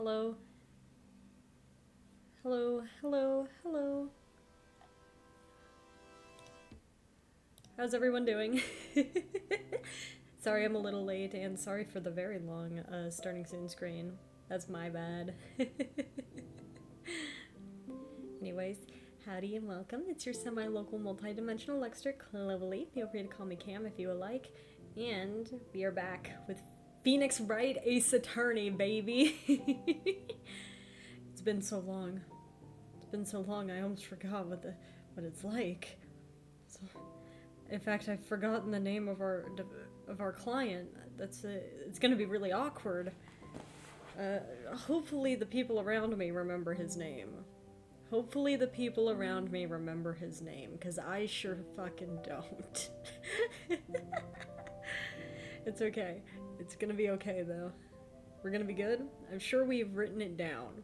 Hello? Hello, hello, hello. How's everyone doing? Sorry I'm a little late, and sorry for the very long starting soon screen. That's my bad. Anyways, howdy and welcome. It's your semi-local multi-dimensional Lexter Clovely. Feel free to call me Cam if you would like. And we are back with Phoenix Wright, Ace Attorney, baby. It's been so long. It's been so long I almost forgot what it's like. So, in fact, I've forgotten the name of our client. It's gonna be really awkward. Hopefully the people around me remember his name. Hopefully the people around me remember his name, because I sure fucking don't. It's okay. It's gonna be okay, though. We're gonna be good. I'm sure we've written it down.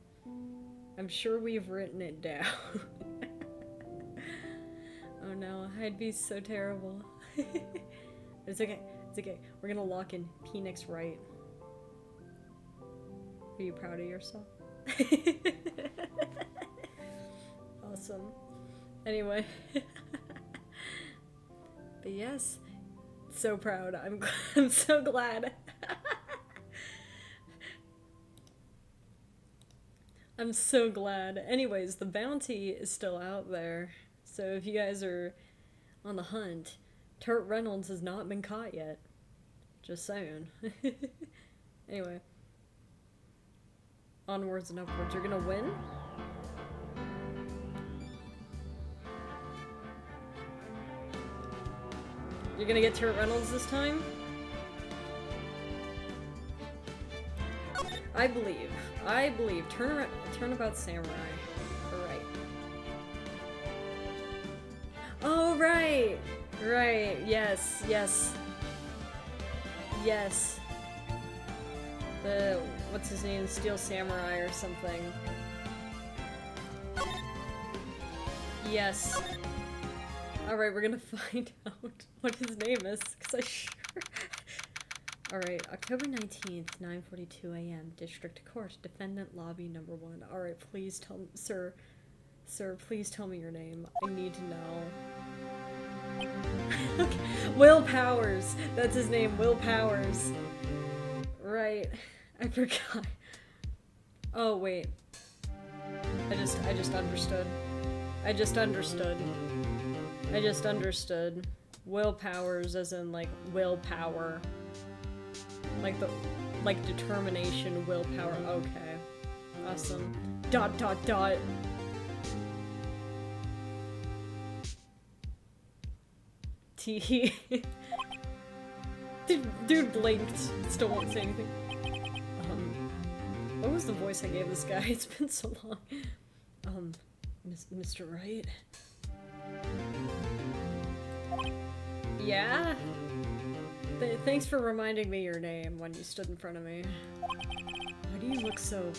I'm sure we've written it down. Oh no, I'd be so terrible. It's okay. It's okay. We're gonna lock in Phoenix Wright. Are you proud of yourself? Awesome. Anyway. But yes. So proud. I'm so glad. I'm so glad. Anyways, the bounty is still out there. So if you guys are on the hunt, Turt Reynolds has not been caught yet. Just saying. Anyway. Onwards and upwards. You're gonna win? You're gonna get Turt Reynolds this time? I believe. Turnabout Samurai. Right. Oh, right! Right, yes. What's his name? Steel Samurai or something. Yes. Alright, we're gonna find out what his name is, because I sure... Alright, October 19th, 9:42 a.m., District Court, Defendant Lobby Number 1. Alright, please tell me... Sir, please tell me your name. I need to know. Okay. Will Powers! That's his name, Will Powers. Right. I forgot. Oh, wait. I just understood. I just understood. Will Powers as in, like, willpower. Like determination, willpower. Okay. Awesome. ... T. Dude blinked. Still won't say anything. What was the voice I gave this guy? It's been so long. Mr. Wright? Yeah? Thanks for reminding me your name when you stood in front of me. Why do you look so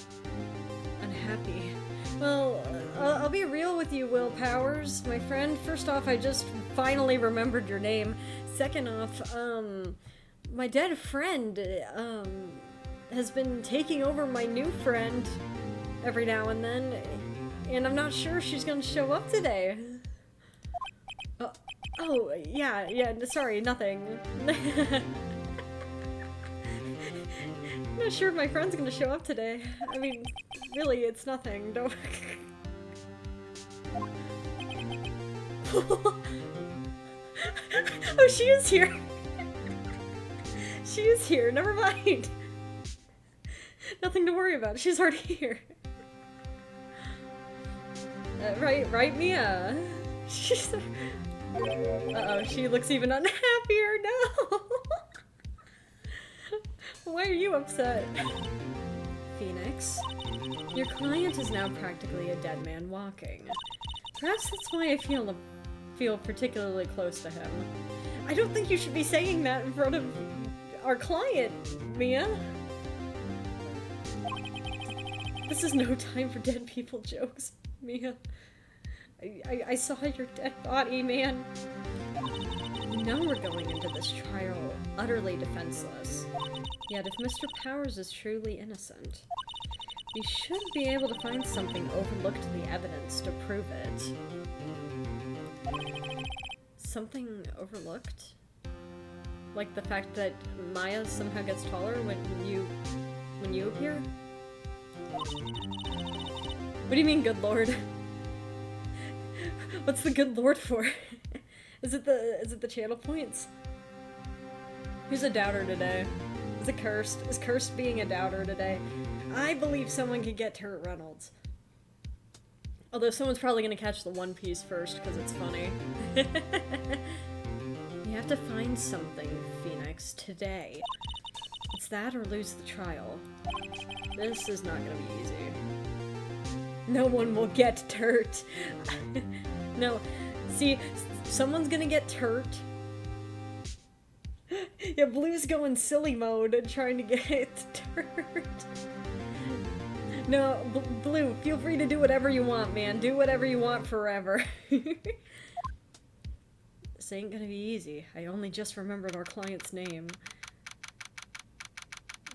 unhappy? Well, I'll be real with you, Will Powers, my friend. First off, I just finally remembered your name. Second off, my dead friend, has been taking over my new friend every now and then, and I'm not sure she's gonna show up today. Oh, yeah, sorry, nothing. I'm not sure if my friend's gonna show up today. I mean, really, it's nothing, don't... Oh, she is here! She is here, never mind! Nothing to worry about, she's already here. Right, Mia? She's... Uh-oh, she looks even unhappier, no! Why are you upset? Phoenix, your client is now practically a dead man walking. Perhaps that's why I feel particularly close to him. I don't think you should be saying that in front of our client, Mia. This is no time for dead people jokes, Mia. I saw your dead body, man. Now we're going into this trial utterly defenseless. Yet if Mr. Powers is truly innocent, You should be able to find something overlooked in the evidence to prove it. Something overlooked? Like the fact that Maya somehow gets taller when you appear? What do you mean, good lord? What's the good lord for? Is it the channel points? Who's a doubter today? Is it Cursed? Is Cursed being a doubter today? I believe someone could get Turret Reynolds. Although someone's probably gonna catch the One Piece first because it's funny. You have to find something, Phoenix, today. It's that or lose the trial. This is not gonna be easy. No one will get Turt. No, see, someone's gonna get Turt. Yeah, Blue's going silly mode and trying to get Turt. No, Blue, feel free to do whatever you want, man. Do whatever you want forever. This ain't gonna be easy. I only just remembered our client's name.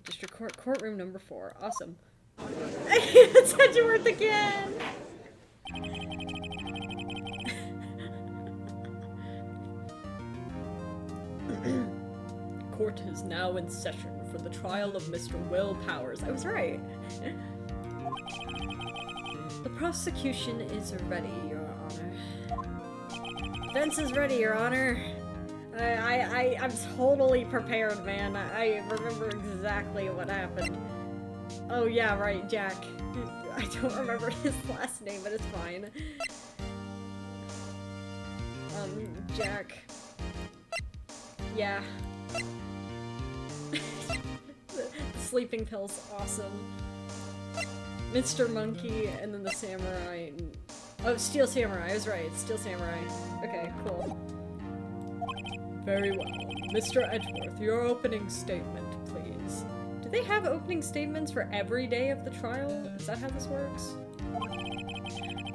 District Court, courtroom number 4. Awesome. It's Edgeworth again! Court is now in session for the trial of Mr. Will Powers. I was right. The prosecution is ready, Your Honor. Defense is ready, Your Honor. I'm totally prepared, man. I remember exactly what happened. Oh yeah, right, Jack. I don't remember his last name, but it's fine. Jack. Yeah. The sleeping pill's awesome. Mr. Monkey, and then the samurai. Oh, Steel Samurai, I was right, Steel Samurai. Okay, cool. Very well. Mr. Edgeworth, your opening statement, please. Do they have opening statements for every day of the trial? Is that how this works?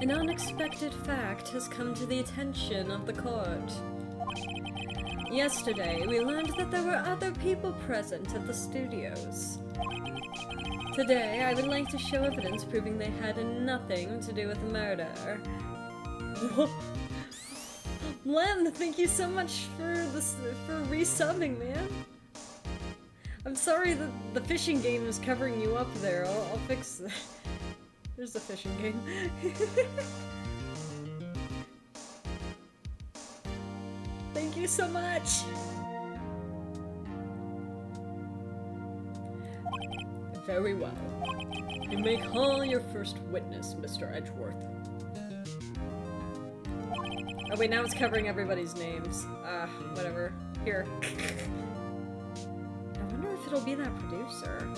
An unexpected fact has come to the attention of the court. Yesterday, we learned that there were other people present at the studios. Today, I would like to show evidence proving they had nothing to do with the murder. Len, thank you so much for resubbing, man. I'm sorry that the fishing game is covering you up there. I'll fix that. There's the fishing game. Thank you so much. Very well. You may call your first witness, Mr. Edgeworth. Oh wait, now it's covering everybody's names. Whatever. Here. I wonder if it'll be that producer.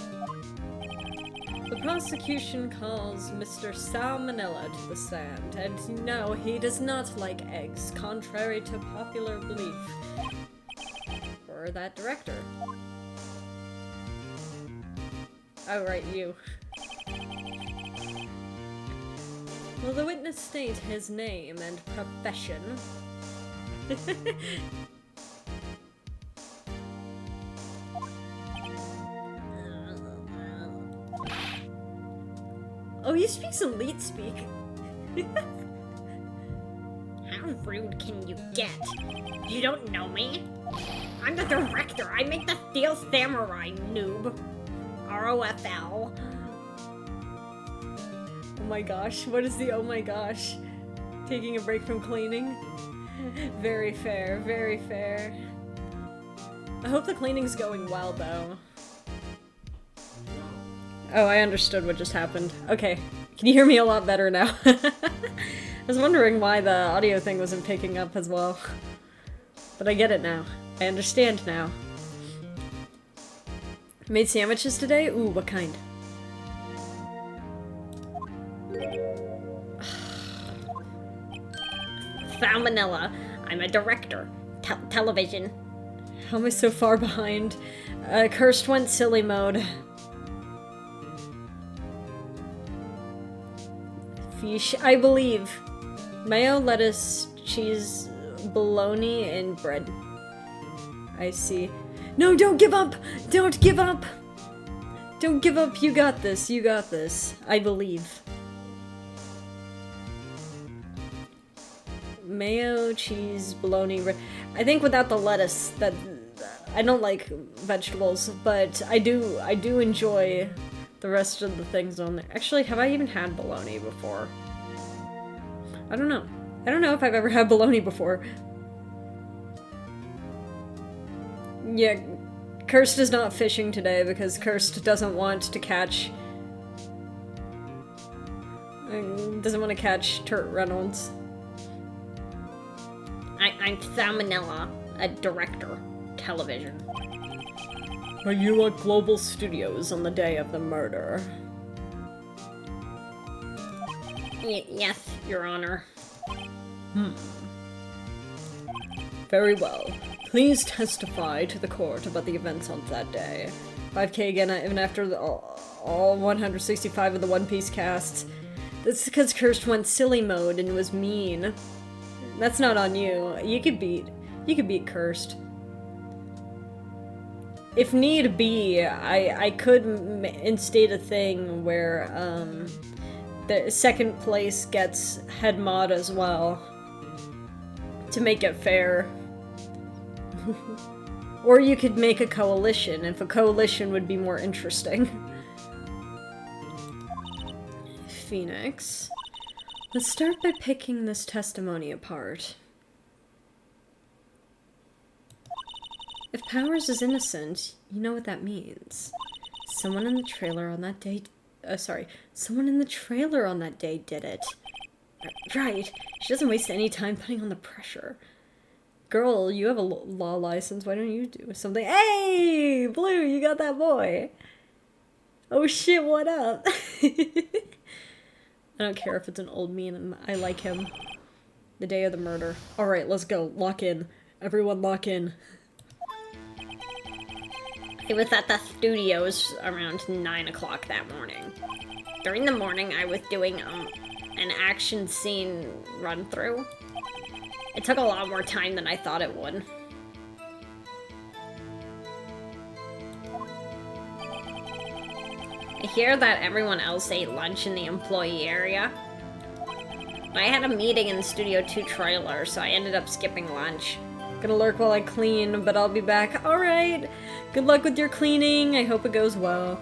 The prosecution calls Mr. Salmonella to the stand, and no, he does not like eggs, contrary to popular belief. Or that director. Oh, right, you. Will the witness state his name and profession? Oh, he speaks elite speak. How rude can you get? You don't know me? I'm the director. I make the Steel Samurai, noob. ROFL. Oh my gosh, what is the oh my gosh? Taking a break from cleaning? Very fair, very fair. I hope the cleaning's going well, though. Oh, I understood what just happened. Okay, can you hear me a lot better now? I was wondering why the audio thing wasn't picking up as well. But I get it now. I understand now. Made sandwiches today? Ooh, what kind? Salmonella. I'm a director. Television. How am I so far behind? Cursed went silly mode. Fish, I believe. Mayo, lettuce, cheese, bologna, and bread. I see. No, don't give up! Don't give up! Don't give up, you got this, you got this. I believe. Mayo, cheese, bologna. I think without the lettuce, that I don't like vegetables, but I do enjoy the rest of the things on there. Actually, have I even had bologna before? I don't know. I don't know if I've ever had bologna before. Yeah, Kirst is not fishing today because Kirst doesn't want to catch... doesn't want to catch Turt Reynolds. I'm Salmonella, a director, television. Are you at Global Studios on the day of the murder? Yes, Your Honor. Very well. Please testify to the court about the events on that day. 5K again, even after all 165 of the One Piece casts. That's because Kirst went silly mode and was mean. That's not on you. You could beat Kirst. If need be, I could instate a thing where the second place gets head mod as well to make it fair. Or you could make a coalition, if a coalition would be more interesting. Phoenix. Let's start by picking this testimony apart. If Powers is innocent, you know what that means. Someone in the trailer on that day... someone in the trailer on that day did it. Right. She doesn't waste any time putting on the pressure. Girl, you have a law license. Why don't you do something? Hey! Blue, you got that boy! Oh shit, what up? I don't care if it's an old meme. I like him. The day of the murder. Alright, let's go. Lock in. Everyone lock in. I was at the studios around 9 o'clock that morning. During the morning, I was doing an action scene run-through. It took a lot more time than I thought it would. I hear that everyone else ate lunch in the employee area. I had a meeting in the Studio 2 trailer, so I ended up skipping lunch. Gonna lurk while I clean, but I'll be back. Alright! Good luck with your cleaning. I hope it goes well.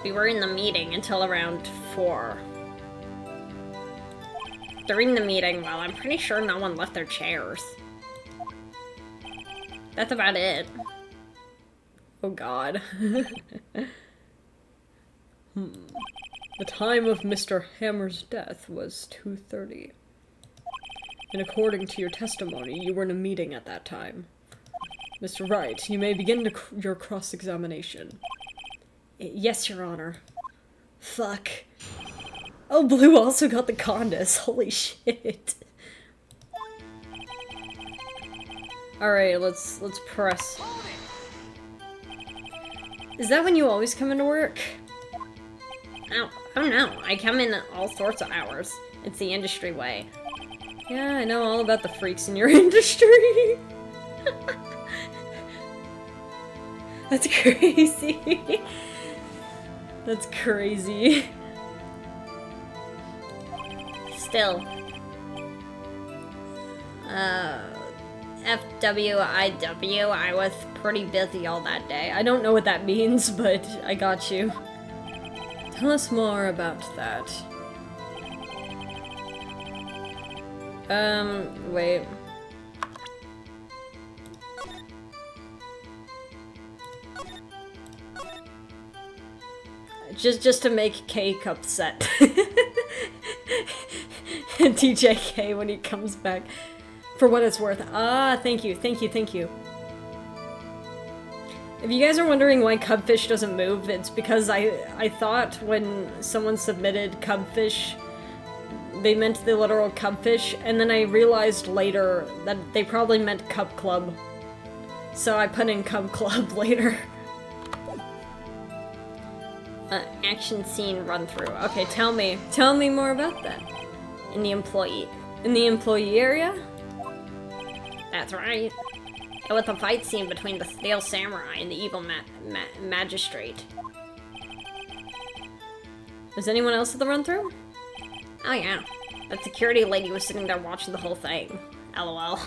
We were in the meeting until around 4. During the meeting, well, I'm pretty sure no one left their chairs. That's about it. Oh god. The time of Mr. Hammer's death was 2:30. And according to your testimony, you were in a meeting at that time. Mr. Wright, you may begin your cross-examination. Yes, Your Honor. Fuck. Oh, Blue also got the Condus. Holy shit. Alright, let's press. Is that when you always come into work? I don't know. I come in all sorts of hours. It's the industry way. Yeah, I know all about the freaks in your industry. That's crazy. That's crazy. Still. FWIW, I was pretty busy all that day. I don't know what that means, but I got you. Tell us more about that. Wait. Just to make Cake upset. TJK when he comes back. For what it's worth. Ah, thank you, thank you, thank you. If you guys are wondering why Cubfish doesn't move, it's because I thought when someone submitted Cubfish, they meant the literal Cubfish, and then I realized later that they probably meant Cub Club. So I put in Cub Club later. Action scene run through. Okay, tell me more about that. In the employee area? That's right. And with the fight scene between the stale samurai and the evil magistrate. Was anyone else at the run-through? Oh yeah. That security lady was sitting there watching the whole thing. LOL.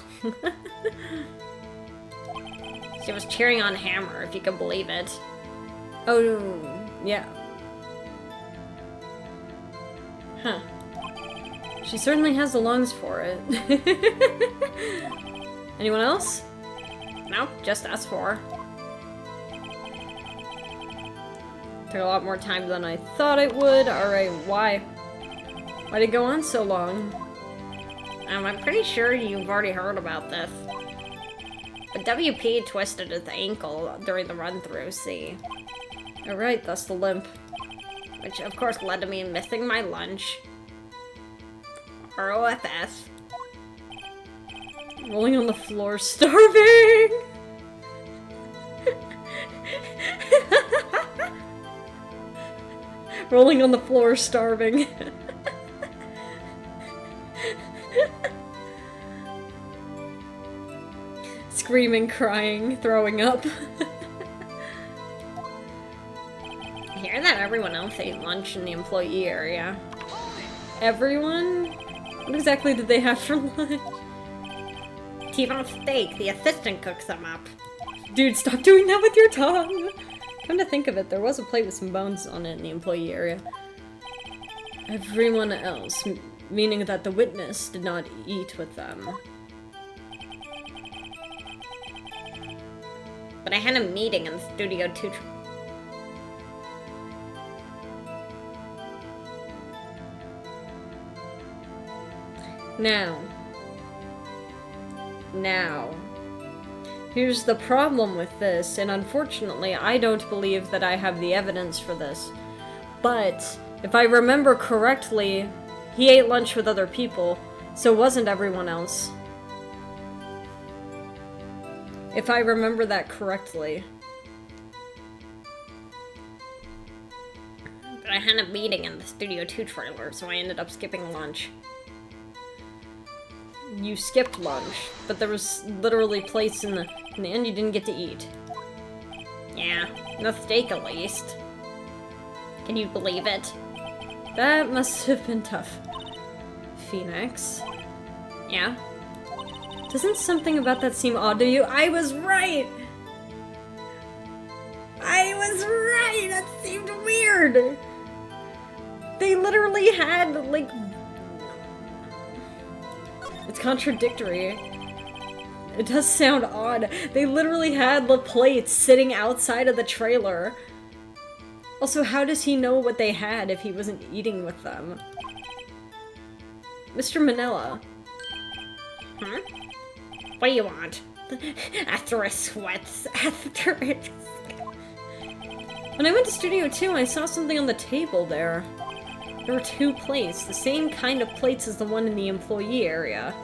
She was cheering on Hammer, if you could believe it. Oh, yeah. Huh. She certainly has the lungs for it. Anyone else? Nope, just us four. Took a lot more time than I thought it would. Alright, why? Why did it go on so long? I'm pretty sure you've already heard about this. But WP twisted his ankle during the run-through, see? Alright, that's the limp. Which, of course, led to me missing my lunch. ROFS. Rolling on the floor, starving! Rolling on the floor, starving. Screaming, crying, throwing up. I hear that everyone else ate lunch in the employee area. Everyone? What exactly did they have for lunch? T-bone steak. The assistant cooks them up. Dude, stop doing that with your tongue! Come to think of it, there was a plate with some bones on it in the employee area. Everyone else, meaning that the witness did not eat with them. But I had a meeting in Studio 2. Now, here's the problem with this, and unfortunately, I don't believe that I have the evidence for this. But, if I remember correctly, he ate lunch with other people, so wasn't everyone else. If I remember that correctly. But I had a meeting in the Studio 2 trailer, so I ended up skipping lunch. You skipped lunch, but there was literally plates in the end you didn't get to eat. Yeah, no steak at least. Can you believe it? That must have been tough. Phoenix? Yeah? Doesn't something about that seem odd to you? I was right! I was right! That seemed weird! They literally had, like... It's contradictory. It does sound odd. They literally had the plates sitting outside of the trailer. Also, how does he know what they had if he wasn't eating with them? Mr. Manila. Huh? What do you want? Asterisk sweats. Asterisk. When I went to Studio 2, I saw something on the table there. There were 2 plates, the same kind of plates as the one in the employee area.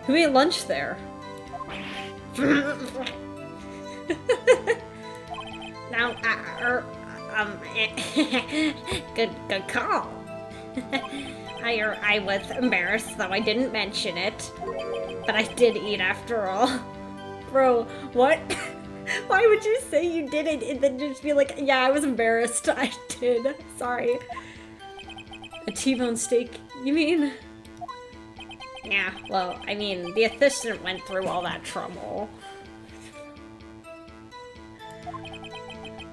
Who ate lunch there? Now, good call. I was embarrassed, though I didn't mention it. But I did eat after all. Bro, what? Why would you say you didn't and then just be like, yeah, I was embarrassed. I did. Sorry. A T-bone steak, you mean? Yeah, well, I mean, the assistant went through all that trouble.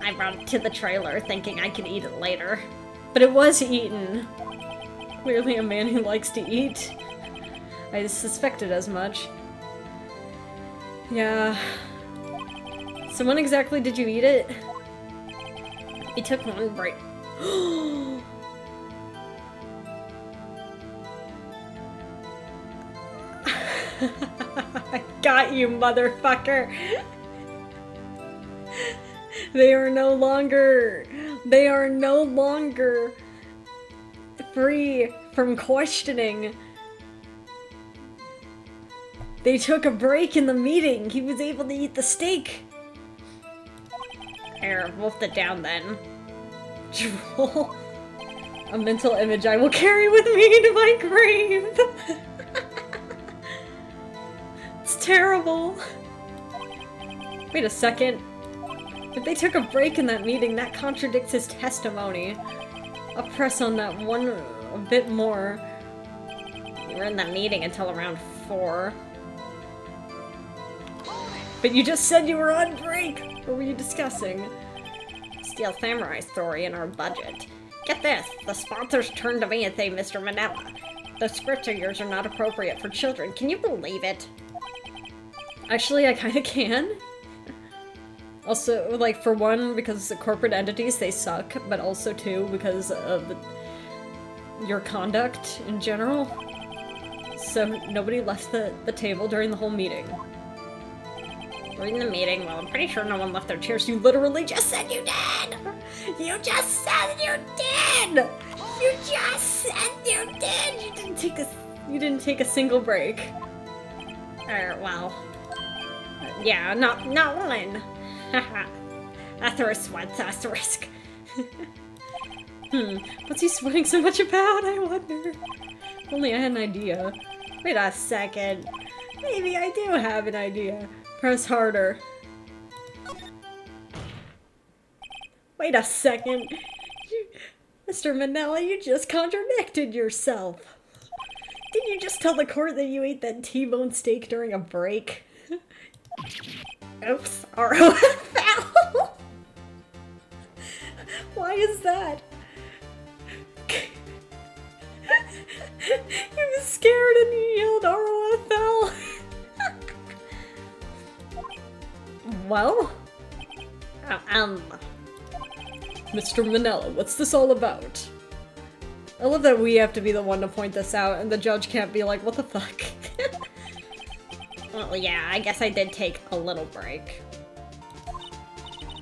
I brought it to the trailer thinking I could eat it later. But it was eaten. Clearly a man who likes to eat. I suspected as much. Yeah. So when exactly did you eat it? He took one break. I got you, motherfucker! They are no longer free from questioning. They took a break in the meeting. He was able to eat the steak. Here, wolfed it down then. Drool. A mental image I will carry with me to my grave. It's terrible. Wait a second. If they took a break in that meeting, that contradicts his testimony. I'll press on that one a bit more. You were in that meeting until around 4. But you just said you were on break! What were you discussing? Steel Samurai story in our budget. Get this, the sponsors turned to me and say, Mr. Manila, the scripts of yours are not appropriate for children. Can you believe it? Actually, I kinda can. Also, like, for one, because the corporate entities, they suck, but also, two, because of your conduct in general. So, nobody left the table during the whole meeting. During the meeting, well, I'm pretty sure no one left their chairs. You literally just said you did! You just said you did! You just said you did! You didn't take a single break. Well... Yeah, not one. Haha. Asterisk sweats, asterisk. What's he sweating so much about, I wonder? If only I had an idea. Wait a second. Maybe I do have an idea. Press harder. Wait a second. Mr. Manila, you just contradicted yourself. Didn't you just tell the court that you ate that T-bone steak during a break? Oops. ROFL. Why is that? He was scared and he yelled ROFL. Well? Mr. Manila, what's this all about? I love that we have to be the one to point this out and the judge can't be like, what the fuck? Well, yeah, I guess I did take a little break.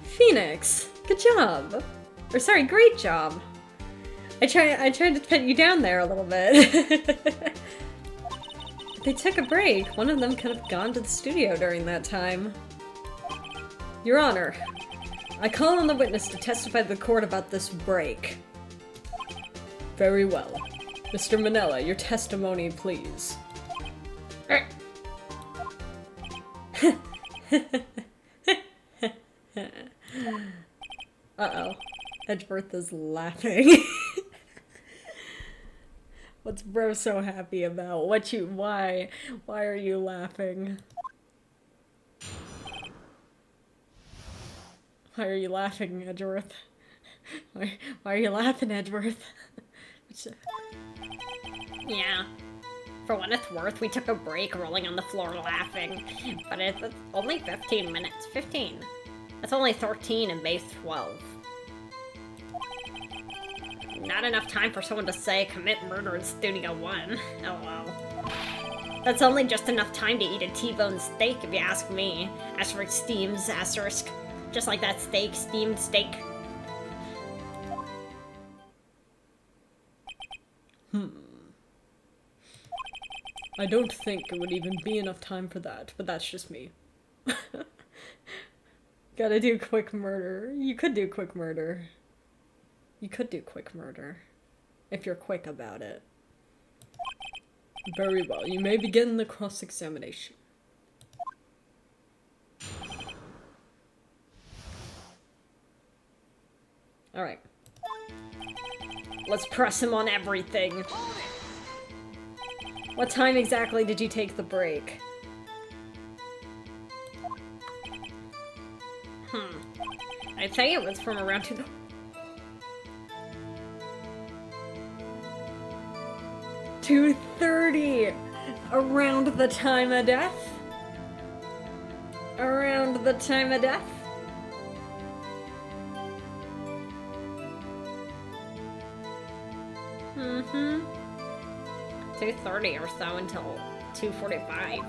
Phoenix, good job. Or sorry, great job. I tried to put you down there a little bit. If they took a break, one of them could have gone to the studio during that time. Your Honor, I call on the witness to testify to the court about this break. Very well. Mr. Manila, your testimony, please. Uh-oh. Edgeworth is laughing. What's bro so happy about? Why are you laughing? Why are you laughing, Edgeworth? Why are you laughing, Edgeworth? Yeah. For what it's worth, we took a break rolling on the floor laughing. But it's only 15 minutes. 15. That's only 13 in base 12. Not enough time for someone to say, commit murder in Studio 1. LOL. That's only just enough time to eat a T-bone steak, if you ask me. Asterisk steams, asterisk. Just like that steak, steamed steak. I don't think it would even be enough time for that, but that's just me. Gotta do quick murder. You could do quick murder. You could do quick murder. If you're quick about it. Very well. You may begin the cross-examination. Alright. Let's press him on everything. What time exactly did you take the break? I'd say it was from around 2:30! Around the time of death? Around the time of death? Mm-hmm. 2:30 or so until 2:45.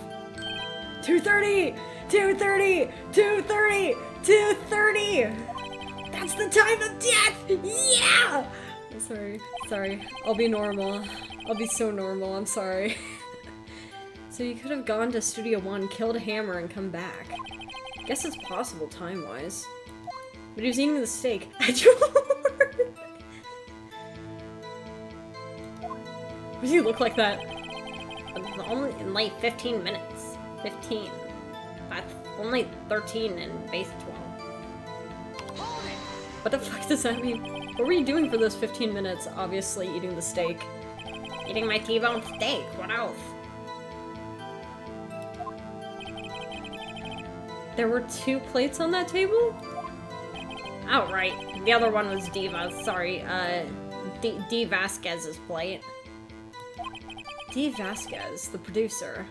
2:30! 2:30! 2:30! 2:30! That's the time of death! Yeah! I'm sorry. I'll be normal. I'll be so normal, I'm sorry. So you could have gone to Studio 1, killed a hammer, and come back. Guess it's possible time-wise. But he was eating the steak. Why does he look like that? Only in like 15 minutes. 15. That's only 13 in base 12. What the fuck does that mean? What were you doing for those 15 minutes? Obviously eating the steak. Eating my T-bone steak. What else? There were 2 plates on that table? Oh, right. The other one was Diva. Sorry, D Vasquez's plate. D Vasquez, the producer.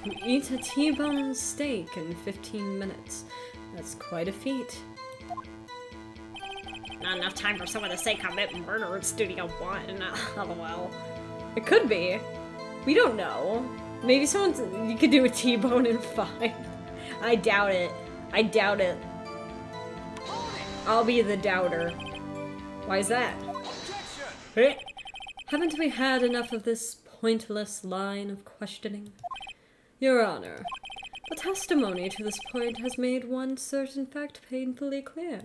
To eat a T-bone steak in 15 minutes. That's quite a feat. Not enough time for someone to say commit murder at Studio 1. LOL. It could be. We don't know. Maybe you could do a T-bone in 5. I doubt it. I doubt it. I'll be the doubter. Why is that? Haven't we had enough of this pointless line of questioning? Your Honor, the testimony to this point has made one certain fact painfully clear.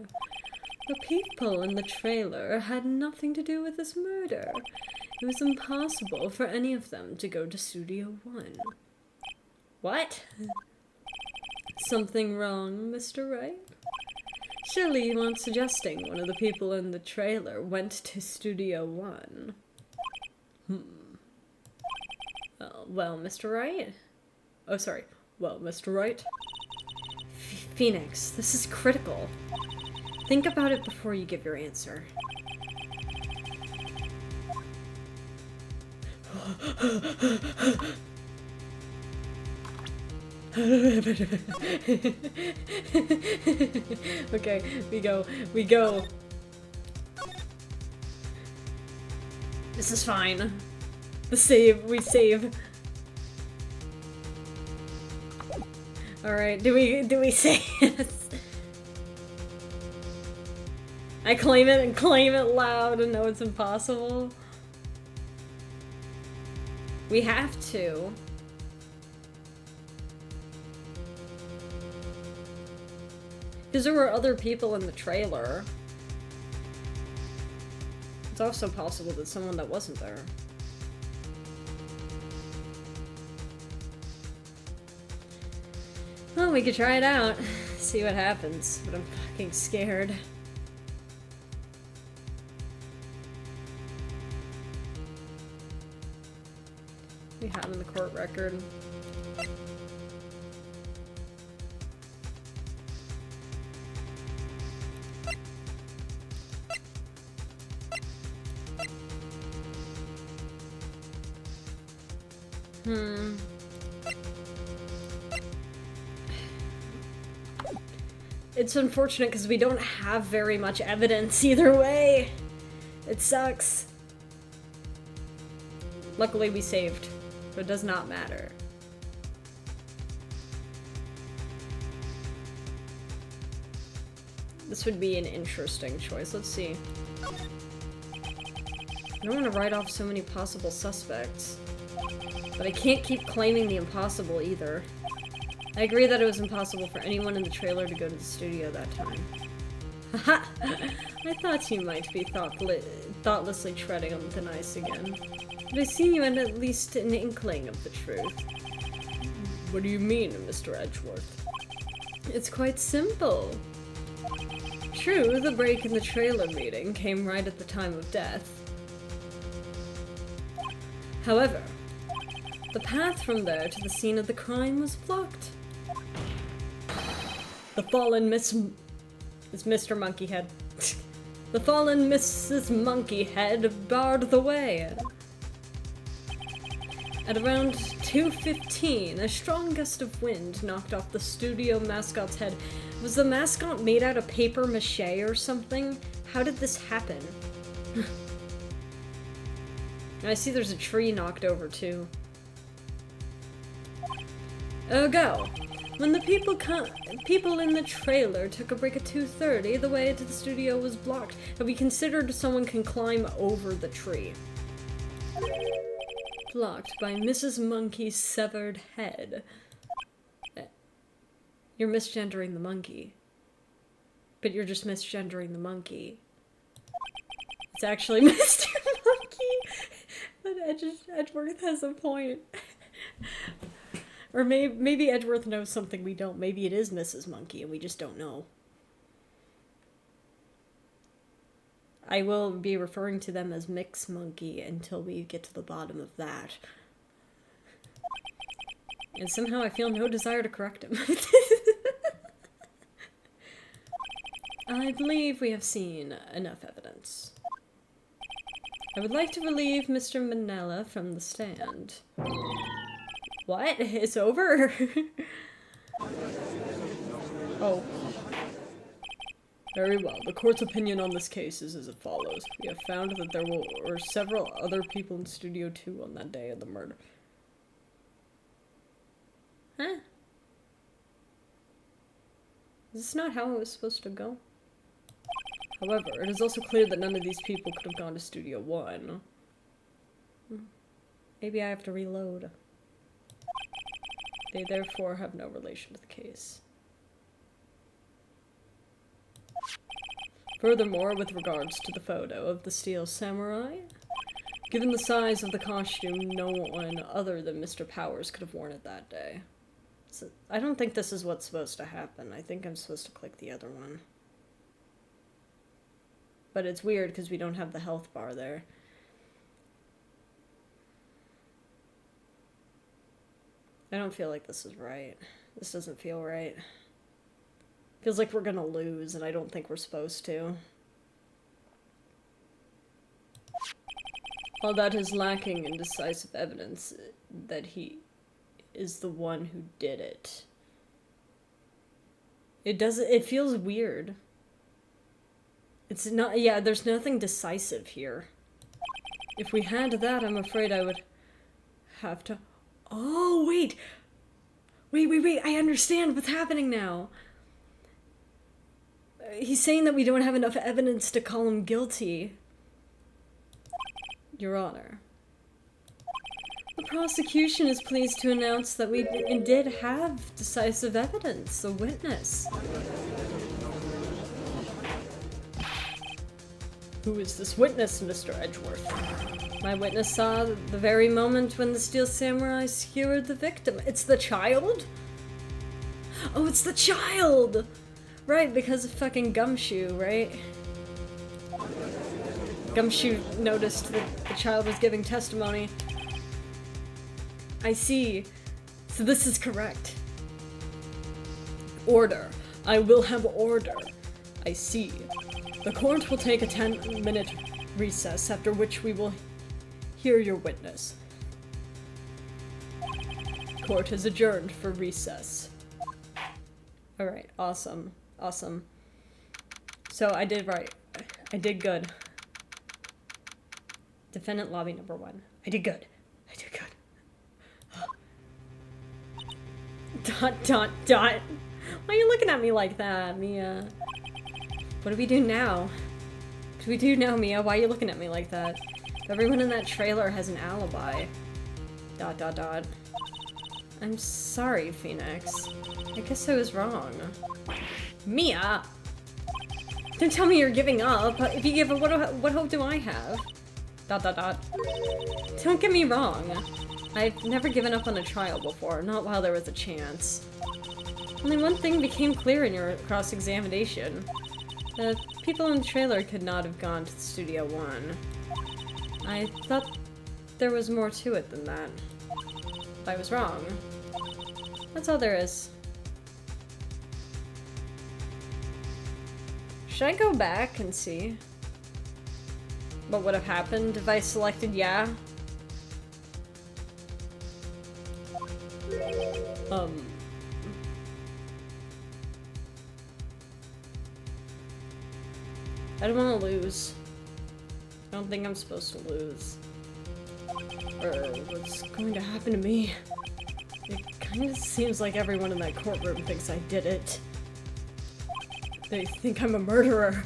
The people in the trailer had nothing to do with this murder. It was impossible for any of them to go to Studio 1. What? Something wrong, Mr. Wright? Surely you aren't suggesting one of the people in the trailer went to Studio 1. Well, Mr. Wright? Oh, sorry. Well, Mr. Wright? Phoenix, this is critical. Think about it before you give your answer. Okay, we go. This is fine. We save. Alright, do we say yes? I claim it and claim it loud and know it's impossible. We have to. Because there were other people in the trailer. It's also possible that someone that wasn't there. Well, we could try it out. See what happens, but I'm fucking scared. We have in the court record. It's unfortunate because we don't have very much evidence either way. It sucks. Luckily we saved, so it does not matter. This would be an interesting choice. Let's see. I don't want to write off so many possible suspects. But I can't keep claiming the impossible either. I agree that it was impossible for anyone in the trailer to go to the studio that time. Haha! I thought you might be thoughtlessly treading on thin ice again. But I see you had at least an inkling of the truth. What do you mean, Mr. Edgeworth? It's quite simple. True, the break in the trailer meeting came right at the time of death. However, the path from there to the scene of the crime was blocked. The fallen Miss... It's Mr. Monkeyhead. The fallen Mrs. Monkeyhead barred the way. At around 2:15, a strong gust of wind knocked off the studio mascot's head. Was the mascot made out of paper mache or something? How did this happen? I see there's a tree knocked over too. Go. When the people in the trailer took a break at 2:30, the way to the studio was blocked. Have we considered someone can climb over the tree? Blocked by Mrs. Monkey's severed head. You're misgendering the monkey. But you're just misgendering the monkey. It's actually Mr. Monkey! But Edgeworth has a point. Or maybe Edgeworth knows something we don't. Maybe it is Mrs. Monkey and we just don't know. I will be referring to them as Mix Monkey until we get to the bottom of that. And somehow I feel no desire to correct him. I believe we have seen enough evidence. I would like to relieve Mr. Manella from the stand. What? It's over? Oh. Very well. The court's opinion on this case is as follows. We have found that there were several other people in Studio 2 on that day of the murder. Huh? Is this not how it was supposed to go? However, it is also clear that none of these people could have gone to Studio 1. Maybe I have to reload. They therefore have no relation to the case. Furthermore, with regards to the photo of the Steel Samurai, given the size of the costume, no one other than Mr. Powers could have worn it that day. So, I don't think this is what's supposed to happen. I think I'm supposed to click the other one. But it's weird because we don't have the health bar there. I don't feel like this is right. This doesn't feel right. Feels like we're gonna lose, and I don't think we're supposed to. All that is lacking in decisive evidence that he is the one who did it. It feels weird. It's not, yeah, there's nothing decisive here. If we had that, I'm afraid I would have to... Oh, wait! Wait, I understand what's happening now. He's saying that we don't have enough evidence to call him guilty. Your Honor. The prosecution is pleased to announce that we did have decisive evidence, a witness. Who is this witness, Mr. Edgeworth? My witness saw the very moment when the Steel Samurai skewered the victim. It's the child? Oh, it's the child! Right, because of fucking Gumshoe, right? Gumshoe noticed that the child was giving testimony. I see. So this is correct. Order. I will have order. I see. The court will take a 10-minute recess, after which we will hear your witness. Court is adjourned for recess. Alright, awesome. Awesome. So I did right. I did good. Defendant lobby number 1. I did good. I did good. ... Why are you looking at me like that, Mia? What do we do now? What do we do now, Mia? Why are you looking at me like that? Everyone in that trailer has an alibi. ... I'm sorry, Phoenix. I guess I was wrong. Mia! Don't tell me you're giving up. If you give up, what hope do I have? ... Don't get me wrong. I've never given up on a trial before, not while there was a chance. Only one thing became clear in your cross-examination. The people in the trailer could not have gone to Studio 1. I thought there was more to it than that. I was wrong. That's all there is. Should I go back and see what would have happened if I selected yeah? I don't want to lose. I don't think I'm supposed to lose. Or what's going to happen to me? It kind of seems like everyone in that courtroom thinks I did it. They think I'm a murderer.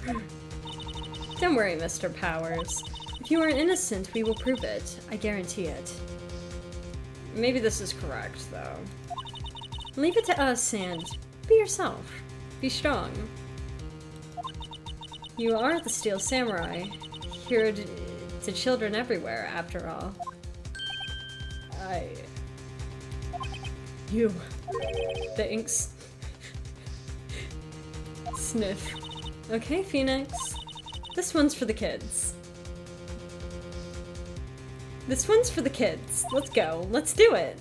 Don't worry, Mr. Powers. If you are innocent, we will prove it. I guarantee it. Maybe this is correct, though. Leave it to us and be yourself. Be strong. You are the Steel Samurai. Here to children everywhere, after all. You. Thanks. Sniff. Okay, Phoenix. This one's for the kids. This one's for the kids. Let's go. Let's do it.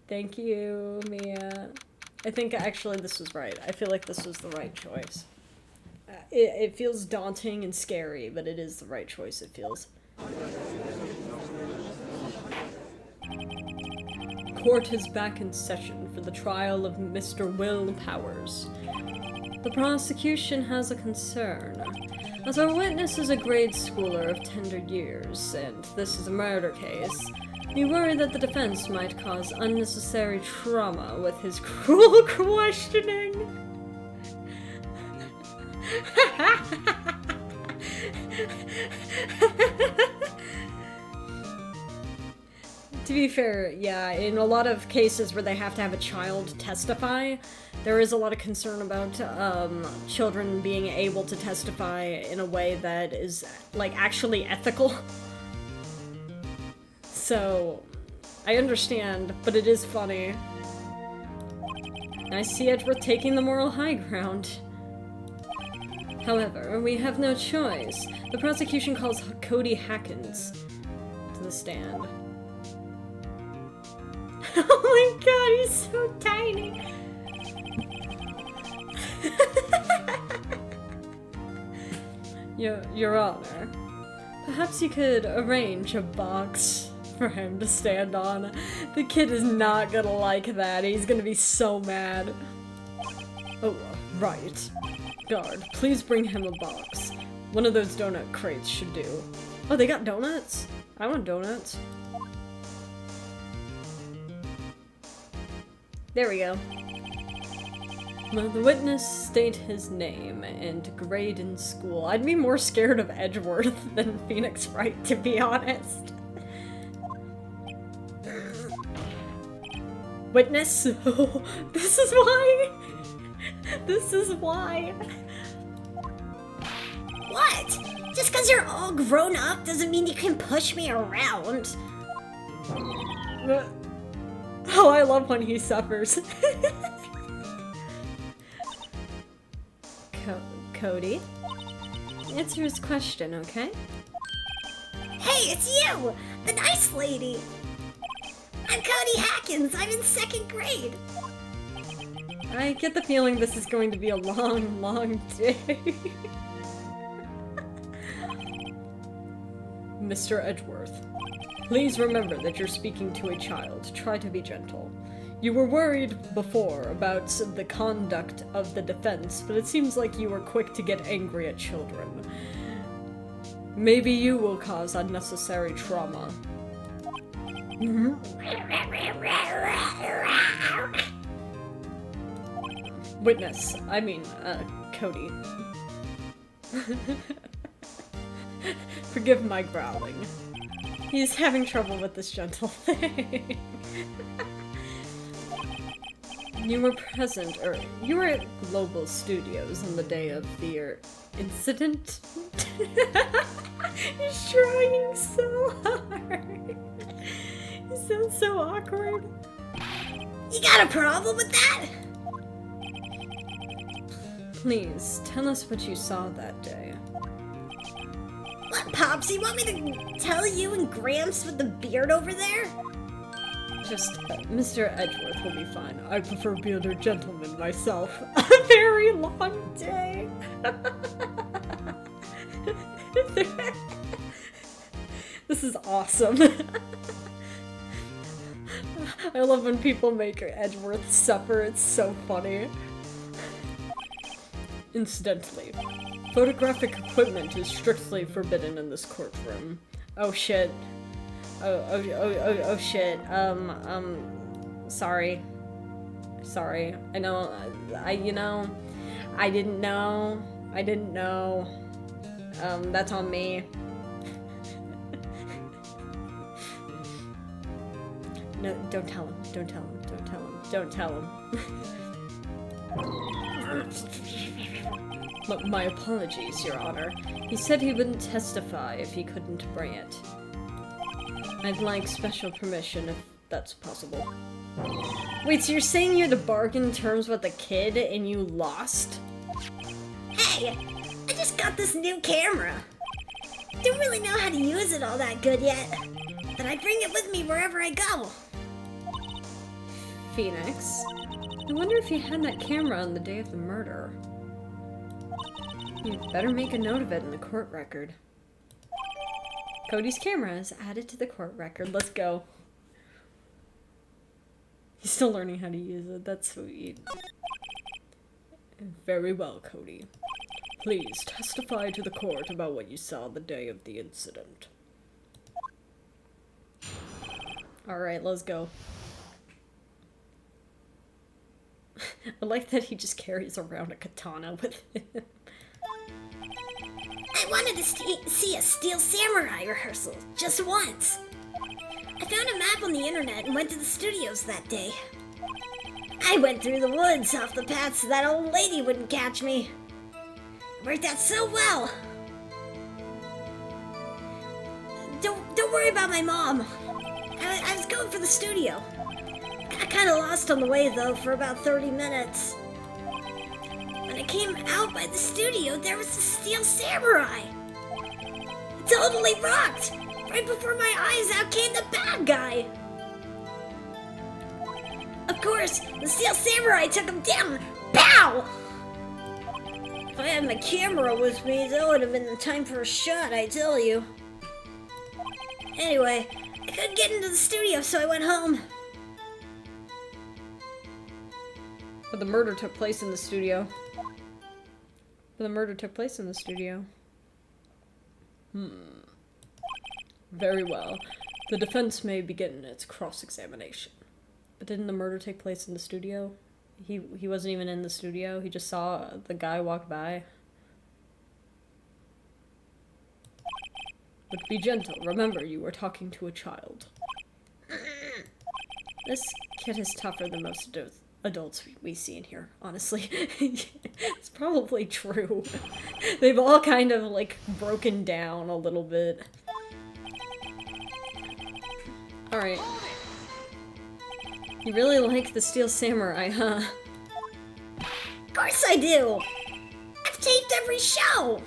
Thank you, Mia. I think actually this was right. I feel like this was the right choice. It feels daunting and scary, but it is the right choice, it feels. Court is back in session for the trial of Mr. Will Powers. The prosecution has a concern. As our witness is a grade schooler of tender years, and this is a murder case, we worry that the defense might cause unnecessary trauma with his cruel questioning. To be fair, yeah, in a lot of cases where they have to have a child testify, there is a lot of concern about children being able to testify in a way that is, like, actually ethical. So, I understand, but it is funny. I see Edward taking the moral high ground. However, we have no choice. The prosecution calls Cody Hackins to the stand. Oh my god, he's so tiny! Your Honor, perhaps you could arrange a box for him to stand on. The kid is not gonna like that. He's gonna be so mad. Oh, right. Guard, please bring him a box. One of those donut crates should do. Oh, they got donuts? I want donuts. There we go. Will the witness state his name and grade in school? I'd be more scared of Edgeworth than Phoenix Wright, to be honest. Witness? Oh, this is why? This is why. What? Just because you're all grown up doesn't mean you can push me around. Oh, I love when he suffers. Cody? Answer his question, okay? Hey, it's you! The nice lady! I'm Cody Hackins. I'm in 2nd grade. I get the feeling this is going to be a long, long day. Mr. Edgeworth, please remember that you're speaking to a child. Try to be gentle. You were worried before about the conduct of the defense, but it seems like you were quick to get angry at children. Maybe you will cause unnecessary trauma. Witness, I mean, Cody. Forgive my growling. He's having trouble with this gentle thing. You were present, or you were at Global Studios on the day of the incident? He's trying so hard. He sounds so awkward. You got a problem with that? Please, tell us what you saw that day. What, Pops? You want me to tell you and Gramps with the beard over there? Just, Mr. Edgeworth will be fine. I prefer bearded gentlemen myself. A very long day. This is awesome. I love when people make Edgeworth suffer. It's so funny. Incidentally, photographic equipment is strictly forbidden in this courtroom. Oh shit. Oh shit. Sorry. Sorry. I know, I didn't know. That's on me. No, don't tell him. Don't tell him. Don't tell him. Don't tell him. My apologies, Your Honor. He said he wouldn't testify if he couldn't bring it. I'd like special permission if that's possible. Wait, so you're saying you had to bargain terms with a kid and you lost? Hey, I just got this new camera. Don't really know how to use it all that good yet, but I bring it with me wherever I go. Phoenix, I wonder if you had that camera on the day of the murder. You'd better make a note of it in the court record. Cody's camera is added to the court record. Let's go. He's still learning how to use it. That's sweet. Very well, Cody. Please testify to the court about what you saw the day of the incident. Alright, let's go. I like that he just carries around a katana with him. I wanted to see a Steel Samurai rehearsal, just once. I found a map on the internet and went to the studios that day. I went through the woods off the path so that old lady wouldn't catch me. It worked out so well. Don't worry about my mom. I was going for the studio. I kinda lost on the way though for about 30 minutes. When I came out by the studio, there was the Steel Samurai. It totally rocked! Right before my eyes, out came the bad guy. Of course, the Steel Samurai took him down. Pow! If I had my camera with me, that would have been the time for a shot, I tell you. Anyway, I couldn't get into the studio, so I went home. But the murder took place in the studio. Very well. The defense may begin its cross-examination. But didn't the murder take place in the studio? He wasn't even in the studio. He just saw the guy walk by. But be gentle. Remember, you were talking to a child. This kid is tougher than most adults we see in here, honestly. It's probably true. They've all kind of, like, broken down a little bit. Alright. You really like the Steel Samurai, huh? Of course I do! I've taped every show!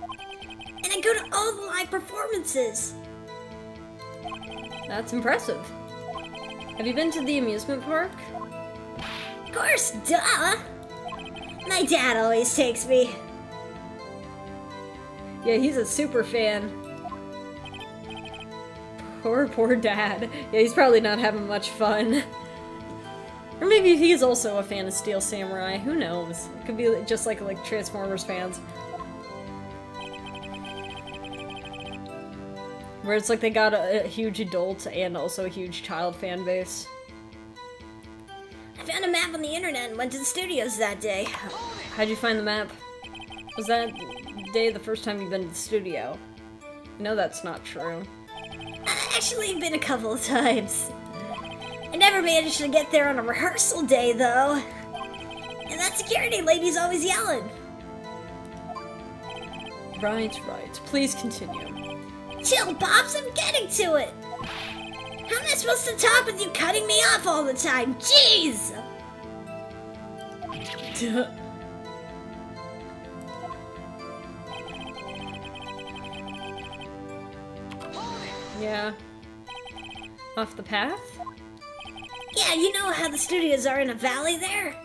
And I go to all the live performances! That's impressive. Have you been to the amusement park? Of course, duh! My dad always takes me. Yeah, he's a super fan. Poor dad. Yeah, he's probably not having much fun. Or maybe he's also a fan of Steel Samurai. Who knows? It could be just like Transformers fans. Where it's like they got a huge adult and also a huge child fan base. I found a map on the internet and went to the studios that day. How'd you find the map? Was that day the first time you've been to the studio? No, that's not true. Actually, I've been a couple of times. I never managed to get there on a rehearsal day, though. And that security lady's always yelling. Right. Please continue. Chill, Pops, I'm getting to it. How am I supposed to talk with you cutting me off all the time? Jeez! Yeah. Off the path? Yeah, you know how the studios are in a valley there?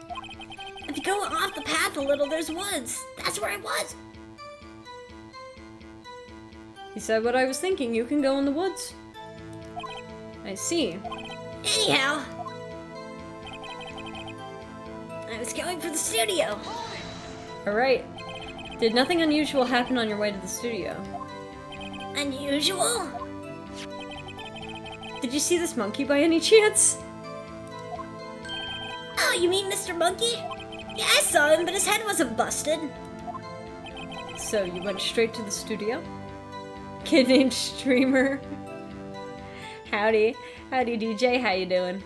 If you go off the path a little, there's woods. That's where I was. He said what I was thinking. You can go in the woods. I see. Anyhow, I was going for the studio. Alright. Did nothing unusual happen on your way to the studio? Unusual? Did you see this monkey by any chance? Oh, you mean Mr. Monkey? Yeah, I saw him, but his head wasn't busted. So, you went straight to the studio? Kid named Streamer. Howdy DJ, how you doing?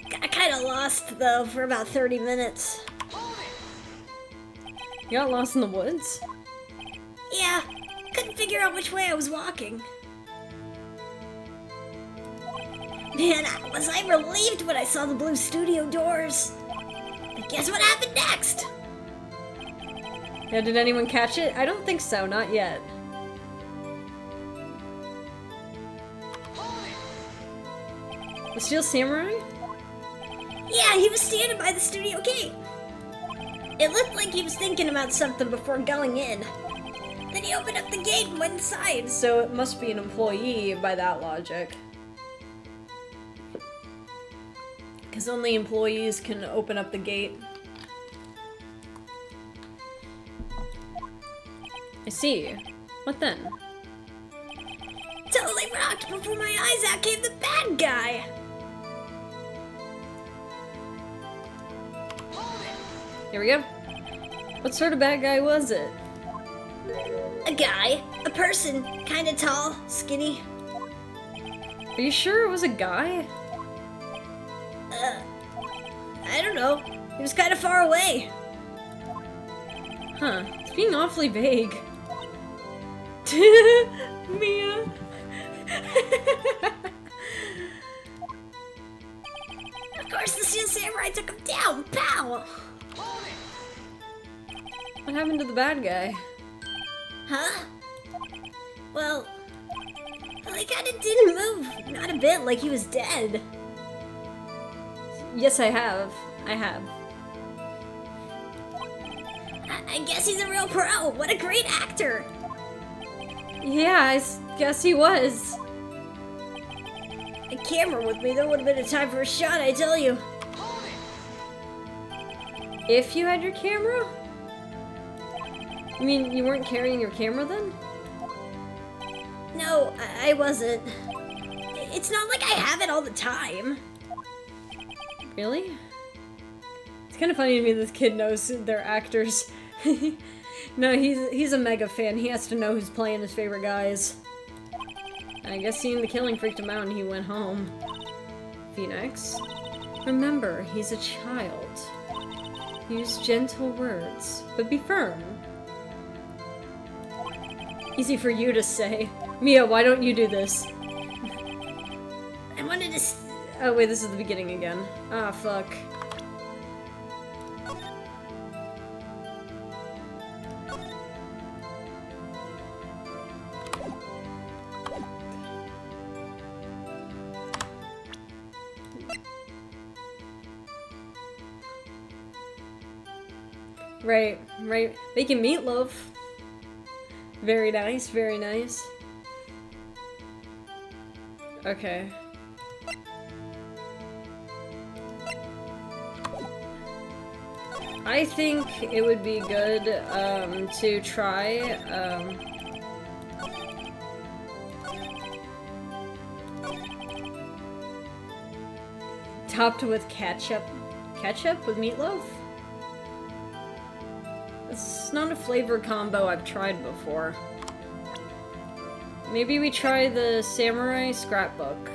Got kinda lost, though, for about 30 minutes. You got lost in the woods? Yeah, couldn't figure out which way I was walking. Man, was I relieved when I saw the blue studio doors. But guess what happened next? Yeah, did anyone catch it? I don't think so, not yet. The Steel Samurai? Yeah, he was standing by the studio gate. It looked like he was thinking about something before going in. Then he opened up the gate and went inside. So it must be an employee by that logic. Because only employees can open up the gate. I see. What then? Totally rocked. Before my eyes out came the bad guy. Here we go. What sort of bad guy was it? A guy. A person. Kinda tall. Skinny. Are you sure it was a guy? I don't know. He was kinda far away. Huh. It's being awfully vague. Mia. Of course, the Steel Samurai took him down. Pow! What happened to the bad guy? Huh? Well, he kinda didn't move. Not a bit, like he was dead. Yes, I have. I have. I guess he's a real pro. What a great actor. Yeah, guess he was. A camera with me, there would have been a time for a shot, I tell you. If you had your camera? You mean you weren't carrying your camera then? No, I wasn't. It's not like I have it all the time. Really? It's kind of funny to me this kid knows they're actors. No, he's a mega fan. He has to know who's playing his favorite guys. I guess seeing the killing freaked him out and he went home. Phoenix? Remember, he's a child. Use gentle words, but be firm. Easy for you to say. Mia, why don't you do this? I wanted to... Oh wait, this is the beginning again. Ah, fuck. Right. Making meatloaf. Very nice, very nice. Okay. I think it would be good, to try, topped with ketchup. Ketchup with meatloaf? It's not a flavor combo I've tried before. Maybe we try the samurai scrapbook.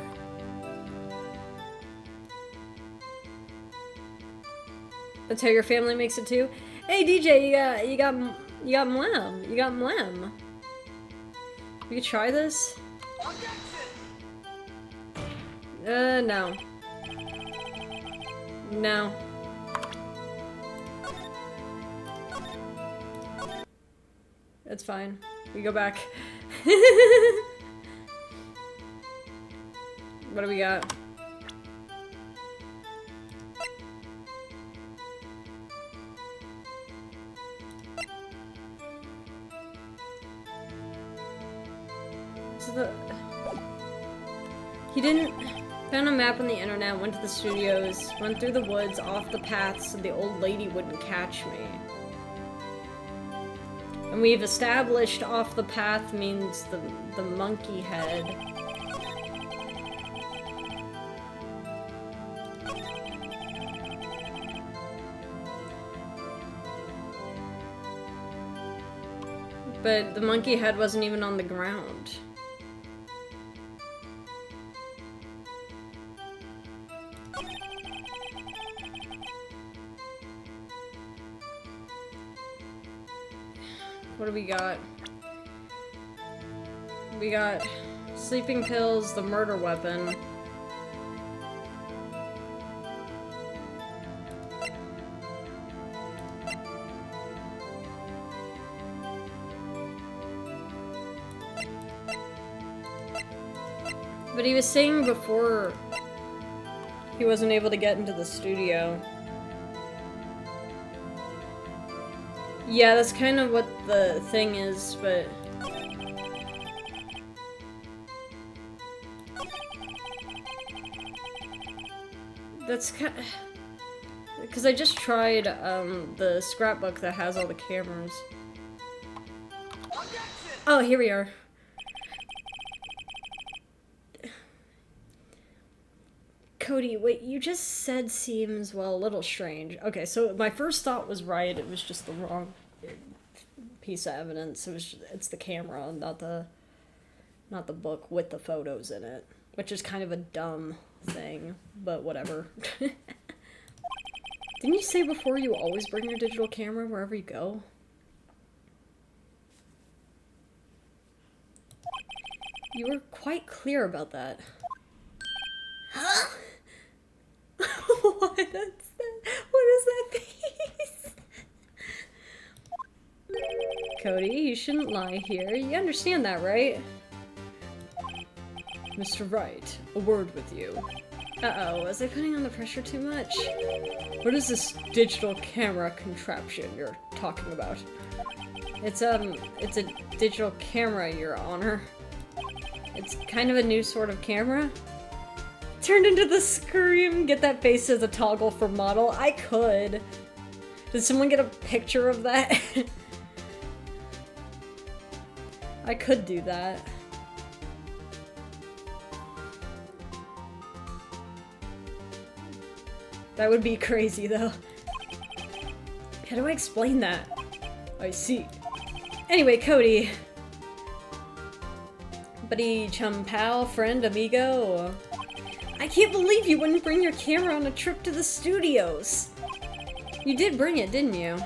That's how your family makes it too? Hey DJ, you got mlem. You got mlem. We could try this? No. No. That's fine. We go back. What do we got? He didn't... Found a map on the internet, went to the studios, went through the woods, off the path so the old lady wouldn't catch me. And we've established off the path means the monkey head. But the monkey head wasn't even on the ground. What do we got? We got sleeping pills, the murder weapon. But he was saying before he wasn't able to get into the studio. Yeah, that's kind of what the thing is, but... That's kind of... Because I just tried, the scrapbook that has all the cameras. Oh, here we are. Cody, what you just said seems, well, a little strange. Okay, so my first thought was right. It was just the wrong piece of evidence. It's the camera, not the book with the photos in it, which is kind of a dumb thing, but whatever. Didn't you say before you always bring your digital camera wherever you go? You were quite clear about that. Huh? What is that? What is that face? Cody, you shouldn't lie here. You understand that, right? Mr. Wright, a word with you. Uh-oh, was I putting on the pressure too much? What is this digital camera contraption you're talking about? It's a digital camera, Your Honor. It's kind of a new sort of camera. Turned into the scream. Get that face as a toggle for model. I could. Did someone get a picture of that? I could do that. That would be crazy though. How do I explain that? I see. Anyway, Cody. Buddy, chum, pal, friend, amigo. I can't believe you wouldn't bring your camera on a trip to the studios. You did bring it, didn't you?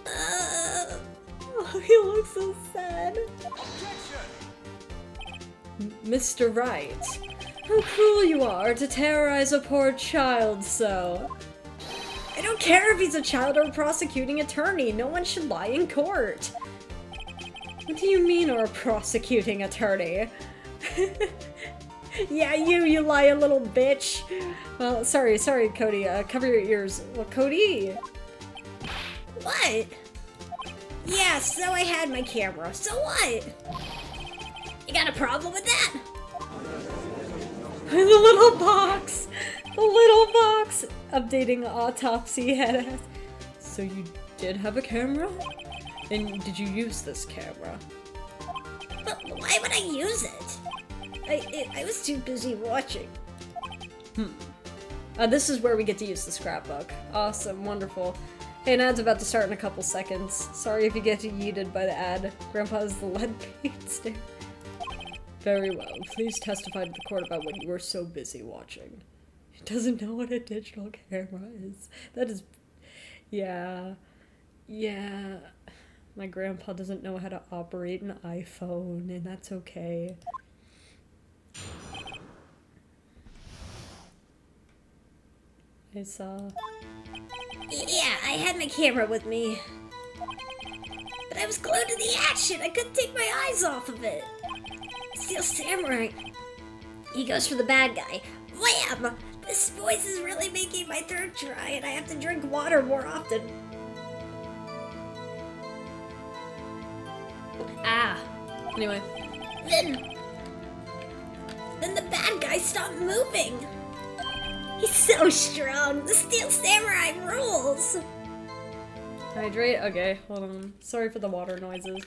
Oh, he looks so sad. Mr. Wright, how cruel you are to terrorize a poor child so. I don't care if he's a child or a prosecuting attorney. No one should lie in court. What do you mean, or a prosecuting attorney? Yeah, you lying little bitch. Well, sorry, Cody. Cover your ears. Well, Cody. What? Yeah, so I had my camera. So what? You got a problem with that? The little box. The little box. Updating autopsy head. So you did have a camera? And did you use this camera? But why would I use it? I was too busy watching. This is where we get to use the scrapbook. Awesome, wonderful. Hey, an ad's about to start in a couple seconds. Sorry if you get yeeted by the ad. Grandpa has the lead paint stare. Very well. Please testify to the court about what you were so busy watching. He doesn't know what a digital camera is. That is... Yeah. Yeah. My grandpa doesn't know how to operate an iPhone, and that's okay. I saw... Yeah, I had my camera with me. But I was glued to the action. I couldn't take my eyes off of it. Steel Samurai. He goes for the bad guy. Wham! This voice is really making my throat dry, and I have to drink water more often. Ah! Anyway. Then the bad guy stopped moving. He's so strong. The Steel Samurai rules. Hydrate? Okay, hold on. Sorry for the water noises.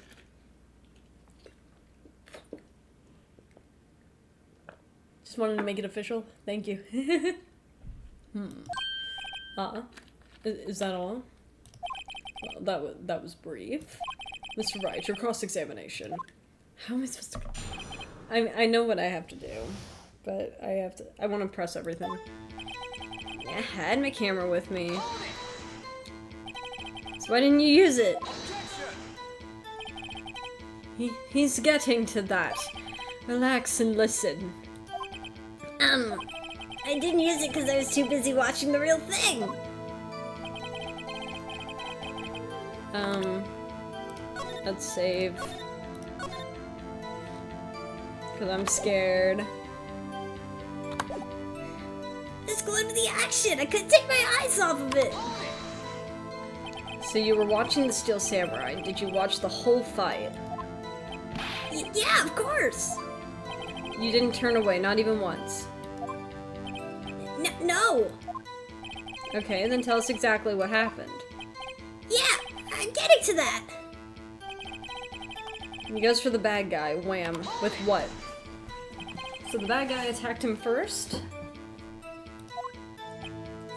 Just wanted to make it official. Thank you. Is that all? Well, that was brief. Mr. Wright, your cross-examination. How am I supposed to... I know what I have to do, but I want to press everything. I had my camera with me. So why didn't you use it? He's getting to that. Relax and listen. I didn't use it because I was too busy watching the real thing. Let's save. Because I'm scared. Let's go into the action. I couldn't take my eyes off of it. So you were watching the Steel Samurai. Did you watch the whole fight? Yeah, of course. You didn't turn away, not even once. No. Okay, then tell us exactly what happened. Yeah, I'm getting to that. He goes for the bad guy. Wham. With what? So the bad guy attacked him first?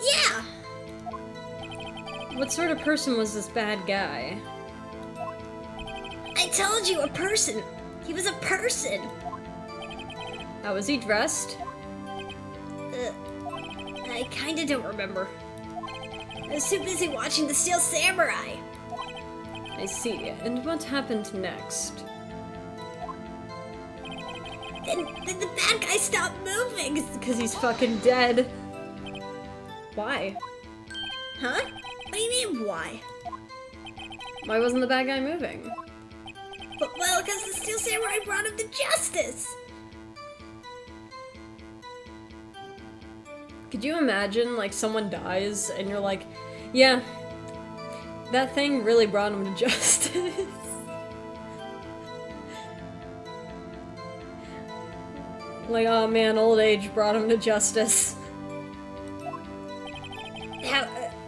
Yeah. What sort of person was this bad guy? I told you, a person. He was a person. How was he dressed? I kinda don't remember. I was too busy watching the Steel Samurai. I see. And what happened next? Then the bad guy stopped moving. Because he's fucking dead. Why? Huh? What do you mean, why? Why wasn't the bad guy moving? Well, because the Steel Samurai brought him to justice. Could you imagine, like, someone dies and you're like, yeah, that thing really brought him to justice. Like, oh man, old age brought him to justice.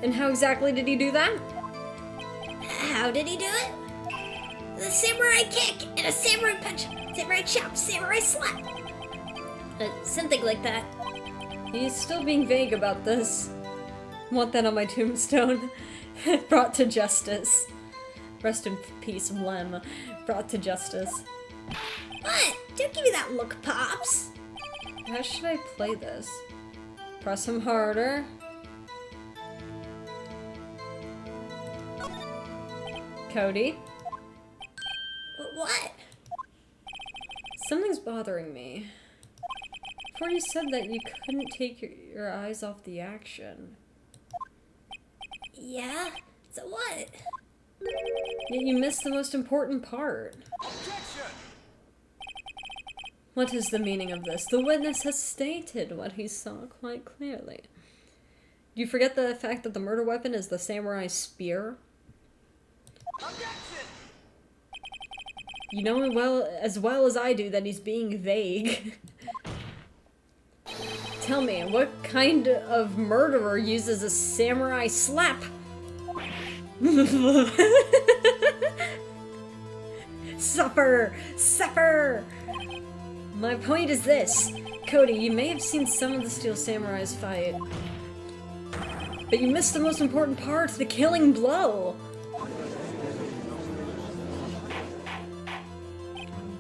And how exactly did he do that? How did he do it? The samurai kick and a samurai punch, samurai chop, samurai slap. Something like that. He's still being vague about this. Want that on my tombstone. Brought to justice. Rest in peace, Lem. Brought to justice. What? Don't give me that look, Pops. How should I play this? Press him harder. Cody? What? Something's bothering me. Before you said that you couldn't take your eyes off the action. Yeah? So what? Yet you missed the most important part. Objection! What is the meaning of this? The witness has stated what he saw quite clearly. Do you forget the fact that the murder weapon is the samurai spear? Objection! You know as well as I do that he's being vague. Tell me, what kind of murderer uses a samurai slap? Suffer! Suffer! My point is this. Cody, you may have seen some of the Steel Samurai's fight, but you missed the most important part, the killing blow.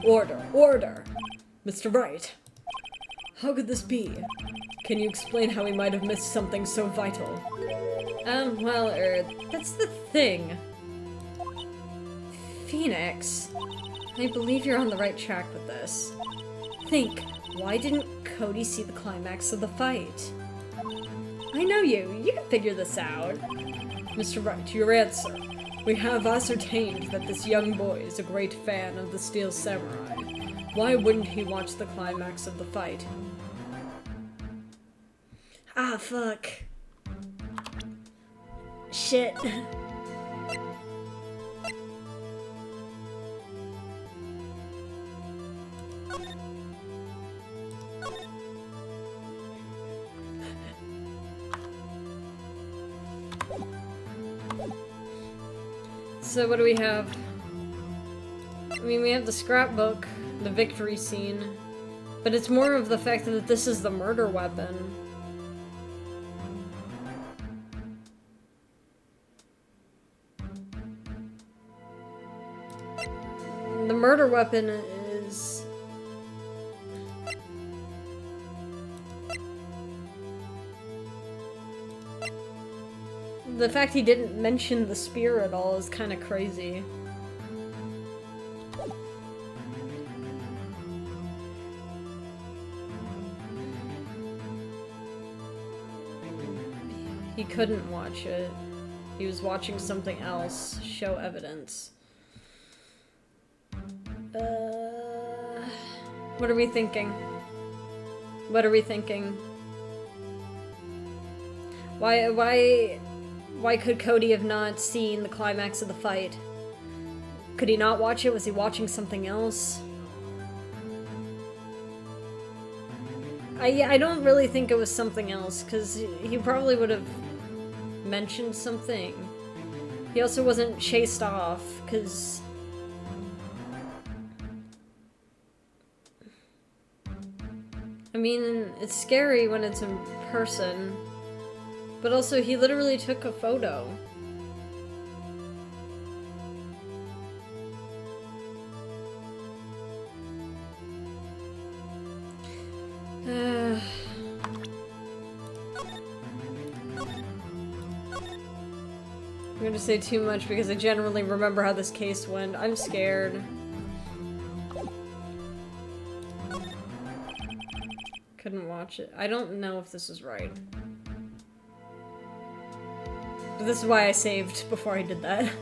Order, order! Mr. Wright, how could this be? Can you explain how he might have missed something so vital? Well, that's the thing. Phoenix, I believe you're on the right track with this. Think, why didn't Cody see the climax of the fight? I know you can figure this out. Mr. Wright, your answer. We have ascertained that this young boy is a great fan of the Steel Samurai. Why wouldn't he watch the climax of the fight? Ah, fuck. Shit. So what do we have? I mean, we have the scrapbook, the victory scene, but it's more of the fact that this is the murder weapon. The murder weapon is... The fact he didn't mention the spear at all is kind of crazy. He couldn't watch it. He was watching something else. Show evidence. What are we thinking? What are we thinking? Why could Cody have not seen the climax of the fight? Could he not watch it? Was he watching something else? I don't really think it was something else, because he probably would have mentioned something. He also wasn't chased off, because... I mean, it's scary when it's in person, but also he literally took a photo. I'm gonna say too much because I generally remember how this case went. I'm scared. Couldn't watch it. I don't know if this is right. But this is why I saved before I did that. How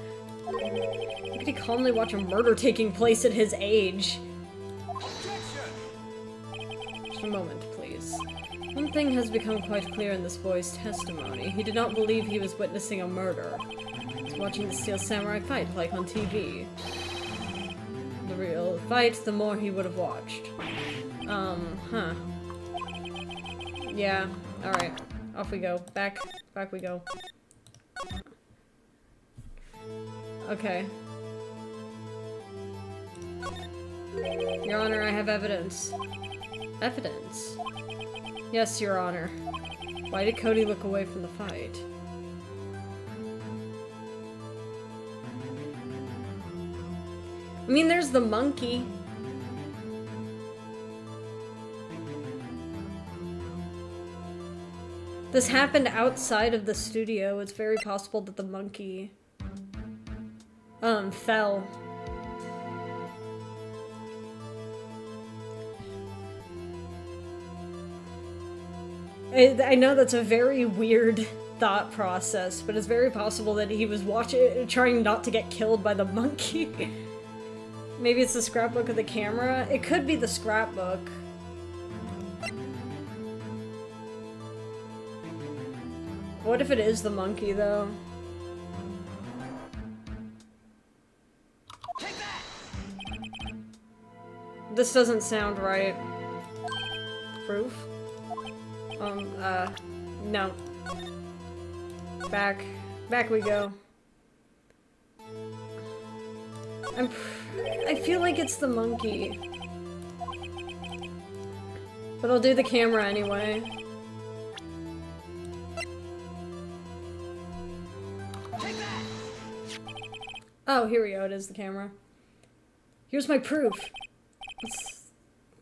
could he calmly watch a murder taking place at his age? Just a moment, please. One thing has become quite clear in this boy's testimony. He did not believe he was witnessing a murder. He was watching the Steel Samurai fight, like on TV. The real fight, the more he would have watched. Huh. Yeah, alright. Off we go. Back we go. Okay. Your Honor, I have evidence. Evidence? Yes, Your Honor. Why did Cody look away from the fight? I mean, there's the monkey. This happened outside of the studio. It's very possible that the monkey fell. I know that's a very weird thought process, but it's very possible that he was trying not to get killed by the monkey. Maybe it's the scrapbook of the camera? It could be the scrapbook. What if it is the monkey, though? Take that! This doesn't sound right. Proof? No. Back we go. I feel like it's the monkey. But I'll do the camera anyway. Oh, here we go. It is the camera. Here's my proof.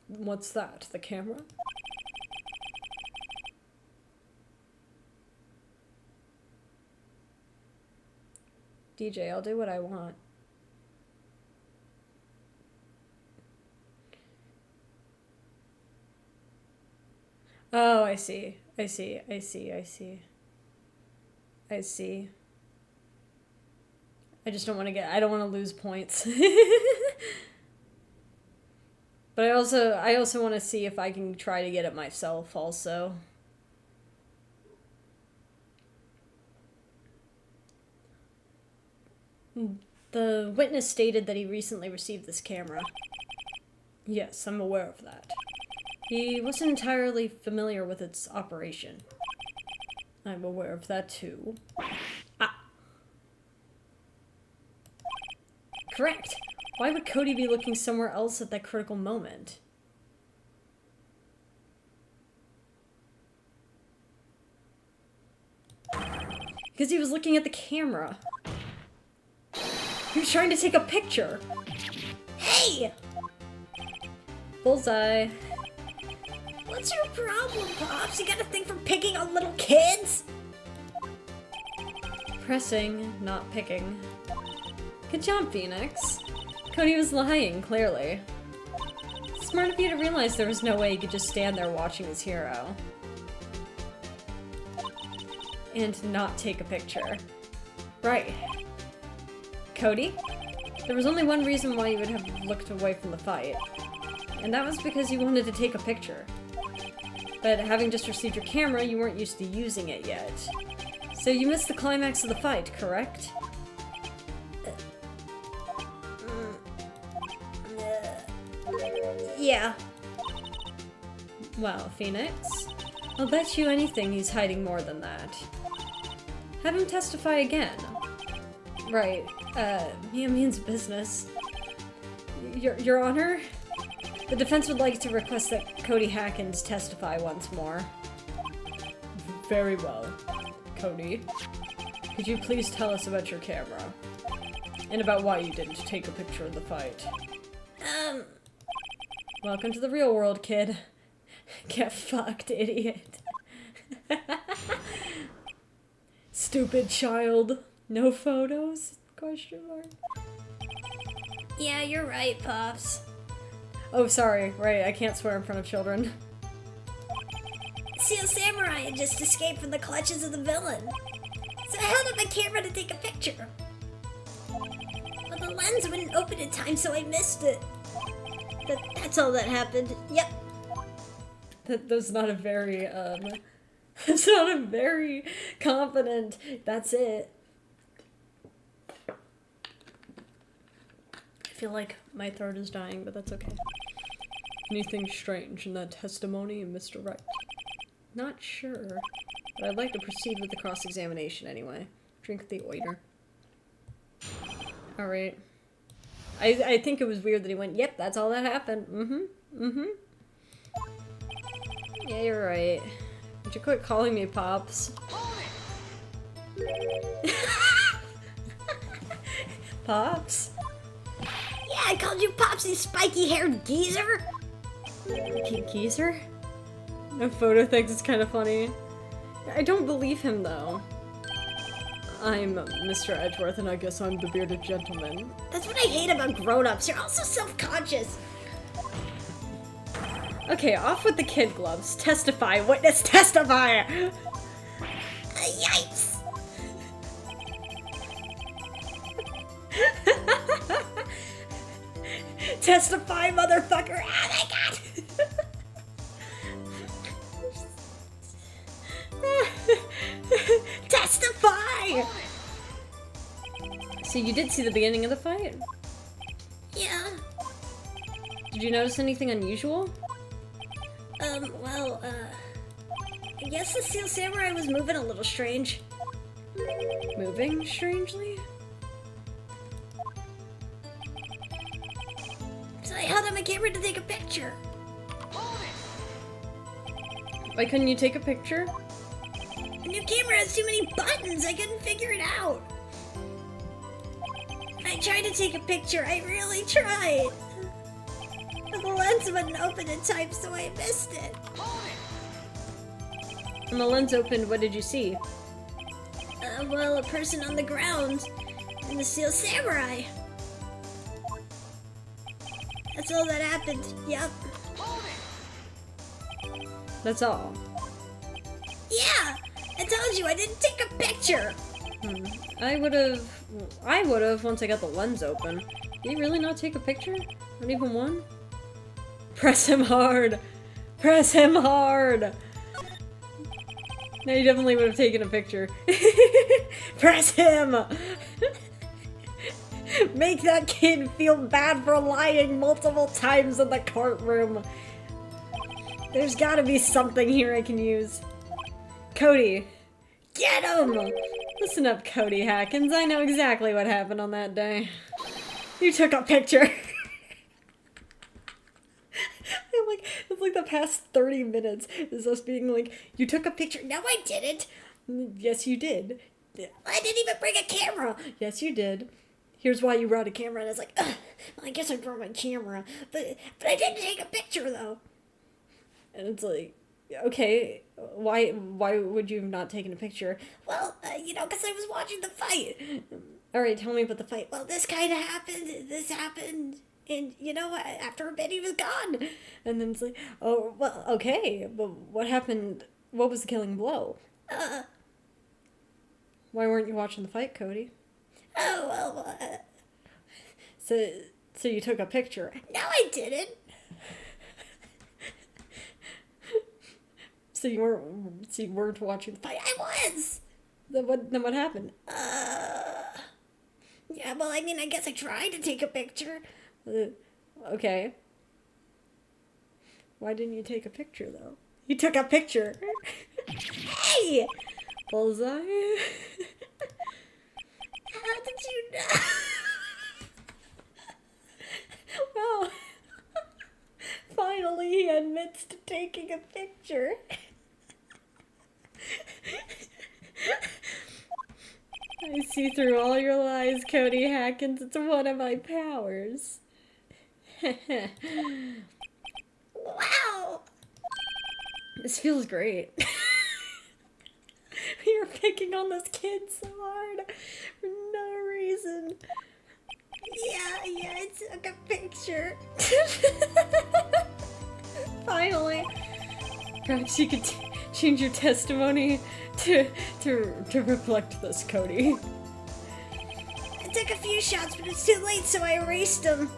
What's that? The camera? DJ, I'll do what I want. Oh, I see. I see. I just don't want to I don't want to lose points. But I also want to see if I can try to get it myself also. The witness stated that he recently received this camera. Yes, I'm aware of that. He wasn't entirely familiar with its operation. I'm aware of that too. Correct. Why would Cody be looking somewhere else at that critical moment? Because he was looking at the camera. He was trying to take a picture. Hey! Bullseye. What's your problem, Pops? You got a thing for picking on little kids? Pressing, not picking. Good job, Phoenix. Cody was lying, clearly. Smart of you to realize there was no way he could just stand there watching his hero. and not take a picture. Right. Cody? There was only one reason why you would have looked away from the fight, and that was because you wanted to take a picture. But having just received your camera, you weren't used to using it yet. So you missed the climax of the fight, correct? Yeah. Well, Phoenix, I'll bet you anything he's hiding more than that. Have him testify again. Right, Mia means business. Your Honor? The defense would like to request that Cody Hackins testify once more. Very well. Cody, could you please tell us about your camera? And about why you didn't take a picture of the fight? Welcome to the real world, kid. Get fucked, idiot. Stupid child. No photos? Question mark. Yeah, you're right, Pops. Oh, sorry. Right, I can't swear in front of children. Seal Samurai had just escaped from the clutches of the villain. So I held up my camera to take a picture. But the lens wouldn't open in time, so I missed it. That's all that happened. Yep. That's not a very, that's not a very confident, that's it. I feel like my throat is dying, but that's okay. Anything strange in that testimony, Mr. Wright? Not sure, but I'd like to proceed with the cross-examination anyway. Drink the oiter. Alright. I think it was weird that he went, yep, that's all that happened. Yeah, you're right. Would you quit calling me Pops? Pops? Yeah, I called you Pops, you spiky-haired geezer. Geezer? No photo thinks it's kind of funny. I don't believe him, though. I'm Mr. Edgeworth, and I guess I'm the bearded gentleman. That's what I hate about grown-ups. You're also self-conscious. Okay, off with the kid gloves. Testify, witness, testify! Yikes! Testify, motherfucker! Oh my god! Testify! So you did see the beginning of the fight? Yeah. Did you notice anything unusual? I guess the Seal Samurai was moving a little strange. Moving strangely? So I held out my camera to take a picture. Why couldn't you take a picture? The new camera has too many buttons, I couldn't figure it out. I tried to take a picture, I really tried. But the lens wouldn't open in time, so I missed it. When the lens opened, what did you see? Well, a person on the ground and the Seal Samurai. That's all that happened, yep. That's all. Yeah, I told you I didn't take a picture. I would've once I got the lens open. Did you really not take a picture? Not even one? Press him hard! Press him hard! No, you definitely would have taken a picture. Press him! Make that kid feel bad for lying multiple times in the courtroom. There's gotta be something here I can use. Cody. Get him! Listen up, Cody Hackins. I know exactly what happened on that day. You took a picture. It's like the past 30 minutes is us being like, you took a picture. No, I didn't. Yes, you did. I didn't even bring a camera. Yes, you did. Here's why you brought a camera. And I was like, well, I guess I brought my camera. But I didn't take a picture, though. And it's like, okay, why would you have not taken a picture? Well, because I was watching the fight. All right, tell me about the fight. Well, this kind of happened, this happened, and, after a bit he was gone. And then it's like, oh, well, okay, but what happened? What was the killing blow? Why weren't you watching the fight, Cody? Oh, well, So you took a picture. no I didn't. So you weren't watching the fight. I was. Then what happened? Yeah, well, I mean, I guess I tried to take a picture. Okay. Why didn't you take a picture, though? You took a picture. Hey! Bullseye. How did you know? Well, finally he admits to taking a picture. I see through all your lies, Cody Hackins. It's one of my powers. Wow! This feels great. You're picking on this kid so hard for no reason. Yeah, I took a picture. Finally. Perhaps you could change your testimony to reflect this, Cody. I took a few shots, but it's too late, so I erased them.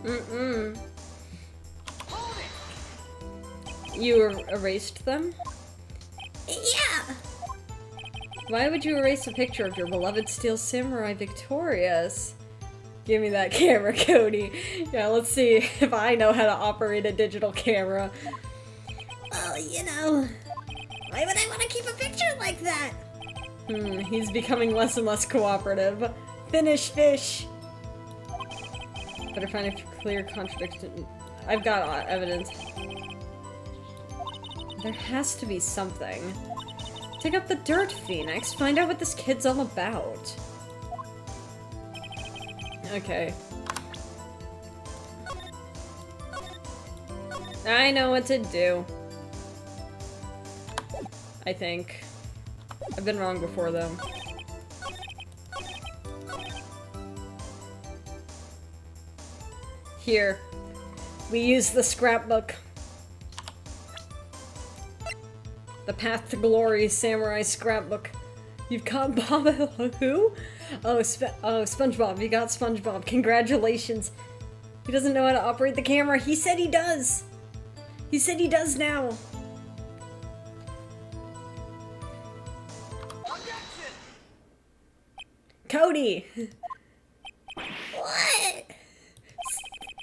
Mm-mm. You erased them? Yeah. Why would you erase a picture of your beloved Steel Samurai victorious? Give me that camera, Cody. Yeah, let's see if I know how to operate a digital camera. Well, you know, why would I want to keep a picture like that? He's becoming less and less cooperative. Finish fish. Better find a clear contradiction. I've got evidence. There has to be something. Take up the dirt, Phoenix. Find out what this kid's all about. Okay. I know what to do. I think. I've been wrong before, though. Here. We use the scrapbook. The Path to Glory Samurai Scrapbook. You've caught Bob. Who? Oh, SpongeBob. You got SpongeBob. Congratulations. He doesn't know how to operate the camera. He said he does. He said he does now. Cody. What?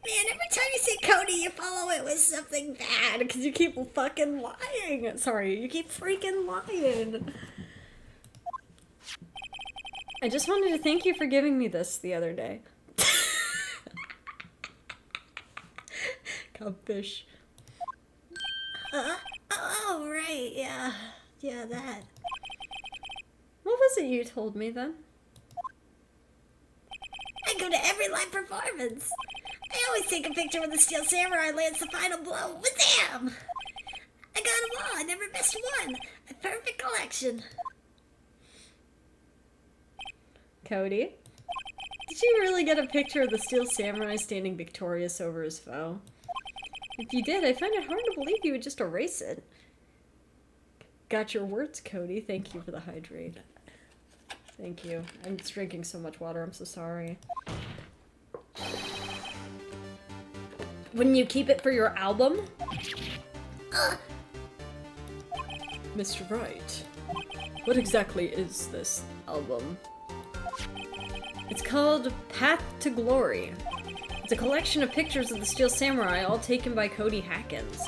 Man, every time you say Cody, you follow it with something bad. Because you keep fucking lying. Sorry, you keep freaking lying. I just wanted to thank you for giving me this the other day. Cubfish. Oh, right, yeah. Yeah, that. What was it you told me then? I go to every live performance. I always take a picture when the Steel Samurai lands the final blow. Wazam! I got them all. I never missed one. A perfect collection. Cody? Did you really get a picture of the Steel Samurai standing victorious over his foe? If you did, I find it hard to believe you would just erase it. Got your words, Cody. Thank you for the hydrate. Thank you. I'm just drinking so much water. I'm so sorry. Wouldn't you keep it for your album? Mr. Wright, what exactly is this album? It's called Path to Glory. It's a collection of pictures of the Steel Samurai, all taken by Cody Hackins.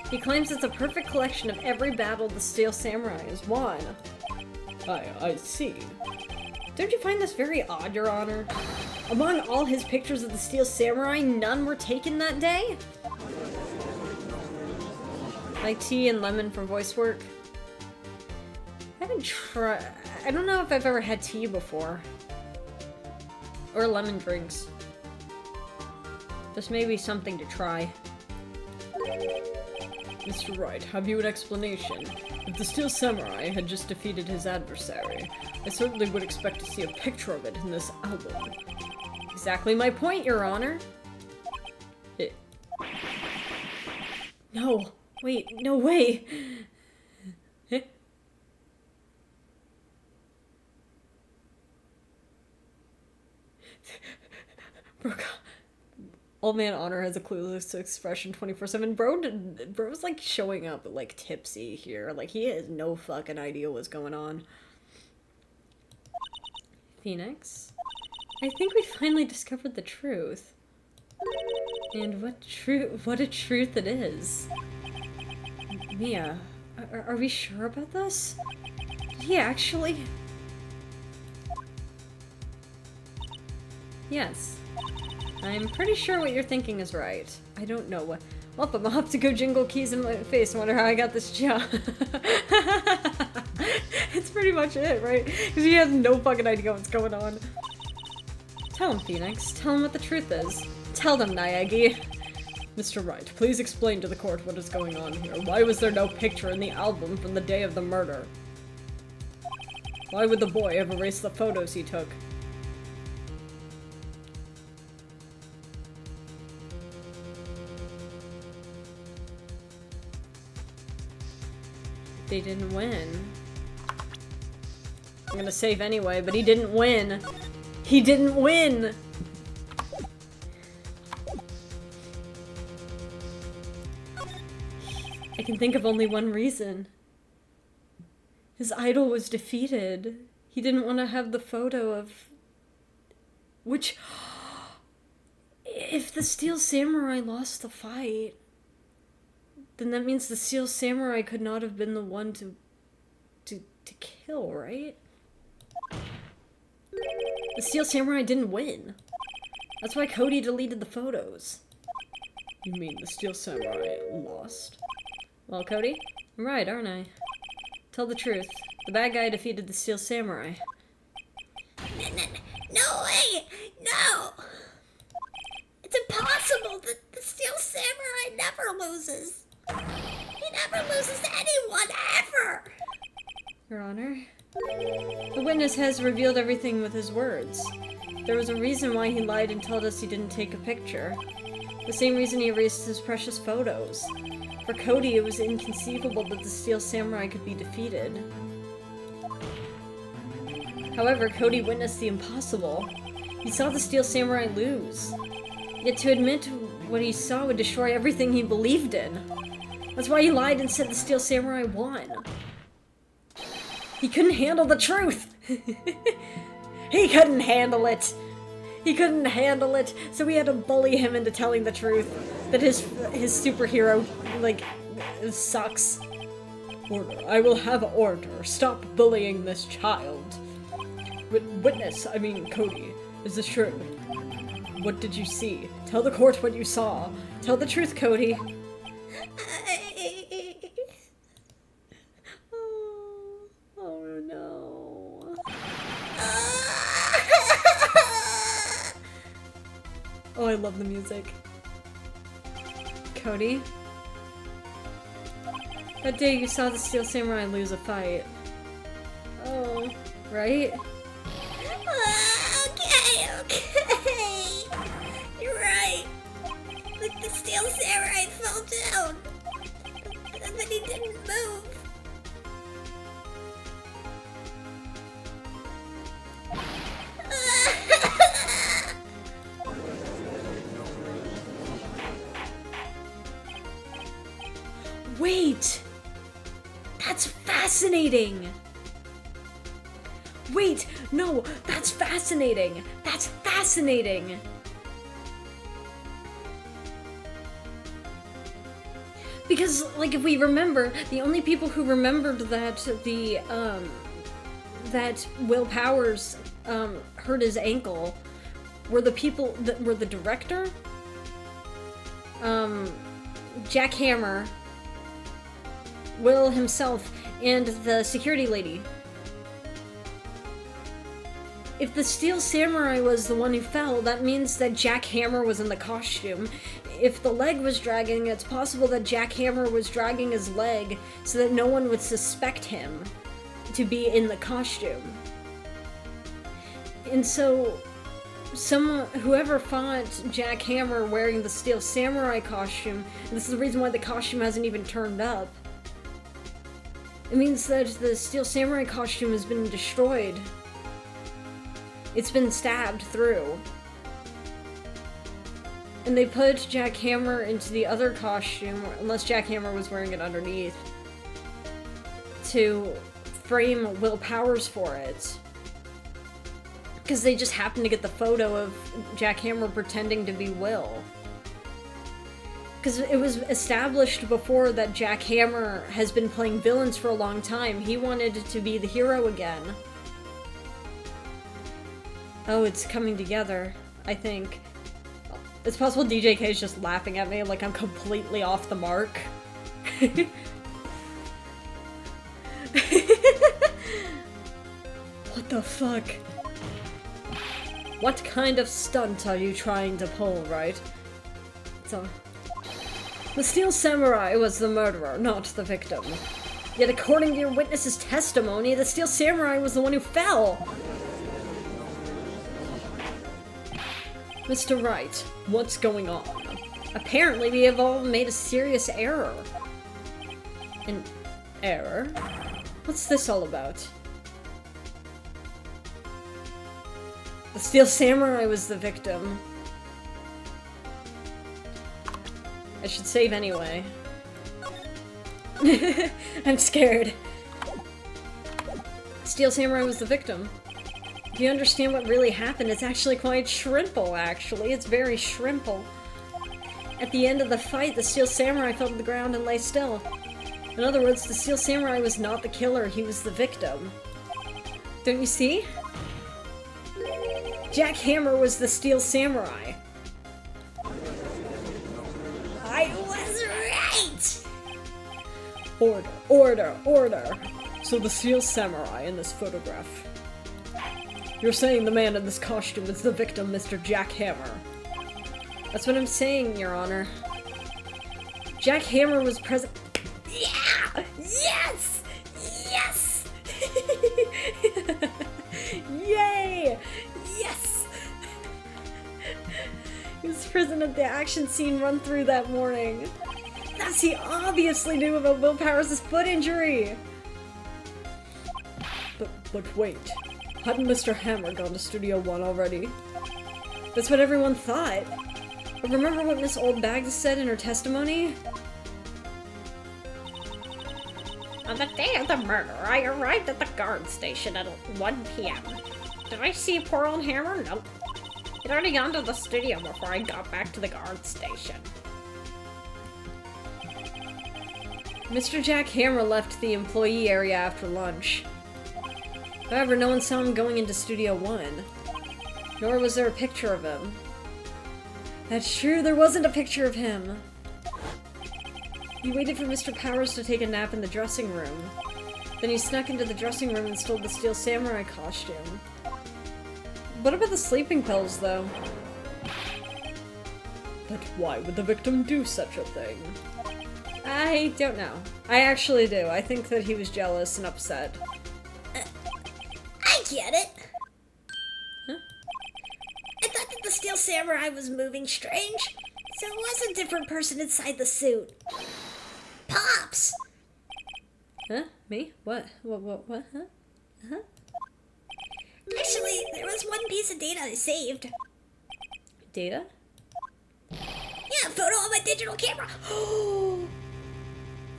He claims it's a perfect collection of every battle the Steel Samurai has won. I see. Don't you find this very odd, Your Honor? Among all his pictures of the Steel Samurai, none were taken that day? Like tea and lemon for voice work? I haven't tried... I don't know if I've ever had tea before. Or lemon drinks. This may be something to try. Mr. Wright, have you an explanation? If the Steel Samurai had just defeated his adversary, I certainly would expect to see a picture of it in this album. Exactly my point, Your Honor. No. Wait, no way. Bro, Old Man Honor has a clueless expression 24/7. Bro's like showing up like tipsy here. Like he has no fucking idea what's going on. Phoenix? I think we finally discovered the truth. And what a truth it is. Mia, are we sure about this? Did he actually? Yes. I'm pretty sure what you're thinking is right. I don't know what. Well, I'm gonna have to go jingle keys in my face and wonder how I got this job. It's pretty much it, right? Because he has no fucking idea what's going on. Tell him, Phoenix. Tell him what the truth is. Tell them, Naegi. Mr. Wright, please explain to the court what is going on here. Why was there no picture in the album from the day of the murder? Why would the boy have erased the photos he took? They didn't win. I'm gonna save anyway, but he didn't win. He didn't win! I can think of only one reason. His idol was defeated. He didn't want to have the photo of... Which... If the Steel Samurai lost the fight, then that means the Steel Samurai could not have been the one to kill, right? The Steel Samurai didn't win. That's why Cody deleted the photos. You mean the Steel Samurai lost? Well, Cody, I'm right, aren't I? Tell the truth. The bad guy defeated the Steel Samurai. No way! No! It's impossible! The Steel Samurai never loses! He never loses to anyone, ever! Your Honor, the witness has revealed everything with his words. There was a reason why he lied and told us he didn't take a picture. The same reason he erased his precious photos. For Cody, it was inconceivable that the Steel Samurai could be defeated. However, Cody witnessed the impossible. He saw the Steel Samurai lose. Yet to admit what he saw would destroy everything he believed in. That's why he lied and said the Steel Samurai won. He couldn't handle the truth! He couldn't handle it! He couldn't handle it, so we had to bully him into telling the truth. That his superhero, like, sucks. Order. I will have order. Stop bullying this child. Witness, I mean Cody, is this true? What did you see? Tell the court what you saw. Tell the truth, Cody. Oh no. Oh, I love the music. Cody? That day you saw the Steel Samurai lose a fight. Oh, right? Okay. You're right. The Steel Samurai fell down. And then he didn't move. Wait! That's fascinating! Wait, no, that's fascinating! That's fascinating! Because, like, if we remember, the only people who remembered that that Will Powers, hurt his ankle were the people that were the director, Jack Hammer, Will himself, and the security lady. If the Steel Samurai was the one who fell, that means that Jack Hammer was in the costume. If the leg was dragging, it's possible that Jack Hammer was dragging his leg so that no one would suspect him to be in the costume. And so, whoever fought Jack Hammer wearing the Steel Samurai costume, and this is the reason why the costume hasn't even turned up. It means that the Steel Samurai costume has been destroyed. It's been stabbed through. And they put Jack Hammer into the other costume, unless Jack Hammer was wearing it underneath, to frame Will Powers for it. Because they just happened to get the photo of Jack Hammer pretending to be Will. Because it was established before that Jack Hammer has been playing villains for a long time. He wanted to be the hero again. Oh, it's coming together, I think. It's possible DJK is just laughing at me like I'm completely off the mark. What the fuck? What kind of stunt are you trying to pull, Wright? So, the Steel Samurai was the murderer, not the victim. Yet according to your witness's testimony, the Steel Samurai was the one who fell! Mr. Wright, what's going on? Apparently we have all made a serious error. An error? What's this all about? The Steel Samurai was the victim. I should save anyway. I'm scared. Steel Samurai was the victim. If you understand what really happened, it's actually quite shrimple, actually. It's very shrimple. At the end of the fight, the Steel Samurai fell to the ground and lay still. In other words, the Steel Samurai was not the killer, he was the victim. Don't you see? Jack Hammer was the Steel Samurai. I was right! Order, order, order! So the Steel Samurai in this photograph. You're saying the man in this costume is the victim, Mr. Jack Hammer. That's what I'm saying, Your Honor. Jack Hammer was present- Yeah! Yes! Yes! Yay! Yes! He was present at the action scene run through that morning. Thus he obviously knew about Will Powers' foot injury! But wait. Hadn't Mr. Hammer gone to Studio 1 already? That's what everyone thought. But remember what Miss Oldbag said in her testimony? On the day of the murder, I arrived at the guard station at 1 p.m. Did I see poor old Hammer? Nope. He'd already gone to the studio before I got back to the guard station. Mr. Jack Hammer left the employee area after lunch. However, no one saw him going into Studio 1. Nor was there a picture of him. That's true, there wasn't a picture of him! He waited for Mr. Powers to take a nap in the dressing room. Then he snuck into the dressing room and stole the Steel Samurai costume. What about the sleeping pills, though? But why would the victim do such a thing? I don't know. I actually do. I think that he was jealous and upset. I get it. Huh? I thought that the Steel Samurai was moving strange, so it was a different person inside the suit. Pops! Huh? Me? What? What? Huh? Huh? Actually, there was one piece of data I saved. Data? Yeah, a photo on my digital camera.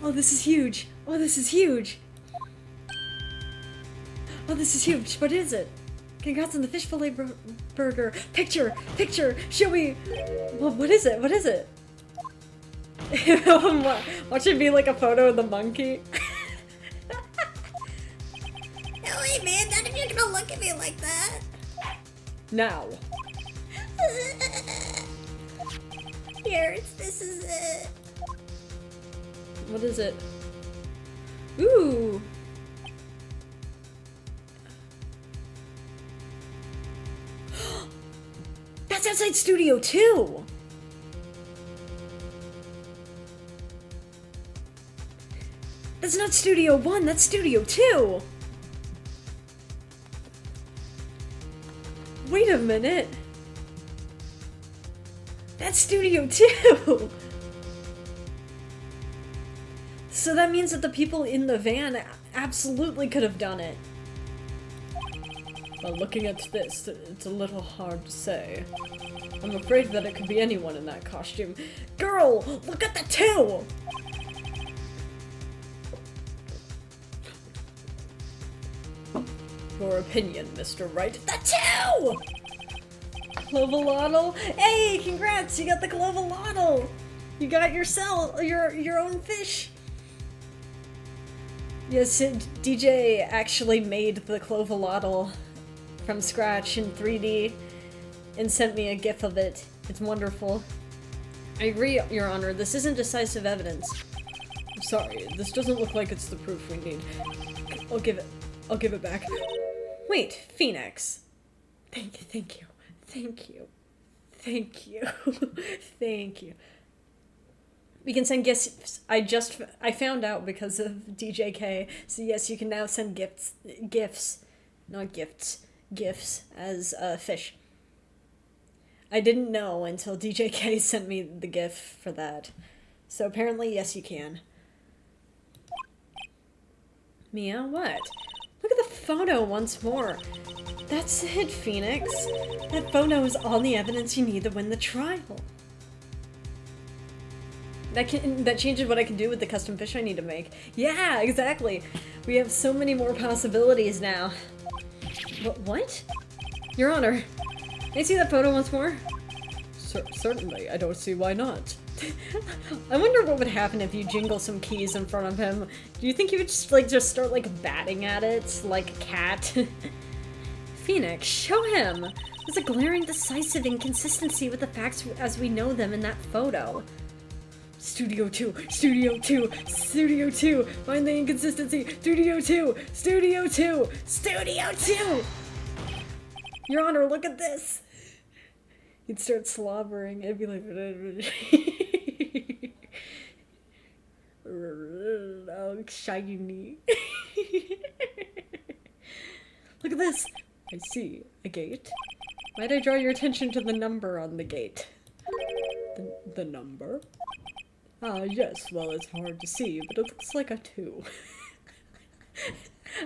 Oh, this is huge. Oh, this is huge. Oh, this is huge. What is it? Congrats on the fish fillet burger. Picture! Show me! What is it? What is it? Watch it be like a photo of the monkey. No way, man, not if you're gonna look at me like that. Now. Here, this is it. What is it? Ooh! That's outside Studio 2! That's not Studio 1, that's Studio 2! Wait a minute! That's Studio 2! So that means that the people in the van absolutely could have done it. Well, looking at this, it's a little hard to say. I'm afraid that it could be anyone in that costume. Girl, look at the 2! Your opinion, Mr. Wright. The 2! Clovelotl? Hey, congrats! You got the Clovelotl! You got your own fish! Yes, DJ actually made the Clovelotl from scratch in 3D and sent me a gif of it. It's wonderful. I agree, Your Honor. This isn't decisive evidence. I'm sorry. This doesn't look like it's the proof we need. I'll give it back. Wait, Phoenix. Thank you. Thank you. We can send gifts. I found out because of DJK. So yes, you can now send gifts, not gifts, gifts as fish. I didn't know until DJK sent me the gif for that. So apparently, yes, you can. Mia, what? Look at the photo once more. That's it, Phoenix. That photo is all the evidence you need to win the trial. That changes what I can do with the custom fish I need to make. Yeah, exactly. We have so many more possibilities now. What? Your Honor, may I see that photo once more? Certainly. I don't see why not. I wonder what would happen if you jingle some keys in front of him. Do you think he would just start batting at it like a cat? Phoenix, show him! There's a glaring decisive inconsistency with the facts as we know them in that photo. Studio 2! Find the inconsistency! Studio 2! Your Honor, look at this! He'd start slobbering. It'd be like... oh, shiny. Look at this! I see. A gate. Might I draw your attention to the number on the gate? The number? Ah, yes, well, it's hard to see, but it looks like a 2.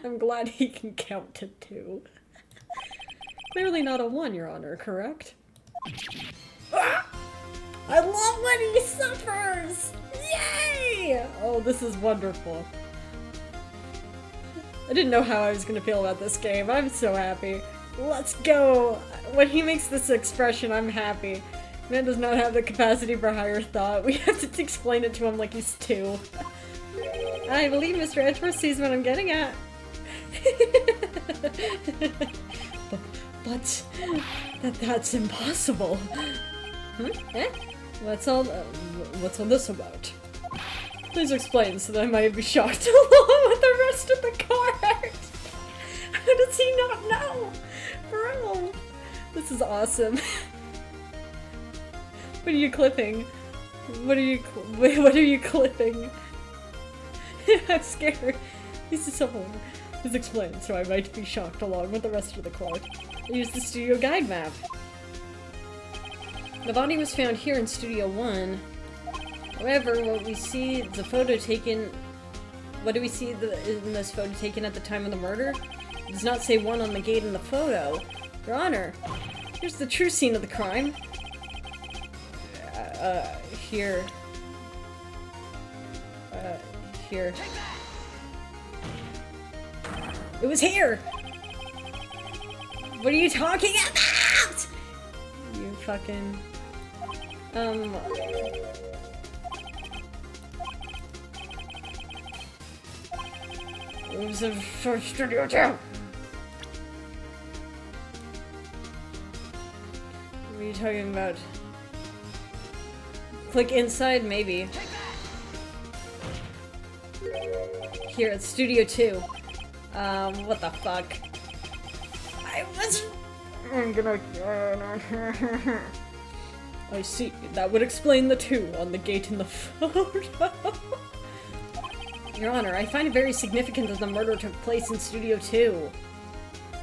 I'm glad he can count to 2. Clearly not a 1, Your Honor, correct? Ah! I love when he suffers! Yay! Oh, this is wonderful. I didn't know how I was gonna feel about this game. I'm so happy. Let's go! When he makes this expression, I'm happy. Man does not have the capacity for higher thought. We have to explain it to him like he's 2. I believe Mr. Edgeworth sees what I'm getting at. but that's impossible. Huh? Eh? What's all this about? Please explain so that I might be shocked along with the rest of the card. How does he not know? Bro, this is awesome. What are you clipping? What are you clipping? I'm scared. This is so hard. Please explain so I might be shocked along with the rest of the card. I used the studio guide map. The body was found here in Studio 1. However, what we see, the photo taken... What do we see in this photo taken at the time of the murder? It does not say 1 on the gate in the photo. Your Honor, here's the true scene of the crime. Here. Here. It was here! What are you talking about?! You fucking... It was for Studio 2! What are you talking about? Click inside, maybe. Here, it's Studio 2. What the fuck? I'm gonna... I see. That would explain the 2 on the gate in the photo. Your Honor, I find it very significant that the murder took place in Studio 2.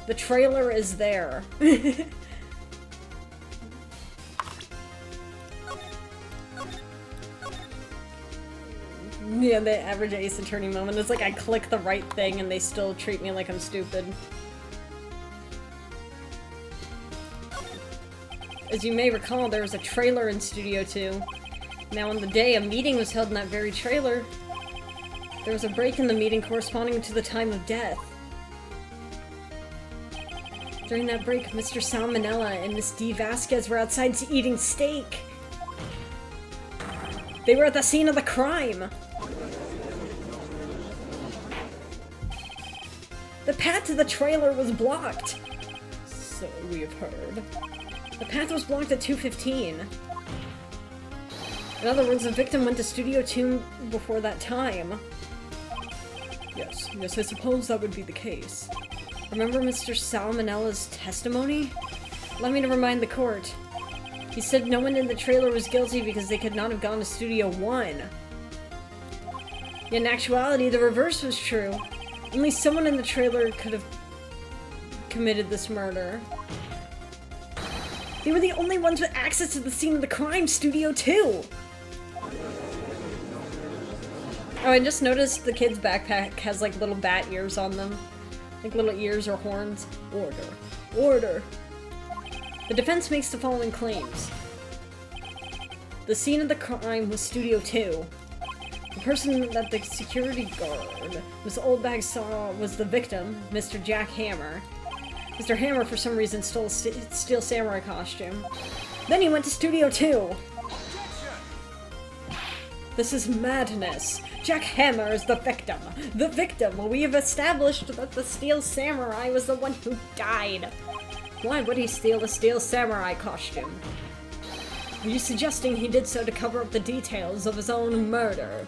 The trailer is there. Yeah, the average Ace Attorney moment is like I click the right thing and they still treat me like I'm stupid. As you may recall, there was a trailer in Studio 2. Now on the day a meeting was held in that very trailer, there was a break in the meeting corresponding to the time of death. During that break, Mr. Salmonella and Ms. D. Vasquez were outside eating steak. They were at the scene of the crime. The path to the trailer was blocked. So we have heard. The path was blocked at 2:15. In other words, the victim went to Studio 2 before that time. Yes, I suppose that would be the case. Remember Mr. Salmonella's testimony? Allow me to remind the court. He said no one in the trailer was guilty because they could not have gone to Studio 1. Yet in actuality, the reverse was true. Only someone in the trailer could have committed this murder. They were the only ones with access to the scene of the crime, Studio 2! Oh, I just noticed the kid's backpack has like little bat ears on them. Like little ears or horns. Order. Order! The defense makes the following claims. The scene of the crime was Studio 2. The person that the security guard Ms. Oldbag saw was the victim, Mr. Jack Hammer. Mr. Hammer, for some reason, stole a Steel Samurai costume. Then he went to Studio 2. This is madness. Jack Hammer is the victim. The victim. We have established that the Steel Samurai was the one who died. Why would he steal a Steel Samurai costume? Are you suggesting he did so to cover up the details of his own murder?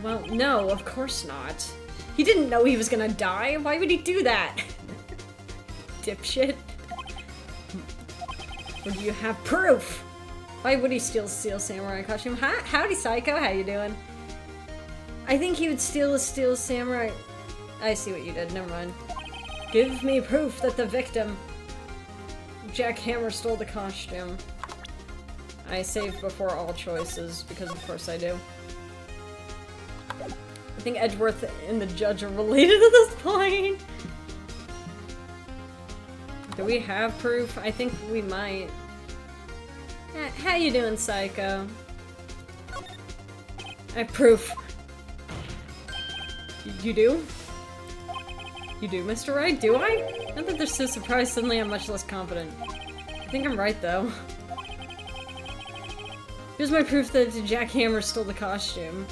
Well, no, of course not. He didn't know he was gonna die. Why would he do that? Dipshit. Or do you have proof? Why would he steal a Steel Samurai costume? Howdy, Psycho. How you doing? I think he would steal a Steel Samurai... I see what you did. Never mind. Give me proof that the victim, Jack Hammer, stole the costume. I save before all choices, because of course I do. I think Edgeworth and the judge are related at this point. Do we have proof? I think we might. How you doing, Psycho? I have proof. You do? You do, Mr. Wright? Do I? Not that they're so surprised, suddenly I'm much less confident. I think I'm right, though. Here's my proof that Jack Hammer stole the costume.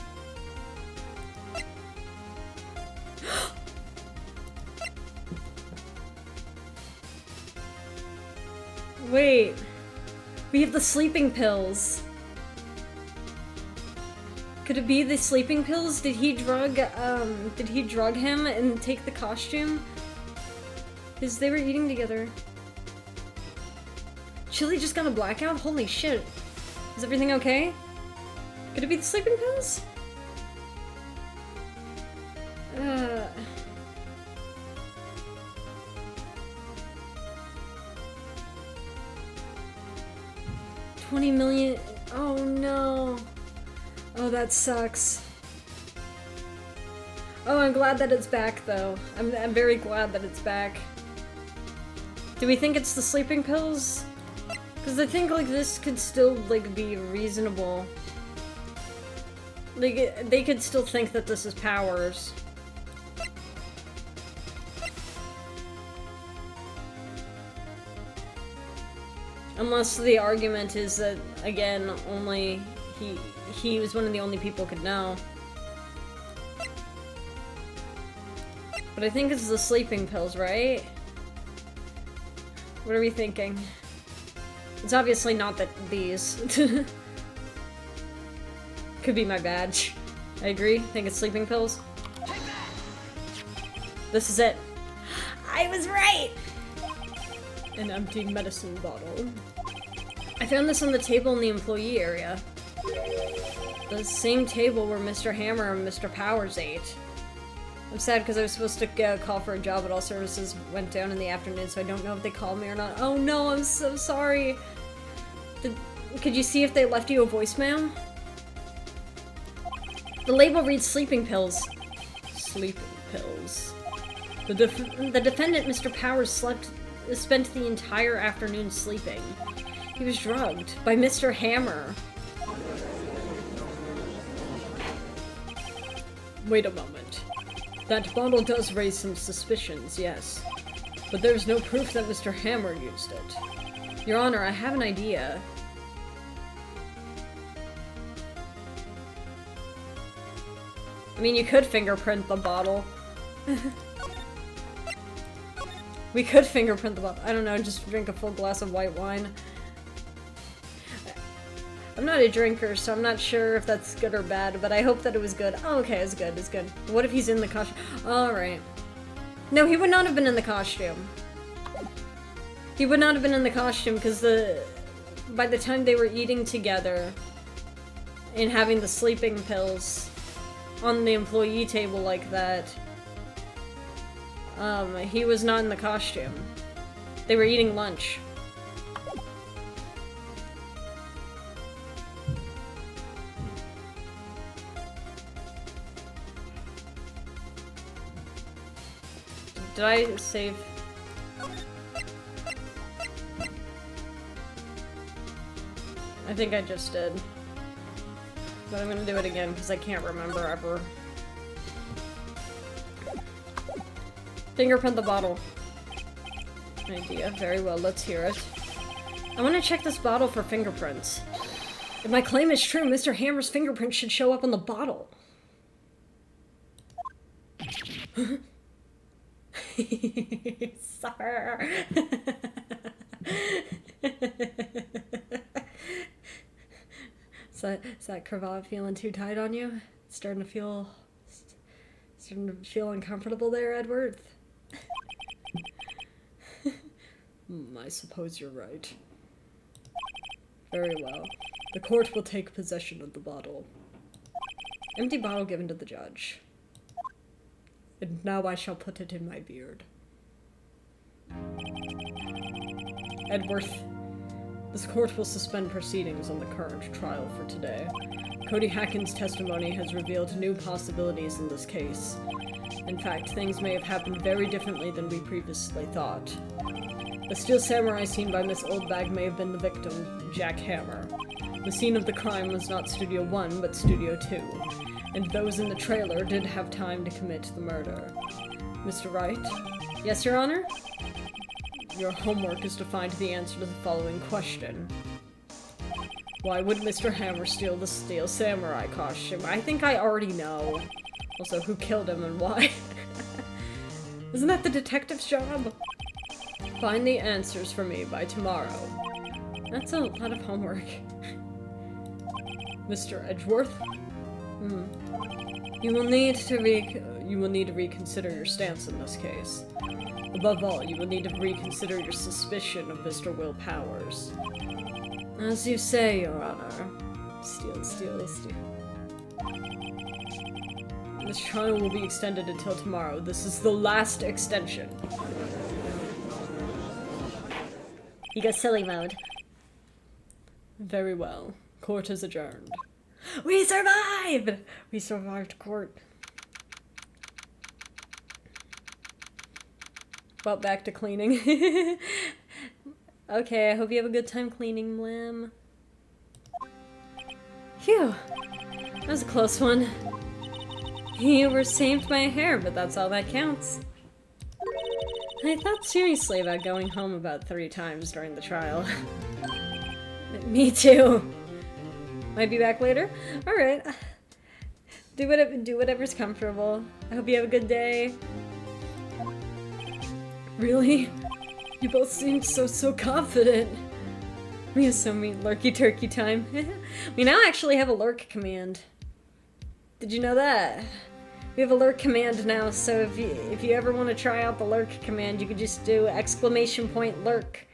Wait. We have the sleeping pills. Could it be the sleeping pills? Did he drug him and take the costume? Because they were eating together. Chili just got a blackout? Holy shit. Is everything okay? Could it be the sleeping pills? Uh... 20 million. Oh no. Oh, that sucks. Oh, I'm glad that it's back though. I'm very glad that it's back. Do we think it's the sleeping pills? Because I think like this could still like be reasonable. Like they could still think that this is Powers. Unless the argument is that, again, only he was one of the only people who could know. But I think it's the sleeping pills, right? What are we thinking? It's obviously not that these. Could be my badge. I agree. Think it's sleeping pills. This is it. I was right! An empty medicine bottle. I found this on the table in the employee area. The same table where Mr. Hammer and Mr. Powers ate. I'm sad because I was supposed to get a call for a job, but all services went down in the afternoon, so I don't know if they called me or not. Oh no, I'm so sorry. Could you see if they left you a voicemail? The label reads sleeping pills. Sleeping pills. The defendant, Mr. Powers, spent the entire afternoon sleeping. He was drugged by Mr. Hammer. Wait a moment. That bottle does raise some suspicions, yes. But there's no proof that Mr. Hammer used it. Your Honor, I have an idea. I mean, you could fingerprint the bottle. We could fingerprint the bottle. I don't know, just drink a full glass of white wine. I'm not a drinker, so I'm not sure if that's good or bad, but I hope that it was good. Oh, okay, it's good, it's good. What if he's in the costume? Alright. No, he would not have been in the costume. He would not have been in the costume, because by the time they were eating together and having the sleeping pills on the employee table like that, he was not in the costume. They were eating lunch. Did I save? I think I just did. But I'm gonna do it again because I can't remember ever. Fingerprint the bottle. Idea. Very well, let's hear it. I want to check this bottle for fingerprints. If my claim is true, Mr. Hammer's fingerprint should show up on the bottle. Sir. Is that cravat feeling too tight on you? Starting to feel uncomfortable there, Edward? I suppose you're right. Very well. The court will take possession of the bottle. Empty bottle given to the judge. And now I shall put it in my beard. Edworth, this court will suspend proceedings on the current trial for today. Cody Hacken's testimony has revealed new possibilities in this case. In fact, things may have happened very differently than we previously thought. The steel samurai seen by Miss Oldbag may have been the victim, Jack Hammer. The scene of the crime was not Studio 1, but Studio 2, and those in the trailer did have time to commit the murder. Mr. Wright? Yes, Your Honor? Your homework is to find the answer to the following question. Why would Mr. Hammer steal the steel samurai costume? I think I already know. Also, who killed him and why? Isn't that the detective's job? Find the answers for me by tomorrow. That's a lot of homework. Mr. Edgeworth? You will need to reconsider your stance in this case. Above all, you will need to reconsider your suspicion of Mr. Will Powers. As you say, Your Honor. Steal. This trial will be extended until tomorrow. This is the last extension. You go silly mode. Very well. Court is adjourned. We survived! We survived court. Well, back to cleaning. Okay, I hope you have a good time cleaning, Lim. Phew. That was a close one. You were saved by a hair, but that's all that counts. I thought seriously about going home about 3 times during the trial. Me too. Might be back later? Alright. Do whatever's comfortable. I hope you have a good day. Really? You both seemed so confident. We have so many lurky turkey time. We now actually have a lurk command. Did you know that? We have a lurk command now, so if you ever want to try out the lurk command, you can just do !lurk,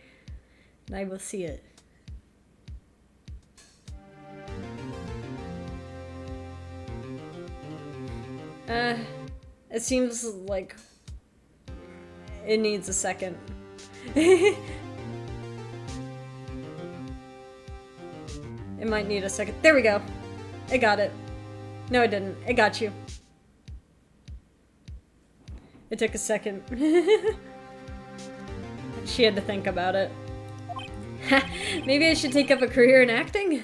and I will see it. It seems like it needs a second. It might need a second. There we go. I got it. No, it didn't. It got you. It took a second. She had to think about it. Maybe I should take up a career in acting?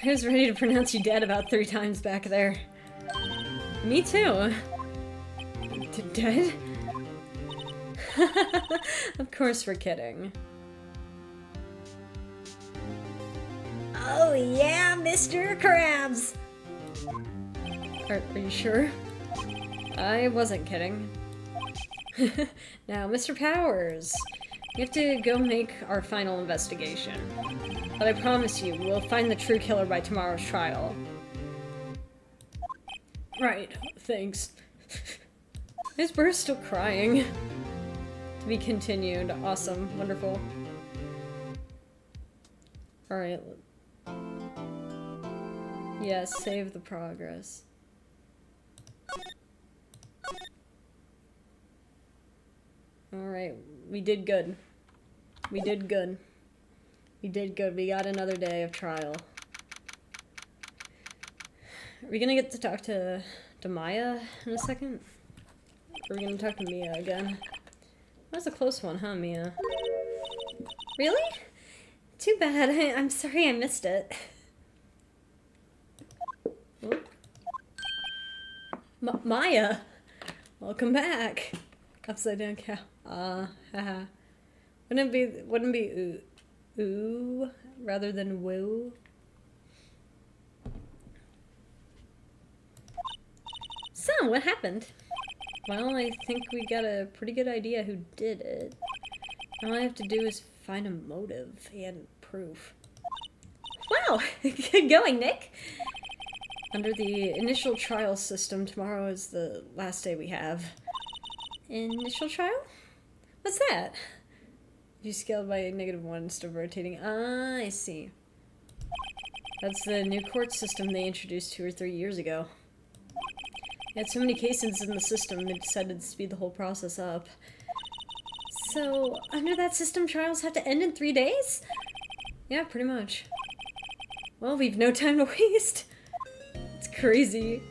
I was ready to pronounce you dead about 3 times back there. Me too. Dead? Of course we're kidding. Oh yeah, Mr. Krabs! Are you sure? I wasn't kidding. Now, Mr. Powers, you have to go make our final investigation. But I promise you, we'll find the true killer by tomorrow's trial. Right, thanks. Is Burr still crying? To be continued. Awesome. Wonderful. Alright. Yes, save the progress. Alright, we did good. We did good. We did good. We got another day of trial. Are we gonna get to talk to Maya in a second? Or are we gonna talk to Mia again? That was a close one, huh, Mia? Really? Too bad. I'm sorry I missed it. Maya! Welcome back! Upside down cow. Haha. Wouldn't it be ooh rather than woo? So, what happened? Well, I think we got a pretty good idea who did it. All I have to do is find a motive and proof. Wow! Good going, Nick! Under the initial trial system, tomorrow is the last day we have. Initial trial? What's that? You scaled by -1 instead of rotating. Ah, I see. That's the new court system they introduced 2 or 3 years ago. They had so many cases in the system, they decided to speed the whole process up. So, under that system, trials have to end in 3 days? Yeah, pretty much. Well, we've no time to waste. It's crazy.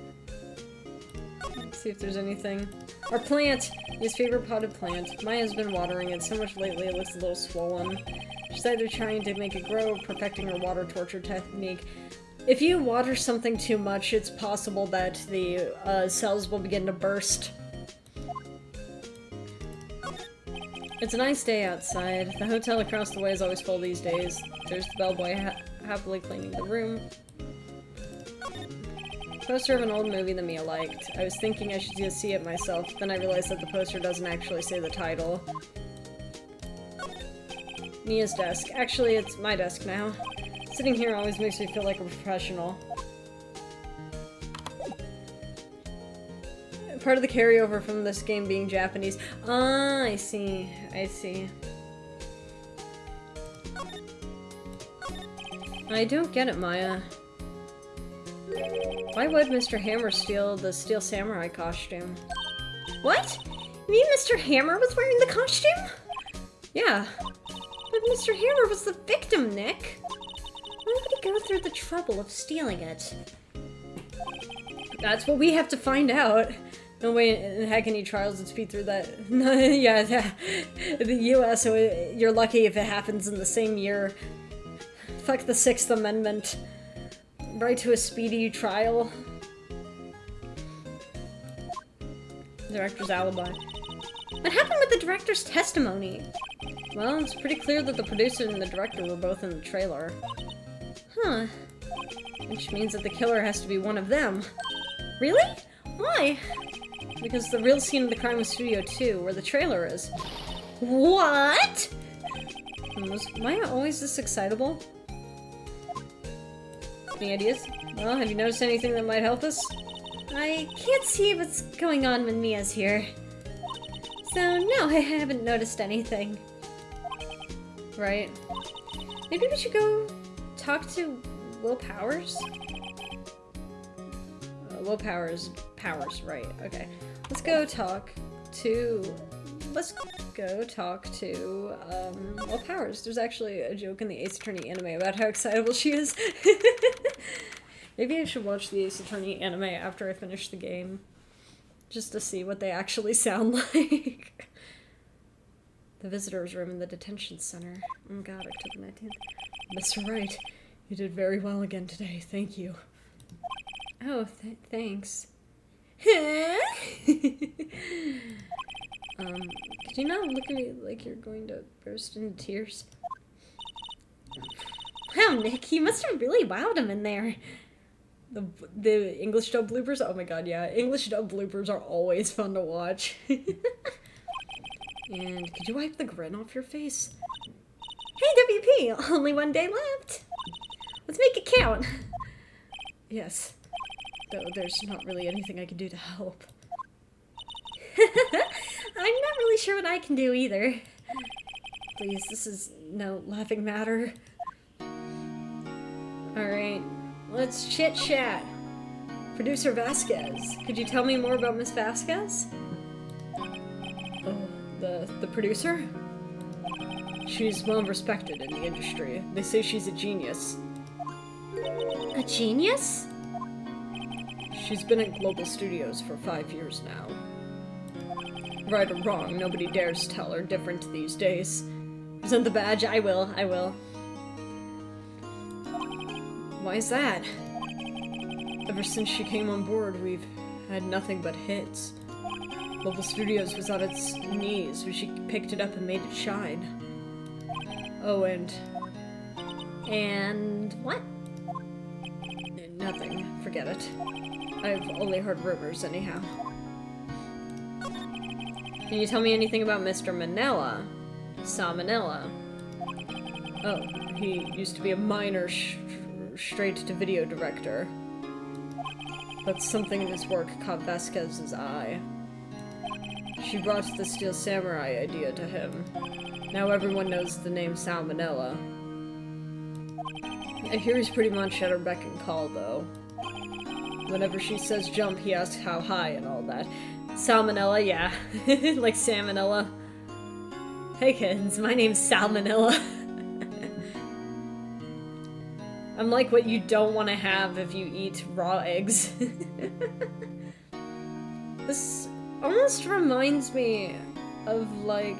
Let's see if there's anything. Our plant! His favorite potted plant. Maya's been watering it so much lately it looks a little swollen. She's either trying to make it grow or perfecting her water torture technique. If you water something too much, it's possible that the cells will begin to burst. It's a nice day outside. The hotel across the way is always full these days. There's the bellboy happily cleaning the room. Poster of an old movie that Mia liked. I was thinking I should go see it myself, then I realized that the poster doesn't actually say the title. Mia's desk. Actually, it's my desk now. Sitting here always makes me feel like a professional. Part of the carryover from this game being Japanese. Ah, I see. I see. I don't get it, Maya. Why would Mr. Hammer steal the Steel Samurai costume? What? You mean Mr. Hammer was wearing the costume? Yeah. But Mr. Hammer was the victim, Nick. Why would he go through the trouble of stealing it? That's what we have to find out. No way in heck any trials would speed through that. Yeah, the US, so you're lucky if it happens in the same year. Fuck the 6th Amendment. Right to a speedy trial. Director's alibi. What happened with the director's testimony? Well, it's pretty clear that the producer and the director were both in the trailer. Huh. Which means that the killer has to be one of them. Really? Why? Because the real scene of the crime was Studio 2, where the trailer is. What? Was Maya always this excitable? Any ideas? Well, have you noticed anything that might help us? I can't see what's going on when Mia's here. So, no, I haven't noticed anything. Right. Maybe we should go talk to Will Powers? Will Powers, right, okay. Let's go talk to Will Powers. There's actually a joke in the Ace Attorney anime about how excitable she is. Maybe I should watch the Ace Attorney anime after I finish the game. Just to see what they actually sound like. The visitor's room in the detention center. Oh god, October 19th. Mr. Wright, you did very well again today. Thank you. Oh, thanks. Could you not look at me like you're going to burst into tears? Wow, Nick, you must have really wowed him in there. The English dub bloopers? Oh my god, yeah. English dub bloopers are always fun to watch. And could you wipe the grin off your face? Hey, WP! Only one day left! Let's make it count! Yes. Though there's not really anything I can do to help. I'm not really sure what I can do either. Please, this is no laughing matter. Alright, let's chit-chat. Producer Vasquez. Could you tell me more about Ms. Vasquez? Oh, the producer? She's well respected in the industry. They say she's a genius. A genius? She's been at Global Studios for 5 years now. Right or wrong, nobody dares tell her different these days. Present the badge? I will. Why is that? Ever since she came on board, we've had nothing but hits. Global Studios was on its knees when she picked it up and made it shine. Oh, and what? nothing. Forget it. I've only heard rumors anyhow. Can you tell me anything about Mr. Manila? Salmonella. Oh, he used to be a minor straight-to-video director. But something in his work caught Vasquez's eye. She brought the Steel Samurai idea to him. Now everyone knows the name Salmonella. I hear he's pretty much at her beck and call, though. Whenever she says jump, he asks how high and all that. Salmonella, yeah. Like salmonella. Hey kids, my name's Salmonella. I'm like what you don't want to have if you eat raw eggs. This almost reminds me of, like...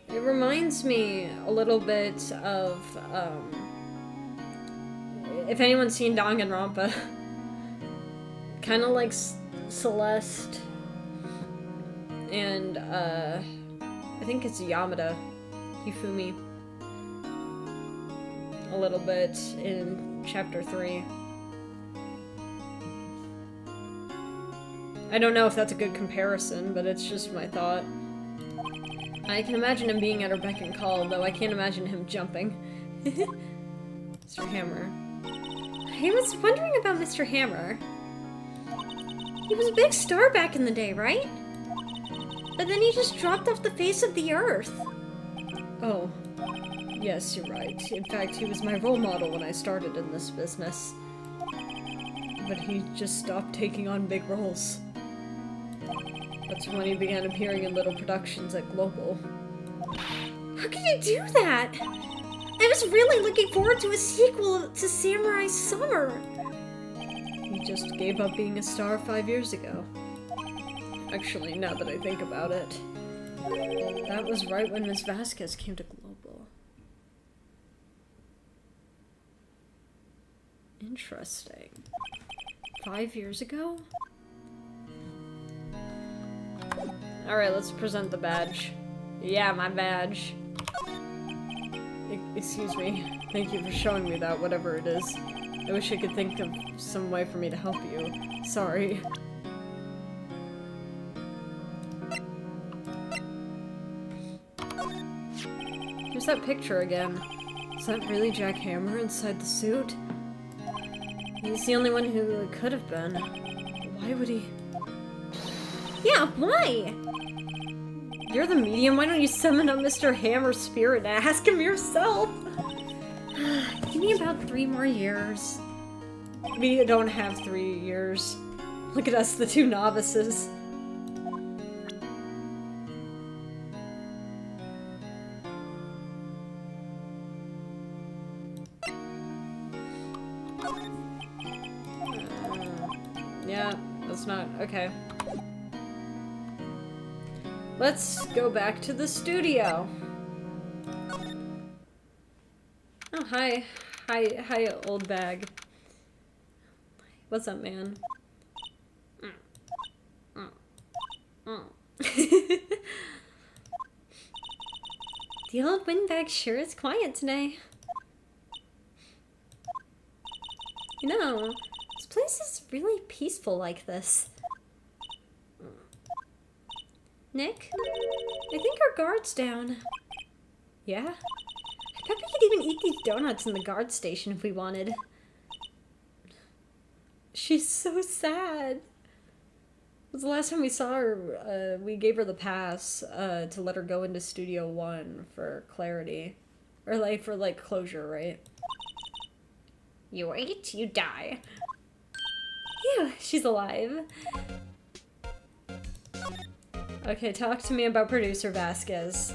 It reminds me a little bit of, if anyone's seen Danganronpa, kind of like Celeste, and, I think it's Yamada, Hifumi, a little bit in Chapter 3. I don't know if that's a good comparison, but it's just my thought. I can imagine him being at her beck and call, though I can't imagine him jumping. Mr. Hammer. I was wondering about Mr. Hammer. He was a big star back in the day, right? But then he just dropped off the face of the earth. Oh. Yes, you're right. In fact, he was my role model when I started in this business. But he just stopped taking on big roles. That's when he began appearing in little productions at Global. How could you do that? I was really looking forward to a sequel to Samurai Summer. He just gave up being a star 5 years ago. Actually, now that I think about it, that was right when Ms. Vasquez came to Global. Interesting. 5 years ago? Alright, let's present the badge. Yeah, my badge. Excuse me. Thank you for showing me that, whatever it is. I wish I could think of some way for me to help you. Sorry. Here's that picture again. Is that really Jack Hammer inside the suit? He's the only one who it could have been. Why would he... Yeah, why? You're the medium, why don't you summon up Mr. Hammer's spirit and ask him yourself? Give me about 3 more years. We don't have 3 years. Look at us, the 2 novices. Okay. Let's go back to the studio. Oh, hi. Hi, old bag. What's up, man? The old windbag sure is quiet today. You know, this place is really peaceful like this. Nick? I think our guard's down. Yeah? I bet we could even eat these donuts in the guard station if we wanted. She's so sad. It was the last time we saw her, we gave her the pass to let her go into Studio 1 for clarity. Or like, for like closure, right? You eat, you die. Phew, she's alive. Okay, talk to me about producer Vasquez.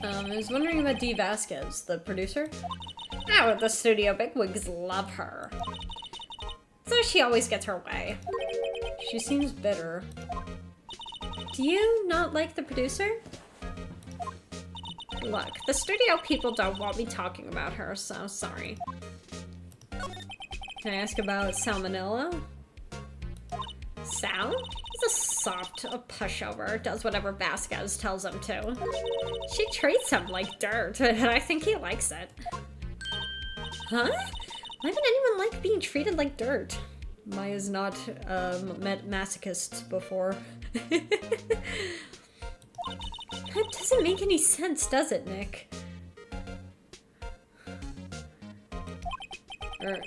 I was wondering about D. Vasquez, the producer? Oh, the studio bigwigs love her. So she always gets her way. She seems bitter. Do you not like the producer? Look, the studio people don't want me talking about her, so sorry. Can I ask about Salmonella? Sal? He's a soft, a pushover, does whatever Vasquez tells him to. She treats him like dirt, and I think he likes it. Huh? Why would anyone like being treated like dirt? Maya's not met masochists before. That doesn't make any sense, does it, Nick?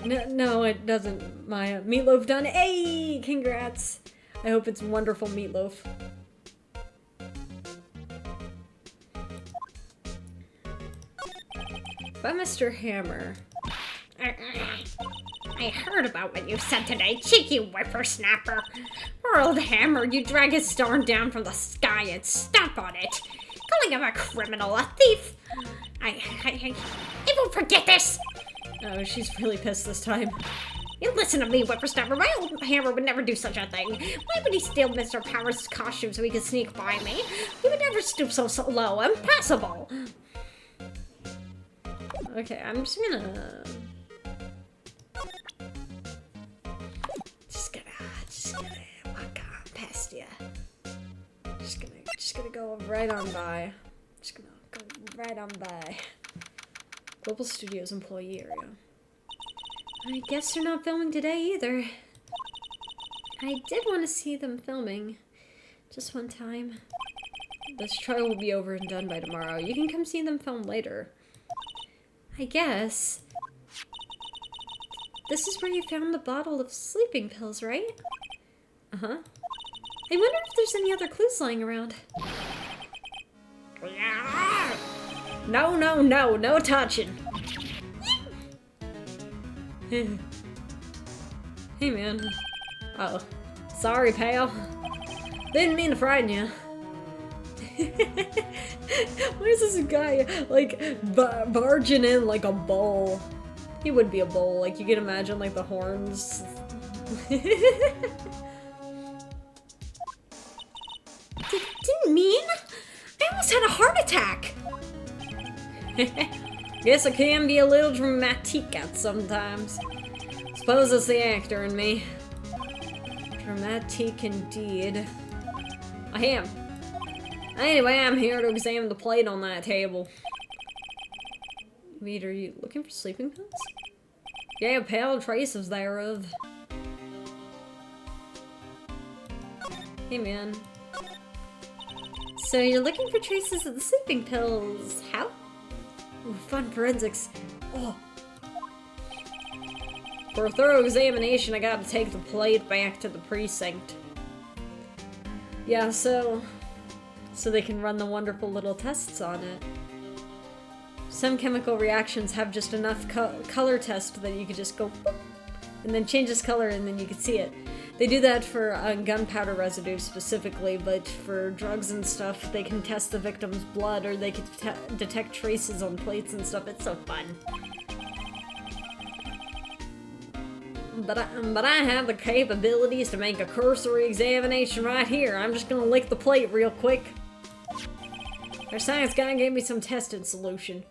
No, it doesn't, Maya. Meatloaf done. Hey, congrats. I hope it's wonderful meatloaf. By Mr. Hammer. I heard about what you said today, cheeky whippersnapper. Poor old Hammer, you drag his star down from the sky and stomp on it. Calling him a criminal, a thief. I won't forget this. Oh, she's really pissed this time. You listen to me, whippersnapper. My old Hammer would never do such a thing. Why would he steal Mr. Power's costume so he could sneak by me? He would never stoop so low. Impossible. Okay, I'm just gonna walk on past you. Just gonna go right on by. Just gonna go right on by. Global Studios employee area. I guess they're not filming today either. I did want to see them filming. Just one time. This trial will be over and done by tomorrow. You can come see them film later. I guess. This is where you found the bottle of sleeping pills, right? Uh-huh. I wonder if there's any other clues lying around. No touching. Hey, man. Oh, sorry, pal. Didn't mean to frighten you. Why is this guy, like, barging in like a bull? He would be a bull, like, you can imagine, like, the horns. Didn't mean? I almost had a heart attack. Guess I can be a little dramatic at sometimes. Suppose it's the actor in me. Dramatic indeed. I am. Anyway, I'm here to examine the plate on that table. Wait, are you looking for sleeping pills? Yeah, pale traces thereof. Hey, man. So you're looking for traces of the sleeping pills. How? Ooh, fun forensics. Oh. For a thorough examination, I gotta take the plate back to the precinct. Yeah, so they can run the wonderful little tests on it. Some chemical reactions have just enough color test that you could just go boop, and then change its color and then you can see it. They do that for gunpowder residue specifically, but for drugs and stuff, they can test the victim's blood or they can detect traces on plates and stuff. It's so fun. but I have the capabilities to make a cursory examination right here. I'm just gonna lick the plate real quick. Our science guy gave me some tested solution.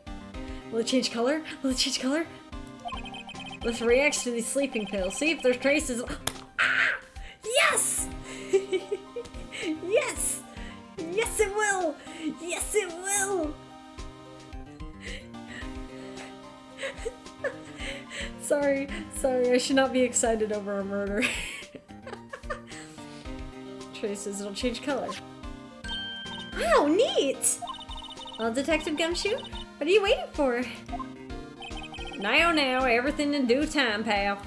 Will it change color? Will it change color? Let's react to these sleeping pills. See if there's traces. Ah! Yes! Yes! Yes, it will! Yes, it will! Sorry, I should not be excited over a murder. Traces, it'll change color. Wow, neat! Well, Detective Gumshoe, what are you waiting for? Now, everything in due time, pal.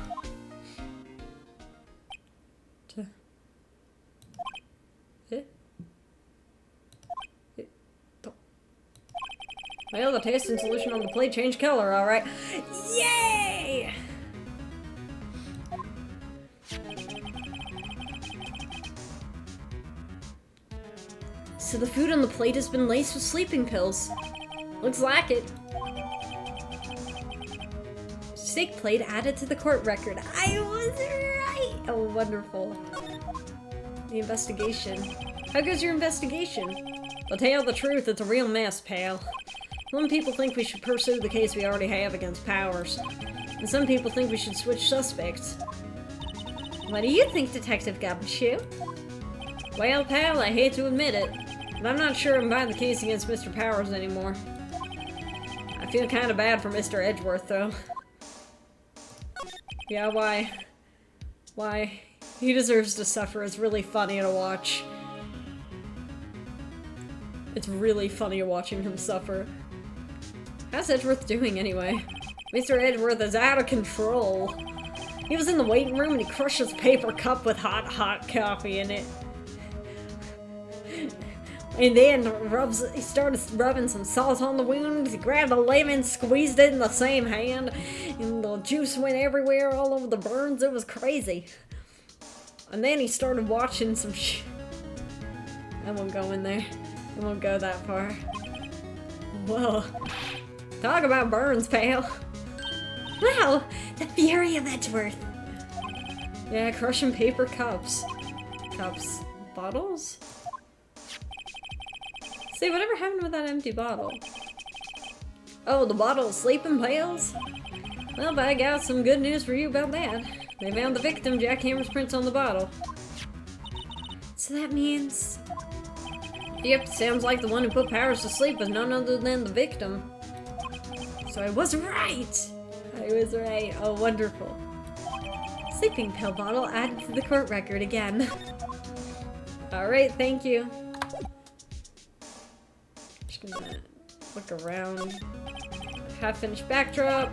Well, the testing solution on the plate changed color, alright. Yay! So the food on the plate has been laced with sleeping pills. Looks like it. Steak plate added to the court record. I was right! Oh, wonderful. The investigation. How goes your investigation? I'll tell you the truth, it's a real mess, pal. Some people think we should pursue the case we already have against Powers. And some people think we should switch suspects. What do you think, Detective Gumshoe? Well, pal, I hate to admit it, but I'm not sure I'm buying the case against Mr. Powers anymore. I feel kind of bad for Mr. Edgeworth, though. Yeah, why? Why? He deserves to suffer. It's really funny to watch. It's really funny watching him suffer. How's Edgeworth doing, anyway? Mr. Edgeworth is out of control. He was in the waiting room and he crushed his paper cup with hot coffee in it. And then he started rubbing some salt on the wounds. He grabbed a lemon, squeezed it in the same hand, and the juice went everywhere, all over the burns. It was crazy. And then he started watching some I won't go in there. I won't go that far. Whoa. Talk about burns, pal. Wow, the fury of Edgeworth. Yeah, crushing paper cups. Bottles? See, whatever happened with that empty bottle? Oh, the bottle of sleeping pills? Well, I got some good news for you about that. They found the victim, Jackhammer's prints on the bottle. So that means... Yep, sounds like the one who put Powers to sleep was none other than the victim. So I was right! I was right. Oh, wonderful. Sleeping pill bottle added to the court record again. Alright, thank you. Just gonna look around. Half-finished backdrop.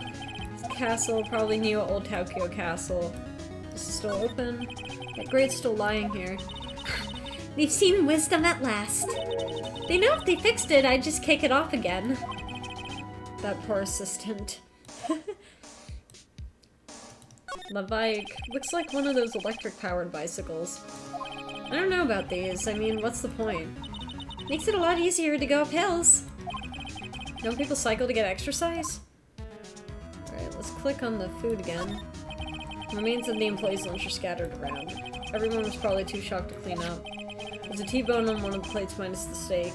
Castle, probably new old Tokyo Castle. This is still open. That grate's still lying here. They've seen wisdom at last. They know if they fixed it, I'd just kick it off again. That poor assistant. The bike. Looks like one of those electric-powered bicycles. I don't know about these. I mean, what's the point? Makes it a lot easier to go up hills. Don't people cycle to get exercise? Alright, let's click on the food again. Remains of the employee's lunch are scattered around. Everyone was probably too shocked to clean up. There's a T-bone on one of the plates minus the steak.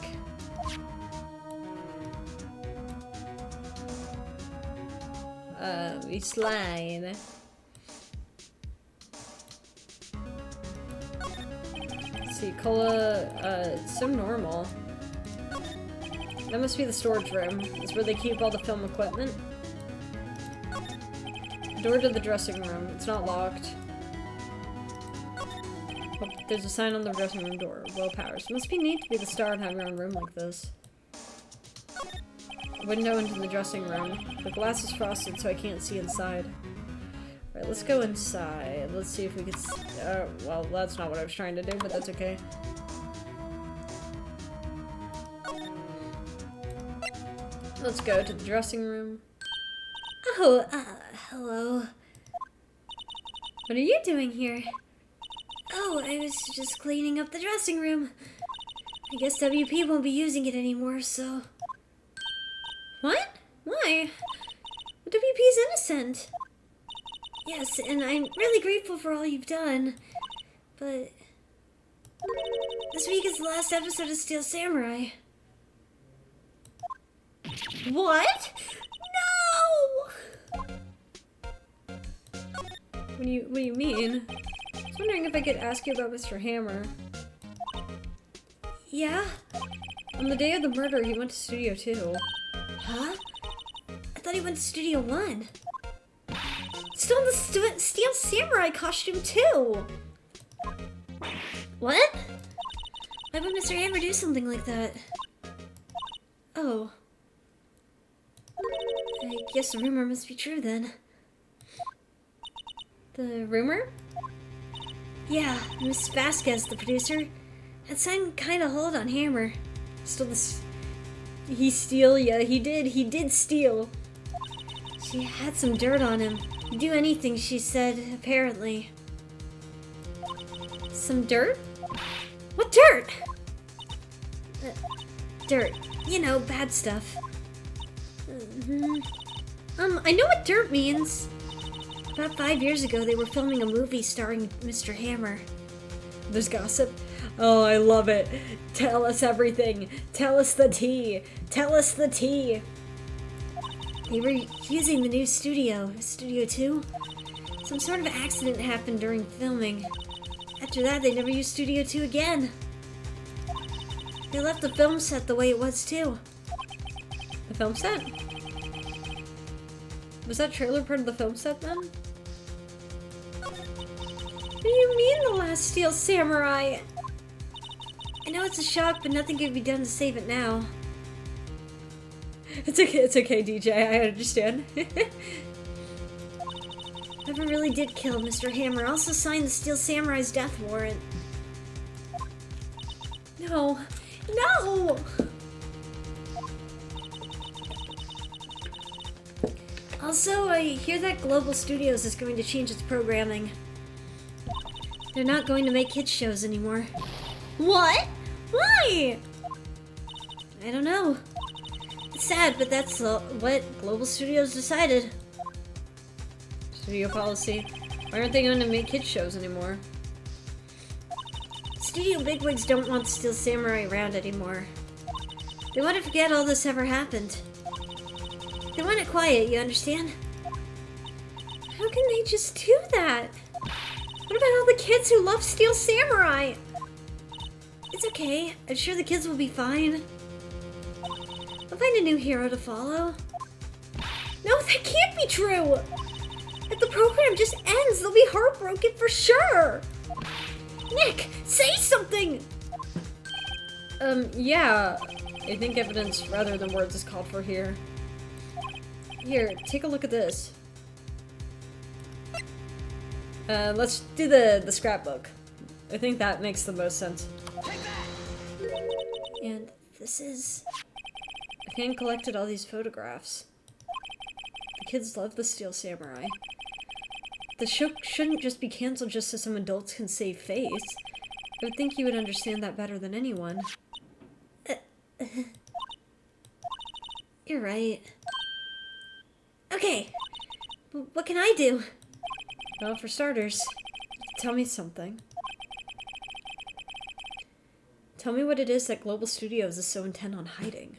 We slide. Let's see, cola, it's so normal. That must be the storage room. It's where they keep all the film equipment. Door to the dressing room. It's not locked. Oh, there's a sign on the dressing room door. Will Powers. Must be neat to be the star and have your own room like this. Window into the dressing room. The glass is frosted, so I can't see inside. Alright, let's go inside. Let's see if we can well, that's not what I was trying to do, but that's okay. Let's go to the dressing room. Oh, hello. What are you doing here? Oh, I was just cleaning up the dressing room. I guess WP won't be using it anymore, so... What? Why? WP's innocent. Yes, and I'm really grateful for all you've done. But this week is the last episode of Steel Samurai. What? No! What do you mean? I was wondering if I could ask you about Mr. Hammer. Yeah? On the day of the murder, he went to Studio 2. Huh? I thought he went to Studio 1. Still in the Steel Samurai costume too! What? Why would Mr. Hammer do something like that? Oh. I guess the rumor must be true then. The rumor? Yeah, Ms Vasquez, the producer, had some kind of hold on Hammer. Still he steal? Yeah, he did steal. She had some dirt on him. He'd do anything, she said, apparently. Some dirt? What dirt? Dirt. You know, bad stuff. I know what dirt means. About 5 years ago, they were filming a movie starring Mr. Hammer. There's gossip. Oh, I love it. Tell us everything. Tell us the tea. Tell us the tea. They were using the new studio, Studio 2. Some sort of accident happened during filming. After that, they never used Studio 2 again. They left the film set the way it was, too. The film set? Was that trailer part of the film set then? What do you mean, the last Steel Samurai? I know it's a shock, but nothing can be done to save it now. It's okay, DJ, I understand. Whoever really did kill Mr. Hammer also signed the Steel Samurai's death warrant. No. No! Also, I hear that Global Studios is going to change its programming. They're not going to make kids shows anymore. What? Why? I don't know. It's sad, but that's what Global Studios decided. Studio policy. Why aren't they going to make kids shows anymore? Studio bigwigs don't want Steel Samurai around anymore. They want to forget all this ever happened. They want it quiet, you understand? How can they just do that? What about all the kids who love Steel Samurai? It's okay. I'm sure the kids will be fine. They'll find a new hero to follow. No, that can't be true! If the program just ends, they'll be heartbroken for sure! Nick, say something! Yeah. I think evidence rather than words is called for here. Here, take a look at this. Let's do the scrapbook. I think that makes the most sense. And this is... A fan collected all these photographs. The kids love the Steel Samurai. The show shouldn't just be canceled just so some adults can save face. I would think you would understand that better than anyone. You're right. Okay, what can I do? Well, for starters, tell me something. Tell me what it is that Global Studios is so intent on hiding.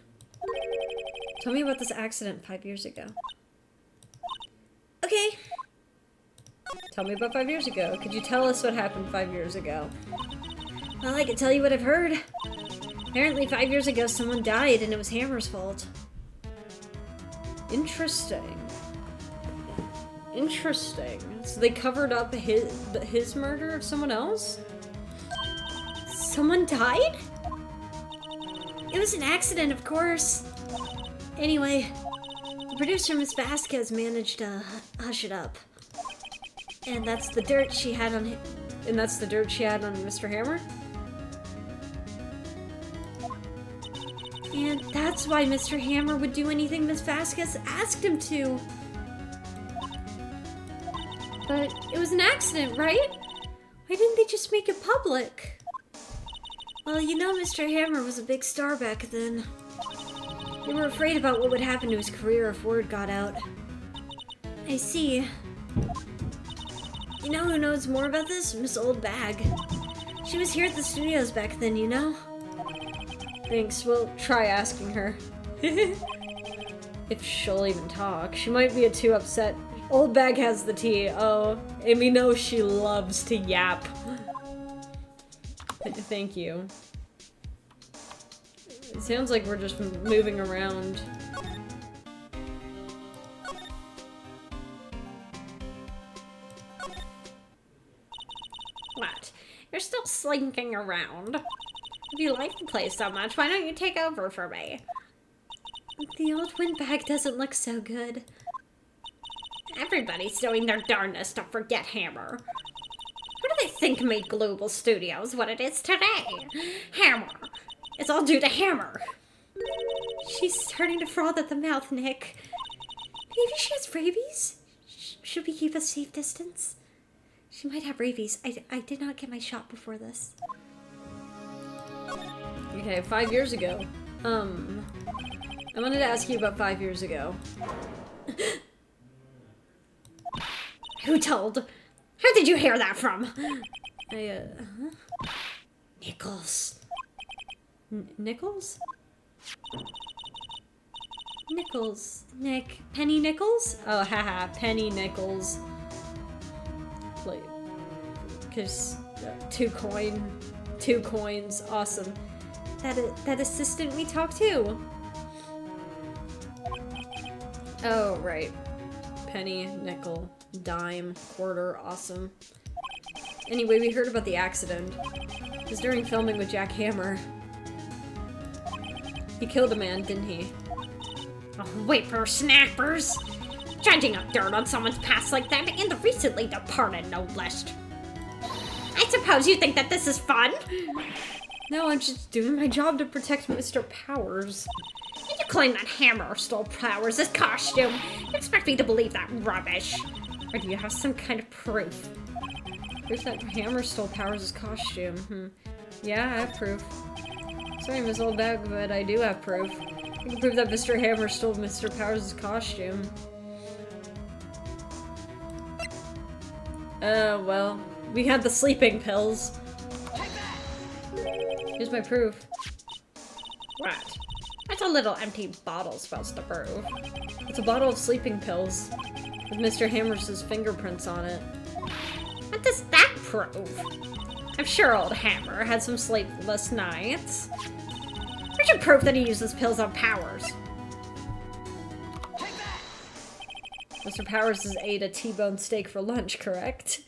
Tell me about this accident 5 years ago. Okay. Tell me about 5 years ago. Could you tell us what happened 5 years ago? Well, I can tell you what I've heard. Apparently 5 years ago someone died and it was Hammer's fault. Interesting. Interesting. So they covered up his murder of someone else? Someone died? It was an accident, of course. Anyway, the producer, Ms Vasquez, managed to hush it up. And that's the dirt she had on him. And that's the dirt she had on Mr. Hammer? And that's why Mr. Hammer would do anything Ms Vasquez asked him to. But it was an accident, right? Why didn't they just make it public? Well, you know Mr. Hammer was a big star back then. They were afraid about what would happen to his career if word got out. I see. You know who knows more about this? Miss Old Bag. She was here at the studios back then, you know? Thanks, we'll try asking her. If she'll even talk. She might be too upset. Old Bag has the tea. Oh, Amy knows she loves to yap. Thank you. It sounds like we're just moving around. What? You're still slinking around? If you like the place so much, why don't you take over for me? The old windbag doesn't look so good. Everybody's doing their darndest to forget Hammer. Who do they think made Global Studios what it is today? Hammer. It's all due to Hammer. She's starting to froth at the mouth, Nick. Maybe she has rabies? Should we keep a safe distance? She might have rabies. I did not get my shot before this. Okay, 5 years ago. I wanted to ask you about 5 years ago. Who told? How did you hear that from? Nichols. Nichols? Nichols. Nick. Penny Nichols? Oh, haha, Penny Nichols. Like, cause 2 coins, awesome. That assistant we talked to. Oh, right. Penny, nickel, dime, quarter, awesome. Anyway, we heard about the accident. It was during filming with Jack Hammer. He killed a man, didn't he? Oh, whippersnappers! Dredging up dirt on someone's past like that, and the recently departed, no less. I suppose you think that this is fun? No, I'm just doing my job to protect Mr. Powers. Did you claim that Hammer stole Powers' costume? You expect me to believe that rubbish? Or do you have some kind of proof? Proof that Hammer stole Powers' costume. Yeah, I have proof. Sorry, Miss Old Bag, but I do have proof. I can prove that Mr. Hammer stole Mr. Powers' costume. Well, we had the sleeping pills. Here's my proof. What? That's a little empty bottle supposed to prove. It's a bottle of sleeping pills with Mr. Hammer's fingerprints on it. What does that prove? I'm sure old Hammer had some sleepless nights. Where's your proof that he uses pills on Powers? Mr. Powers has ate a T-bone steak for lunch, correct?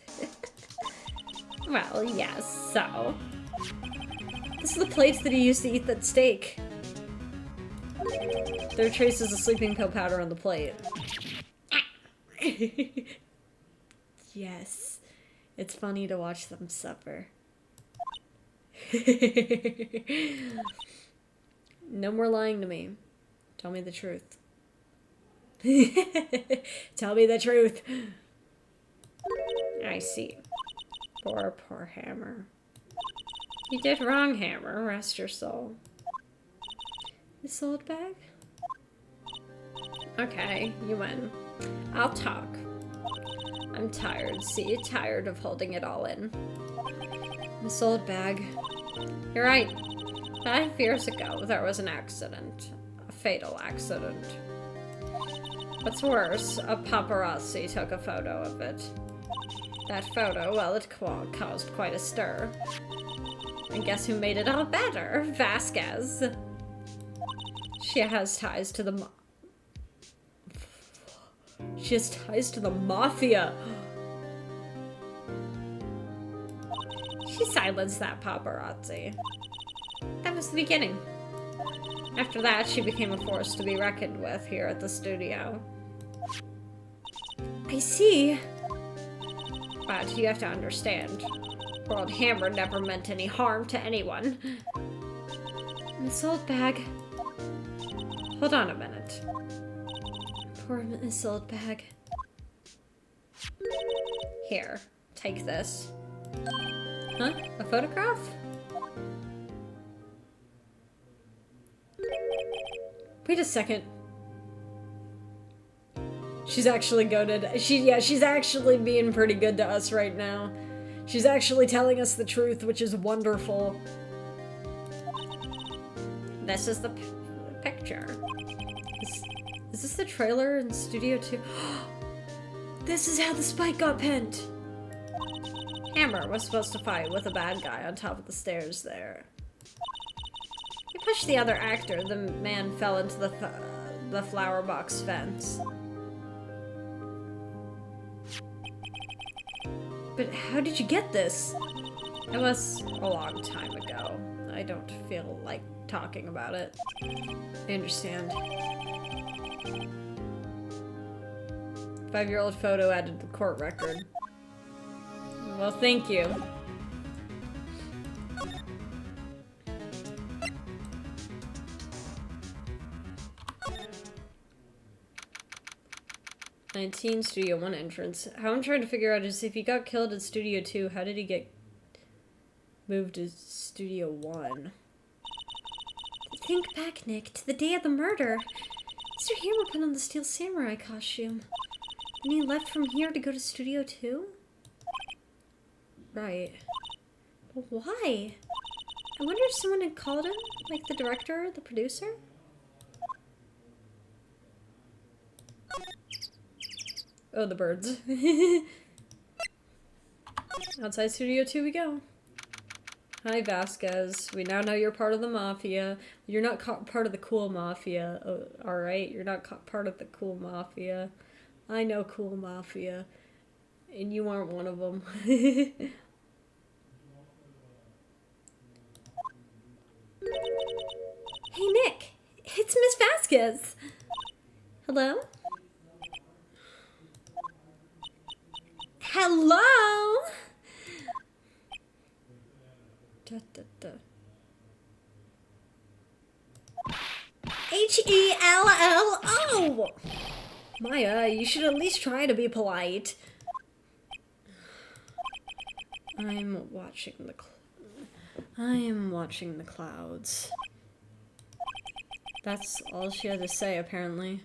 Well, yes, so. This is the plates that he used to eat that steak. There are traces of sleeping pill powder on the plate. Yes, it's funny to watch them suffer. No more lying to me. Tell me the truth. Tell me the truth. I see. Poor Hammer. You did wrong, Hammer. Rest your soul. Miss Old Bag? Okay, you win. I'll talk. I'm tired. See, tired of holding it all in. Miss Old Bag. You're right. 5 years ago, there was an accident. A fatal accident. What's worse, a paparazzi took a photo of it. That photo, well, it caused quite a stir. And guess who made it all better? Vasquez. She has ties to the She has ties to the mafia. She silenced that paparazzi. That was the beginning. After that, she became a force to be reckoned with here at the studio. I see. But you have to understand, poor old Hammer never meant any harm to anyone. Miss Old Bag. Hold on a minute. Poor Miss Old Bag. Here, take this. Huh? A photograph? Wait a second. She's actually goaded. She's actually being pretty good to us right now. She's actually telling us the truth, which is wonderful. This is the picture. Is this the trailer in Studio 2? This is how the spike got pinned. Hammer was supposed to fight with a bad guy on top of the stairs there. He pushed the other actor. The man fell into the flower box fence. But how did you get this? It was a long time ago. I don't feel like talking about it. I understand. 5-year-old photo added to the court record. Well, thank you. '19 Studio 1 entrance. How I'm trying to figure out is if he got killed at Studio 2, how did he get moved to Studio 1? Think back, Nick, to the day of the murder. Mr. Hammer put on the Steel Samurai costume. And he left from here to go to Studio 2? Right. But why? I wonder if someone had called him? Like the director, the producer? Oh, the birds. Outside Studio 2 we go. Hi, Vasquez. We now know you're part of the mafia. You're not part of the cool mafia, alright? You're not part of the cool mafia. I know cool mafia. And you aren't one of them. Hey, Nick! It's Ms. Vasquez! Hello? Hello? Da, da, da. Hello? Maya, you should at least try to be polite. I am watching the clouds. That's all she had to say, apparently.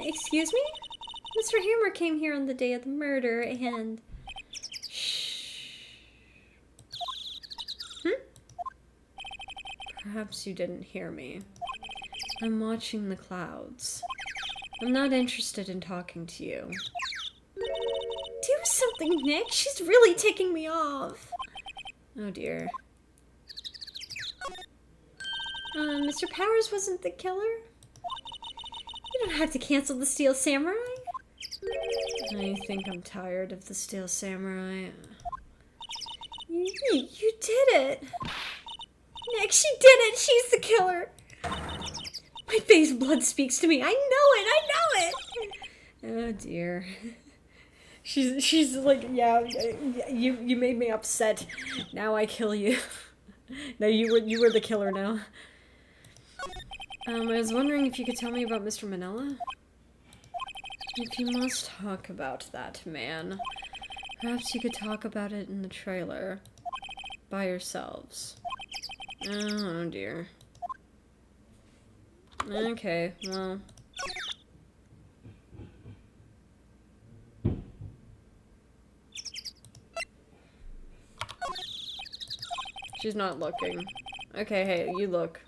Excuse me? Mr. Hammer came here on the day of the murder and... Perhaps you didn't hear me. I'm watching the clouds. I'm not interested in talking to you. Do something, Nick. She's really ticking me off. Oh dear. Mr. Powers wasn't the killer? You don't have to cancel the Steel Samurai. I think I'm tired of the Steel Samurai. You did it. Nick, she did it. She's the killer. My face blood speaks to me. I know it. Oh dear. She's like, yeah, you made me upset. Now I kill you. No, you were the killer now. I was wondering if you could tell me about Mr. Manila? If you must talk about that man, perhaps you could talk about it in the trailer. By yourselves. Oh dear. Okay, well. She's not looking. Okay, hey, you look.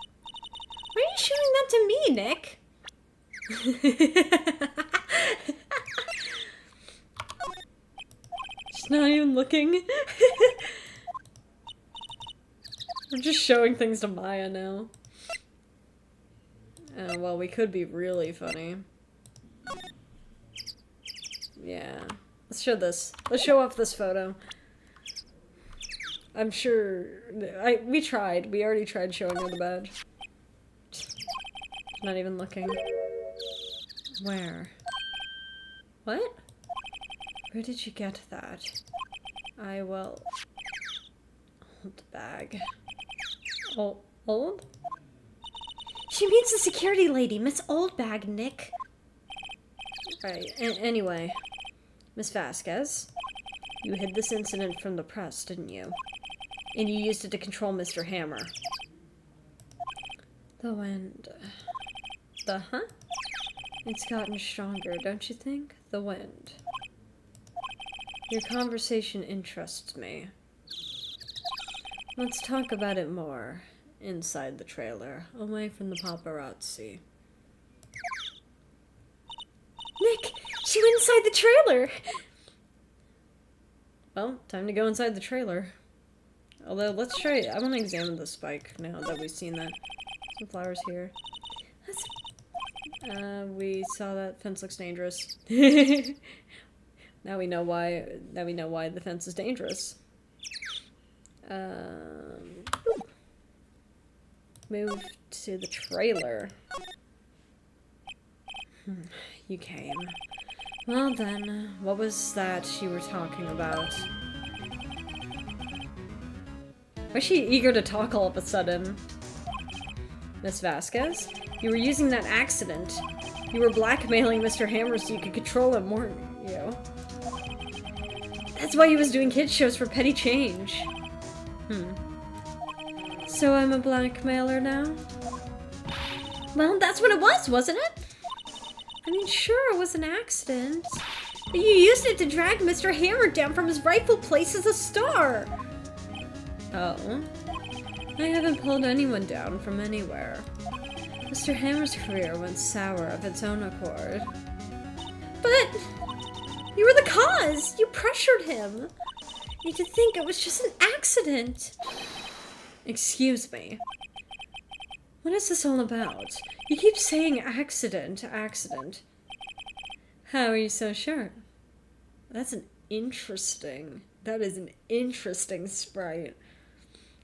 Why are you showing that to me, Nick? She's not even looking. I'm just showing things to Maya now. Well, we could be really funny. Yeah. Let's show this. Let's show off this photo. I'm sure... We tried. We already tried showing her the badge. Not even looking. Where? What? Where did you get that? I will... Old bag. Oh, old? She means the security lady, Miss Oldbag, Nick. Right, anyway. Ms. Vasquez, you hid this incident from the press, didn't you? And you used it to control Mr. Hammer. The wind. The huh? It's gotten stronger, don't you think? The wind. Your conversation interests me. Let's talk about it more. Inside the trailer, away from the paparazzi. Nick, she went inside the trailer! Well, time to go inside the trailer. Although, let's try it. I want to examine the spike now that we've seen that. Some flowers here. We saw that fence looks dangerous. Now we know why. Now we know why the fence is dangerous. Move to the trailer. You came. Well then, what was that you were talking about? Why is she eager to talk all of a sudden? Ms Vasquez? You were using that accident. You were blackmailing Mr. Hammer so you could control him, weren't you? That's why he was doing kids shows for petty change. So I'm a blackmailer now? Well, that's what it was, wasn't it? I mean, sure, it was an accident. But you used it to drag Mr. Hammer down from his rightful place as a star. Oh? I haven't pulled anyone down from anywhere. Mr. Hammer's career went sour of its own accord. But you were the cause. You pressured him. You to think it was just an accident. Excuse me. What is this all about? You keep saying accident, accident. How are you so sure? That is an interesting sprite.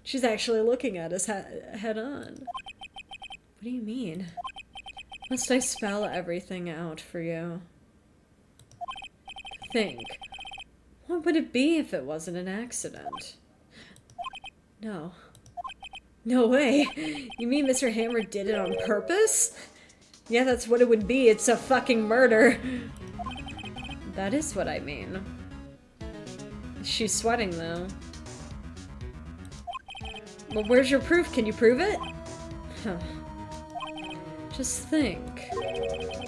She's actually looking at us head on. What do you mean? Must I spell everything out for you? Think. What would it be if it wasn't an accident? No. No way. You mean Mr. Hammer did it on purpose? Yeah, that's what it would be. It's a fucking murder. That is what I mean. She's sweating, though. Well, where's your proof? Can you prove it? Huh. Just think.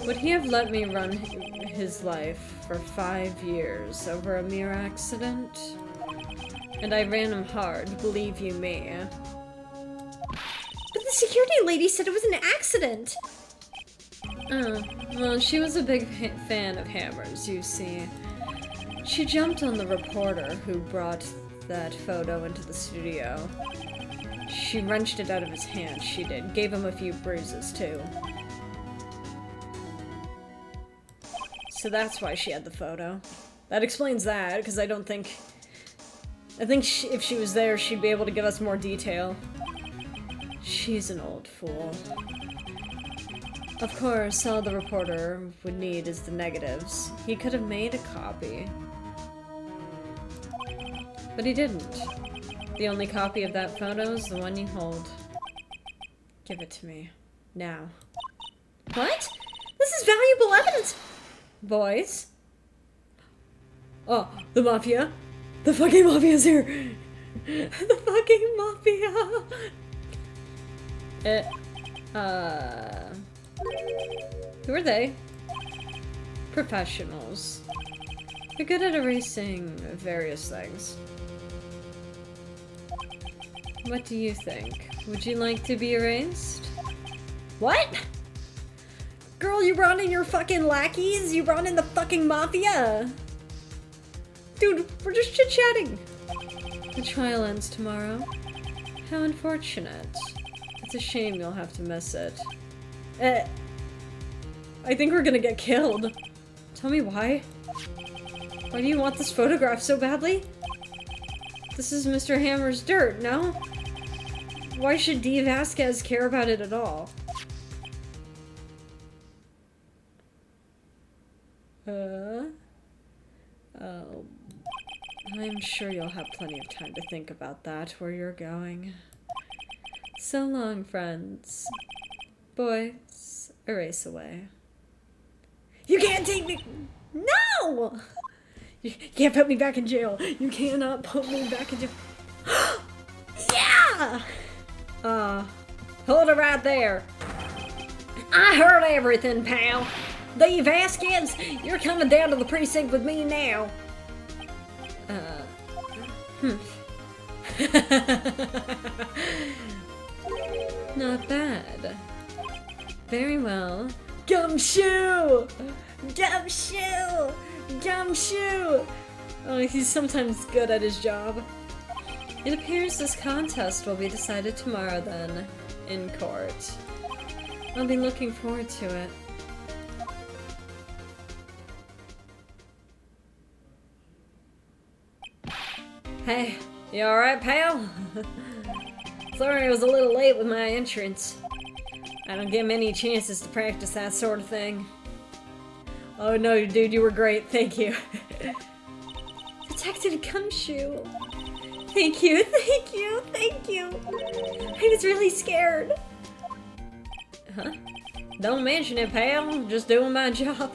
Would he have let me run his life for 5 years over a mere accident? And I ran him hard, believe you me. But the security lady said it was an accident. Oh, well, she was a big fan of Hammer's, you see. She jumped on the reporter who brought that photo into the studio. She wrenched it out of his hand, she did. Gave him a few bruises, too. So that's why she had the photo. That explains that, because I think if she was there, she'd be able to give us more detail. She's an old fool. Of course, all the reporter would need is the negatives. He could have made a copy. But he didn't. The only copy of that photo is the one you hold. Give it to me. Now. What? This is valuable evidence! Boys? Oh, the Mafia? The fucking Mafia's here! The fucking Mafia! Who are they? Professionals. They're good at erasing various things. What do you think? Would you like to be erased? What? Girl, you brought in your fucking lackeys? You brought in the fucking Mafia? Dude, we're just chit-chatting. The trial ends tomorrow. How unfortunate. It's a shame you'll have to miss it. I think we're gonna get killed. Tell me why. Why do you want this photograph so badly? This is Mr. Hammer's dirt, no? Why should D. Vasquez care about it at all? Oh. I'm sure you'll have plenty of time to think about that, where you're going. So long, friends. Boys, erase away. You can't take me. No! You can't put me back in jail. You cannot put me back in jail. Yeah! Hold it right there. I heard everything, pal. D. Vasquez, you're coming down to the precinct with me now. Not bad. Very well. Gumshoe! Gumshoe! Gumshoe! Oh, he's sometimes good at his job. It appears this contest will be decided tomorrow then, in court. I'll be looking forward to it. Hey, you alright, pal? Sorry I was a little late with my entrance. I don't get many chances to practice that sort of thing. Oh no, dude, you were great. Thank you. Detective Gumshoe. Thank you, thank you, thank you. I was really scared. Huh? Don't mention it, pal. Just doing my job.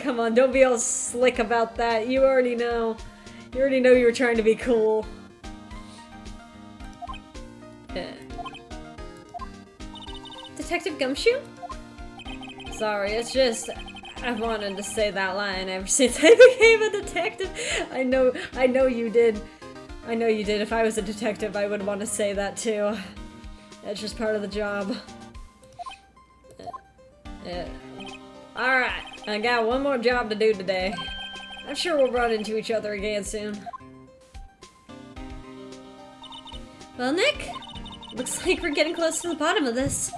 Come on, don't be all slick about that. You already know. You already know you were trying to be cool. Detective Gumshoe? Sorry, it's just I wanted to say that line ever since I became a detective. I know you did. I know you did. If I was a detective, I would want to say that too. That's just part of the job. Alright, I got one more job to do today. I'm sure we'll run into each other again soon. Well, Nick, looks like we're getting close to the bottom of this.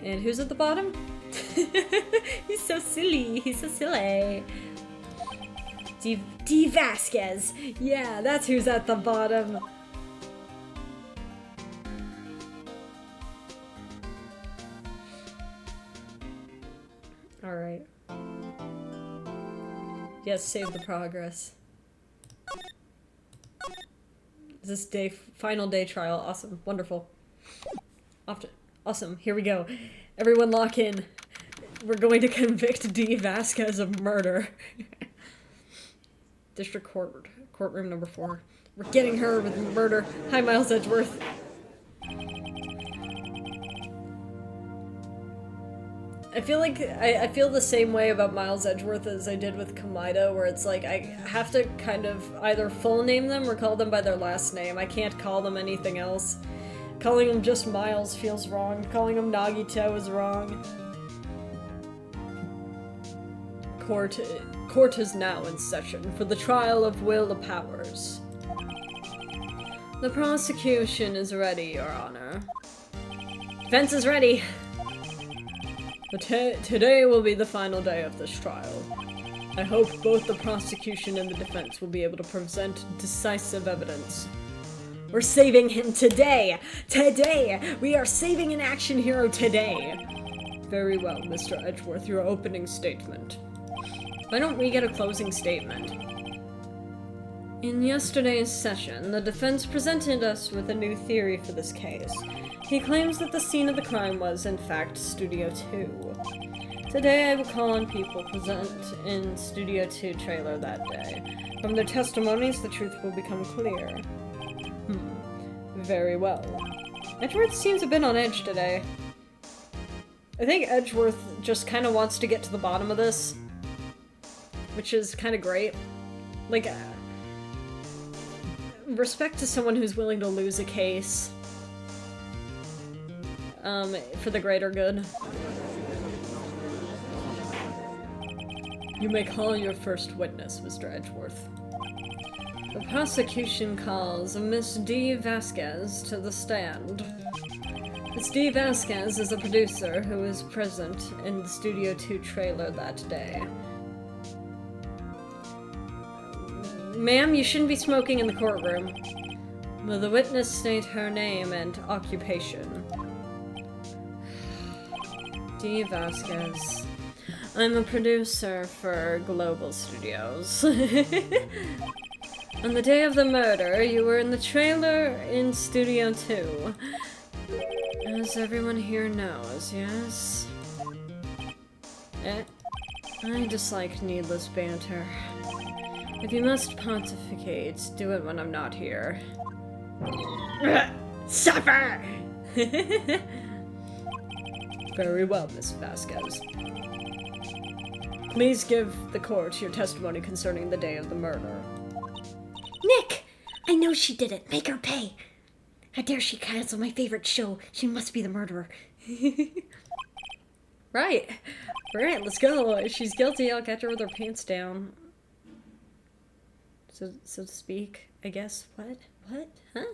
And who's at the bottom? He's so silly. He's so silly. D. Vasquez. Yeah, that's who's at the bottom. Alright. Yes, save the progress. Is this final day trial? Awesome. Wonderful. Awesome. Here we go. Everyone lock in. We're going to convict D. Vasquez of murder. District Court. Courtroom number 4. We're getting her with murder. Hi, Miles Edgeworth. I feel like I feel the same way about Miles Edgeworth as I did with Kamida, where it's like I have to kind of either full name them or call them by their last name. I can't call them anything else. Calling them just Miles feels wrong. Calling them Nagito is wrong. Court is now in session for the trial of Will Powers. The prosecution is ready, Your Honor. Defense is ready. But today will be the final day of this trial. I hope both the prosecution and the defense will be able to present decisive evidence. We're saving him today! Today! We are saving an action hero today! Very well, Mr. Edgeworth, your opening statement. Why don't we get a closing statement? In yesterday's session, the defense presented us with a new theory for this case. He claims that the scene of the crime was, in fact, Studio 2. Today I will call on people present in Studio 2 trailer that day. From their testimonies, the truth will become clear. Very well. Edgeworth seems a bit on edge today. I think Edgeworth just kind of wants to get to the bottom of this, which is kind of great. Like, respect to someone who's willing to lose a case. For the greater good. You may call your first witness, Mr. Edgeworth. The prosecution calls Miss D. Vasquez to the stand. Miss D. Vasquez is a producer who was present in the Studio 2 trailer that day. Ma'am, you shouldn't be smoking in the courtroom. Will the witness state her name and occupation? D. Vasquez. I'm a producer for Global Studios. On the day of the murder, you were in the trailer in Studio 2. As everyone here knows, yes? I dislike needless banter. If you must pontificate, do it when I'm not here. Suffer! Very well, Ms Vasquez. Please give the court your testimony concerning the day of the murder. Nick! I know she did it. Make her pay. How dare she cancel my favorite show? She must be the murderer. Right. Right, let's go. If she's guilty, I'll catch her with her pants down. So to speak, I guess. What? What? Huh?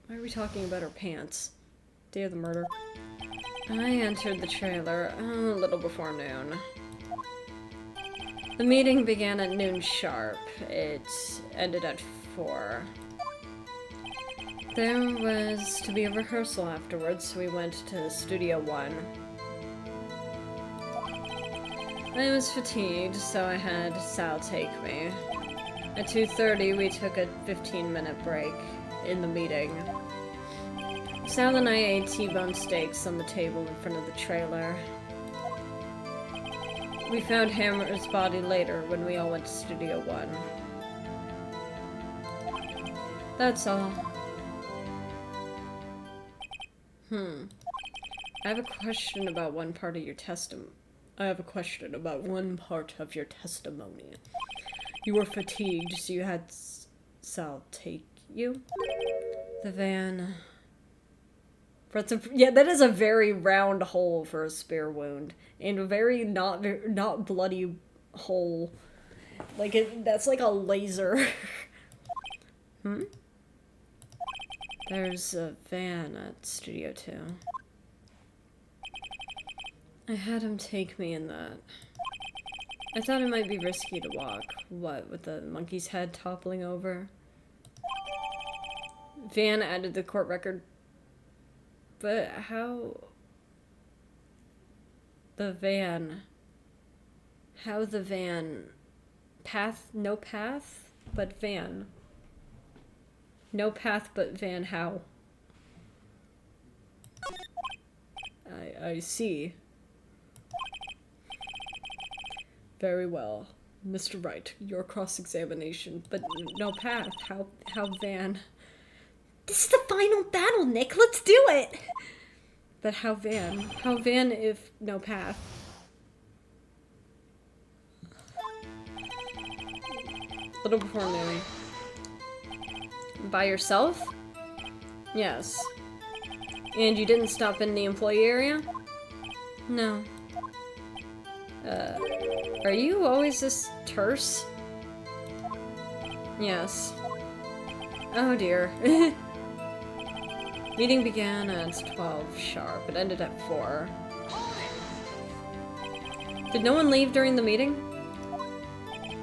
Why are we talking about her pants? Day of the murder. I entered the trailer a little before noon. The meeting began at noon sharp. It ended at 4. There was to be a rehearsal afterwards, so we went to Studio 1. I was fatigued, so I had Sal take me. At 2:30, we took a 15-minute break in the meeting. Sal and I ate T-bone steaks on the table in front of the trailer. We found Hammer's body later when we all went to Studio 1. That's all. I have a question about one part of your testimony. You were fatigued, so you had Sal take you? The van... Yeah, that is a very round hole for a spear wound. And a very not bloody hole. Like, that's like a laser. There's a van at Studio 2. I had him take me in that. I thought it might be risky to walk. What, with the monkey's head toppling over? Van added the court record. But how... The van... How the van... Path? No path? But van. No path but van, how? I see. Very well. Mr. Wright, your cross-examination, but no path. How van? This is the final battle, Nick. Let's do it. But how van? How van if no path? Little before noon. By yourself? Yes. And you didn't stop in the employee area? No. Are you always this terse? Yes. Oh dear. Meeting began at 12 sharp. It ended at 4. Did no one leave during the meeting?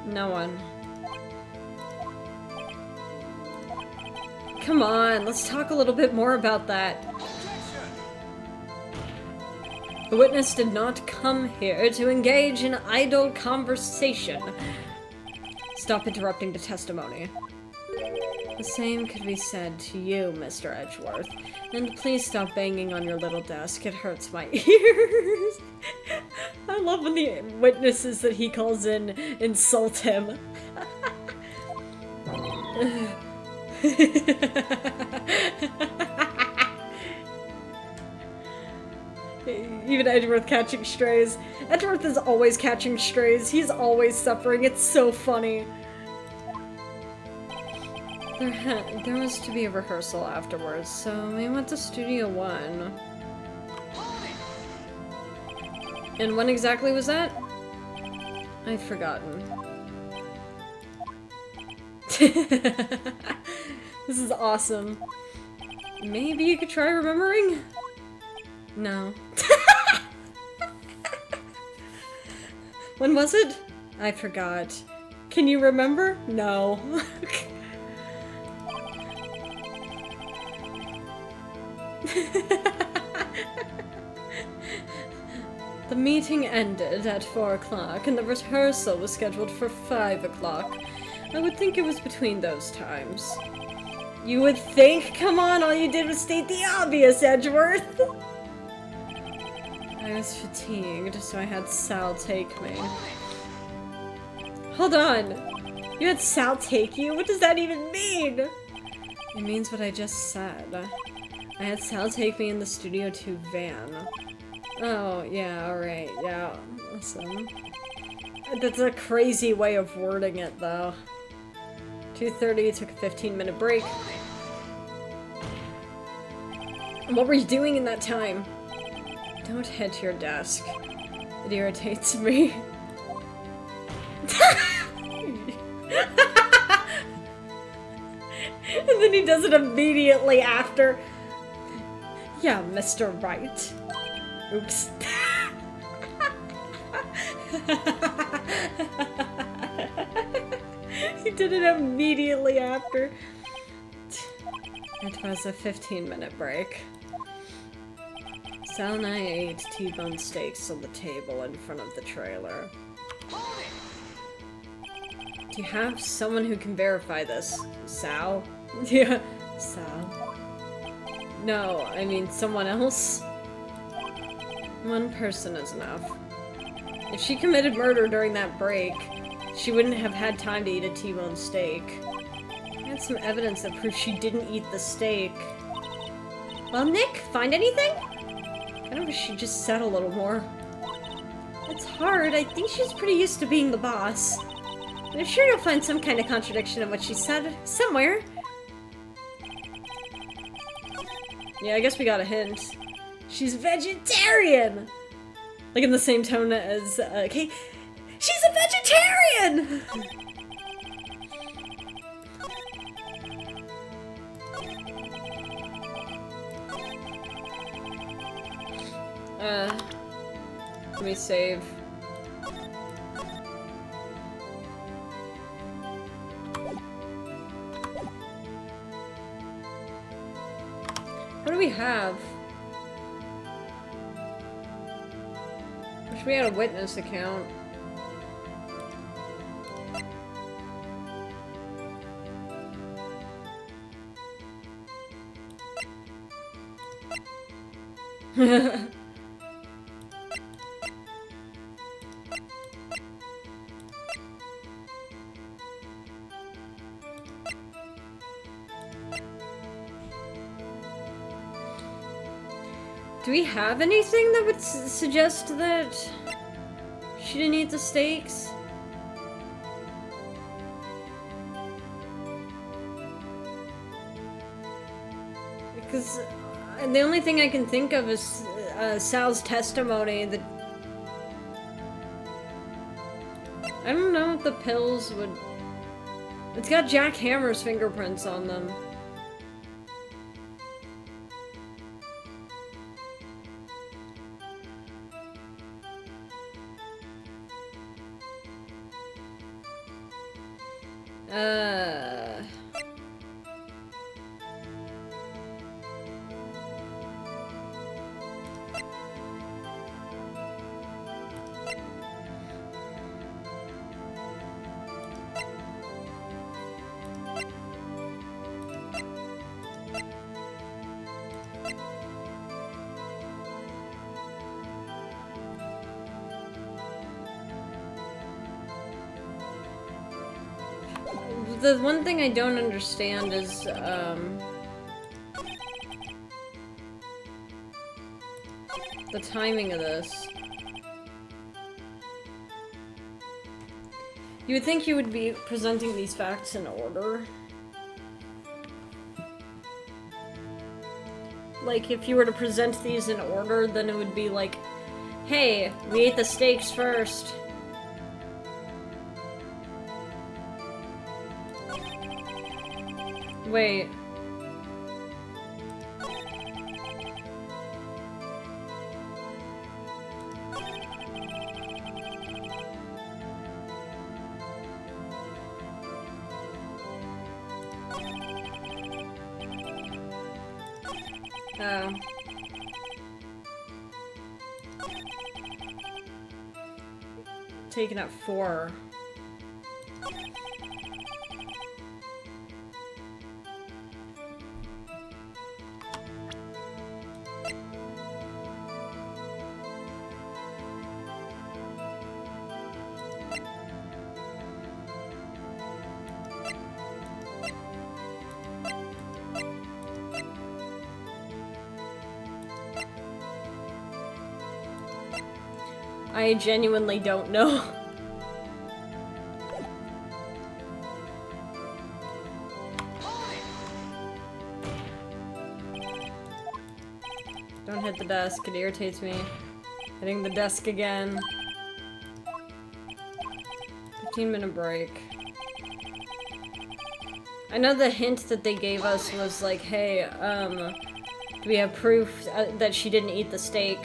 No one. Come on, let's talk a little bit more about that. The witness did not come here to engage in idle conversation. Stop interrupting the testimony. The same could be said to you, Mr. Edgeworth. And please stop banging on your little desk. It hurts my ears. I love when the witnesses that he calls in insult him. Even Edgeworth catching strays. Edgeworth is always catching strays. He's always suffering. It's so funny. There was to be a rehearsal afterwards, so we went to Studio 1. And when exactly was that? I've forgotten. This is awesome. Maybe you could try remembering? No. When was it? I forgot. Can you remember? No. The meeting ended at 4 o'clock, and the rehearsal was scheduled for 5 o'clock. I would think it was between those times. You would think? Come on, all you did was state the obvious, Edgeworth! I was fatigued, so I had Sal take me. Hold on! You had Sal take you? What does that even mean? It means what I just said. I had Sal take me in the Studio 2 van. Oh, yeah, alright, yeah. Awesome. That's a crazy way of wording it, though. 2:30, took a 15-minute break. And what were you doing in that time? Don't head to your desk. It irritates me. And then he does it immediately after. Yeah, Mr. Wright. Oops. He did it immediately after. It was a 15-minute break. Sal and I ate T-bone steaks on the table in front of the trailer. Do you have someone who can verify this? Sal? Yeah, Sal. No, I mean someone else. One person is enough. If she committed murder during that break, she wouldn't have had time to eat a T-bone steak. I had some evidence that proves she didn't eat the steak. Well, Nick, find anything? I wish she just said a little more. It's hard. I think she's pretty used to being the boss. And I'm sure you'll find some kind of contradiction in what she said somewhere. Yeah, I guess we got a hint. She's vegetarian! Like in the same tone as, okay. She's a vegetarian! Let me save. What do we have? Wish we had a witness account. Do we have anything that would suggest that she didn't eat the steaks? Because the only thing I can think of is Sal's testimony that... I don't know if the pills would... It's got Jack Hammer's fingerprints on them. The one thing I don't understand is, the timing of this. You would think you would be presenting these facts in order. Like, if you were to present these in order, then it would be like, hey, we ate the steaks first. Wait. Oh. Taken at 4. I genuinely don't know. Don't hit the desk, it irritates me. Hitting the desk again. 15-minute break. I know the hint that they gave us was like, hey, do we have proof that she didn't eat the steak?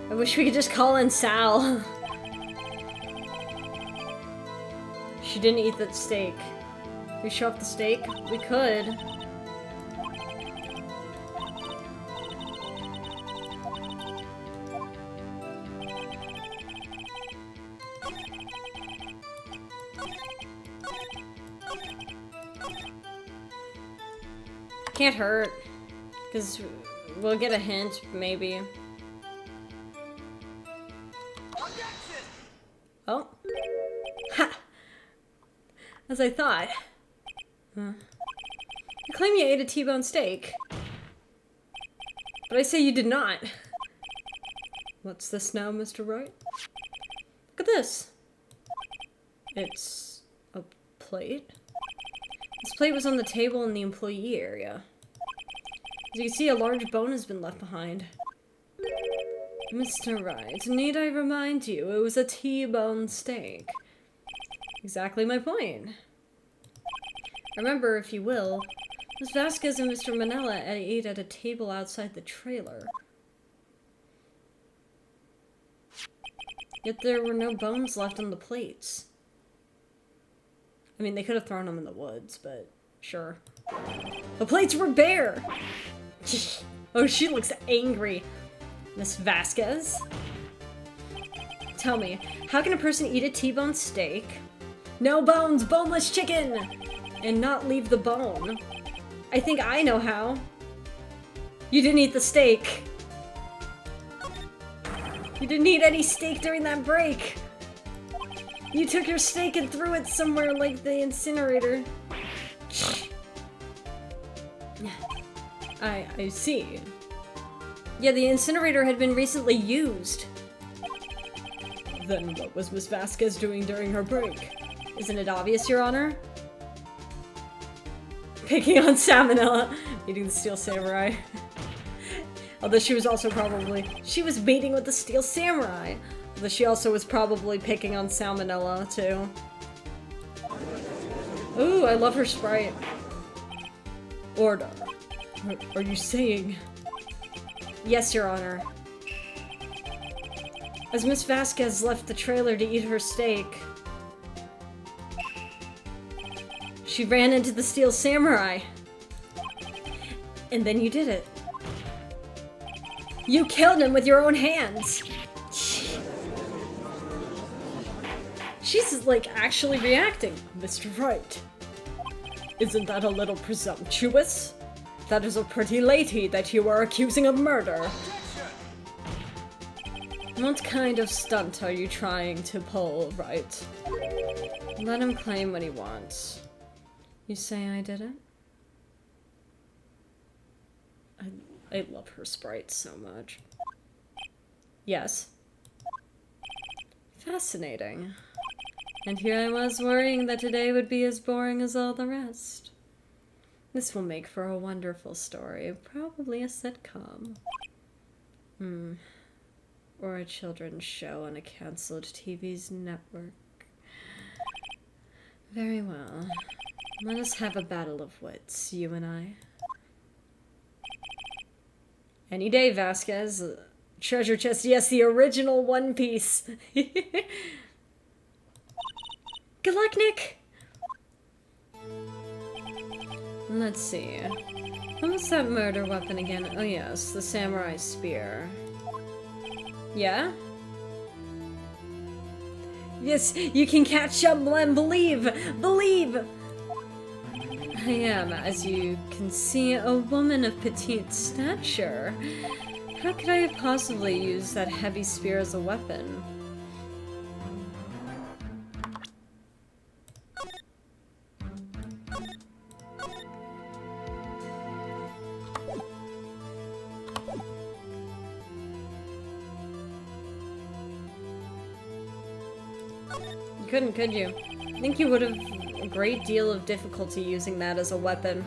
I wish we could just call in Sal. She didn't eat that steak. Can we show off the steak? We could. Can't hurt. Because we'll get a hint, maybe. Oh. Ha! As I thought. Huh. You claim you ate a T-bone steak. But I say you did not. What's this now, Mr. Wright? Look at this. It's a plate. This plate was on the table in the employee area. As you can see, a large bone has been left behind. Mr. Wright, need I remind you, it was a T-bone steak. Exactly my point. Remember, if you will, Ms. Vasquez and Mr. Manella ate at a table outside the trailer. Yet there were no bones left on the plates. I mean, they could have thrown them in the woods, but sure. The plates were bare! Oh, she looks angry. Ms. Vasquez? Tell me, how can a person eat a T-bone steak, no bones, boneless chicken, and not leave the bone? I think I know how. You didn't eat the steak. You didn't eat any steak during that break. You took your steak and threw it somewhere like the incinerator. I see. Yeah, the incinerator had been recently used. Then what was Ms. Vasquez doing during her break? Isn't it obvious, Your Honor? Picking on Salmonella, eating the Steel Samurai. Although she was also probably... She was mating with the Steel Samurai. Although she also was probably picking on Salmonella, too. Ooh, I love her sprite. Order. Are you saying... Yes, Your Honor. As Ms. Vasquez left the trailer to eat her steak, she ran into the Steel Samurai. And then you did it. You killed him with your own hands. She's, like, actually reacting. Mr. Wright. Isn't that a little presumptuous? That is a pretty lady that you are accusing of murder. What kind of stunt are you trying to pull, Wright? Let him claim what he wants. You say I did it? I love her sprite so much. Yes. Fascinating. And here I was worrying that today would be as boring as all the rest. This will make for a wonderful story, probably a sitcom. Or a children's show on a cancelled TV's network. Very well. Let us have a battle of wits, you and I. Any day, Vasquez. Treasure chest, yes, the original One Piece. Good luck, Nick! Let's see. What was that murder weapon again? Oh yes, the samurai spear. Yeah? Yes, you can catch up and believe! Believe! I am, as you can see, a woman of petite stature. How could I have possibly used that heavy spear as a weapon? You couldn't, could you? I think you would have a great deal of difficulty using that as a weapon.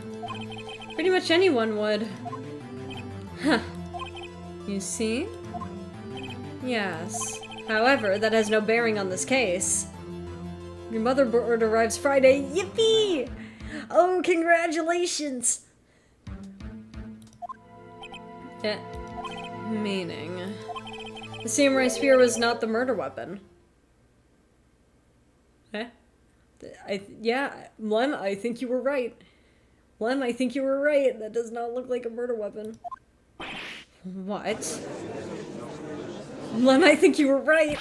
Pretty much anyone would. Huh. You see? Yes. However, that has no bearing on this case. Your motherboard arrives Friday. Yippee! Oh, congratulations! Meaning... The samurai spear was not the murder weapon. Eh? Yeah, Lem, I think you were right. Lem, I think you were right. That does not look like a murder weapon. What? Lem, I think you were right.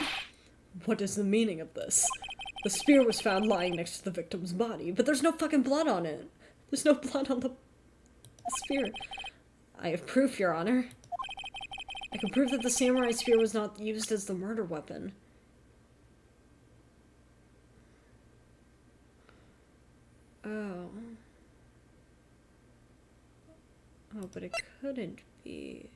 What is the meaning of this? The spear was found lying next to the victim's body, but there's no fucking blood on it. There's no blood on the spear. I have proof, Your Honor. I can prove that the samurai spear was not used as the murder weapon. Oh. Oh, but it couldn't be.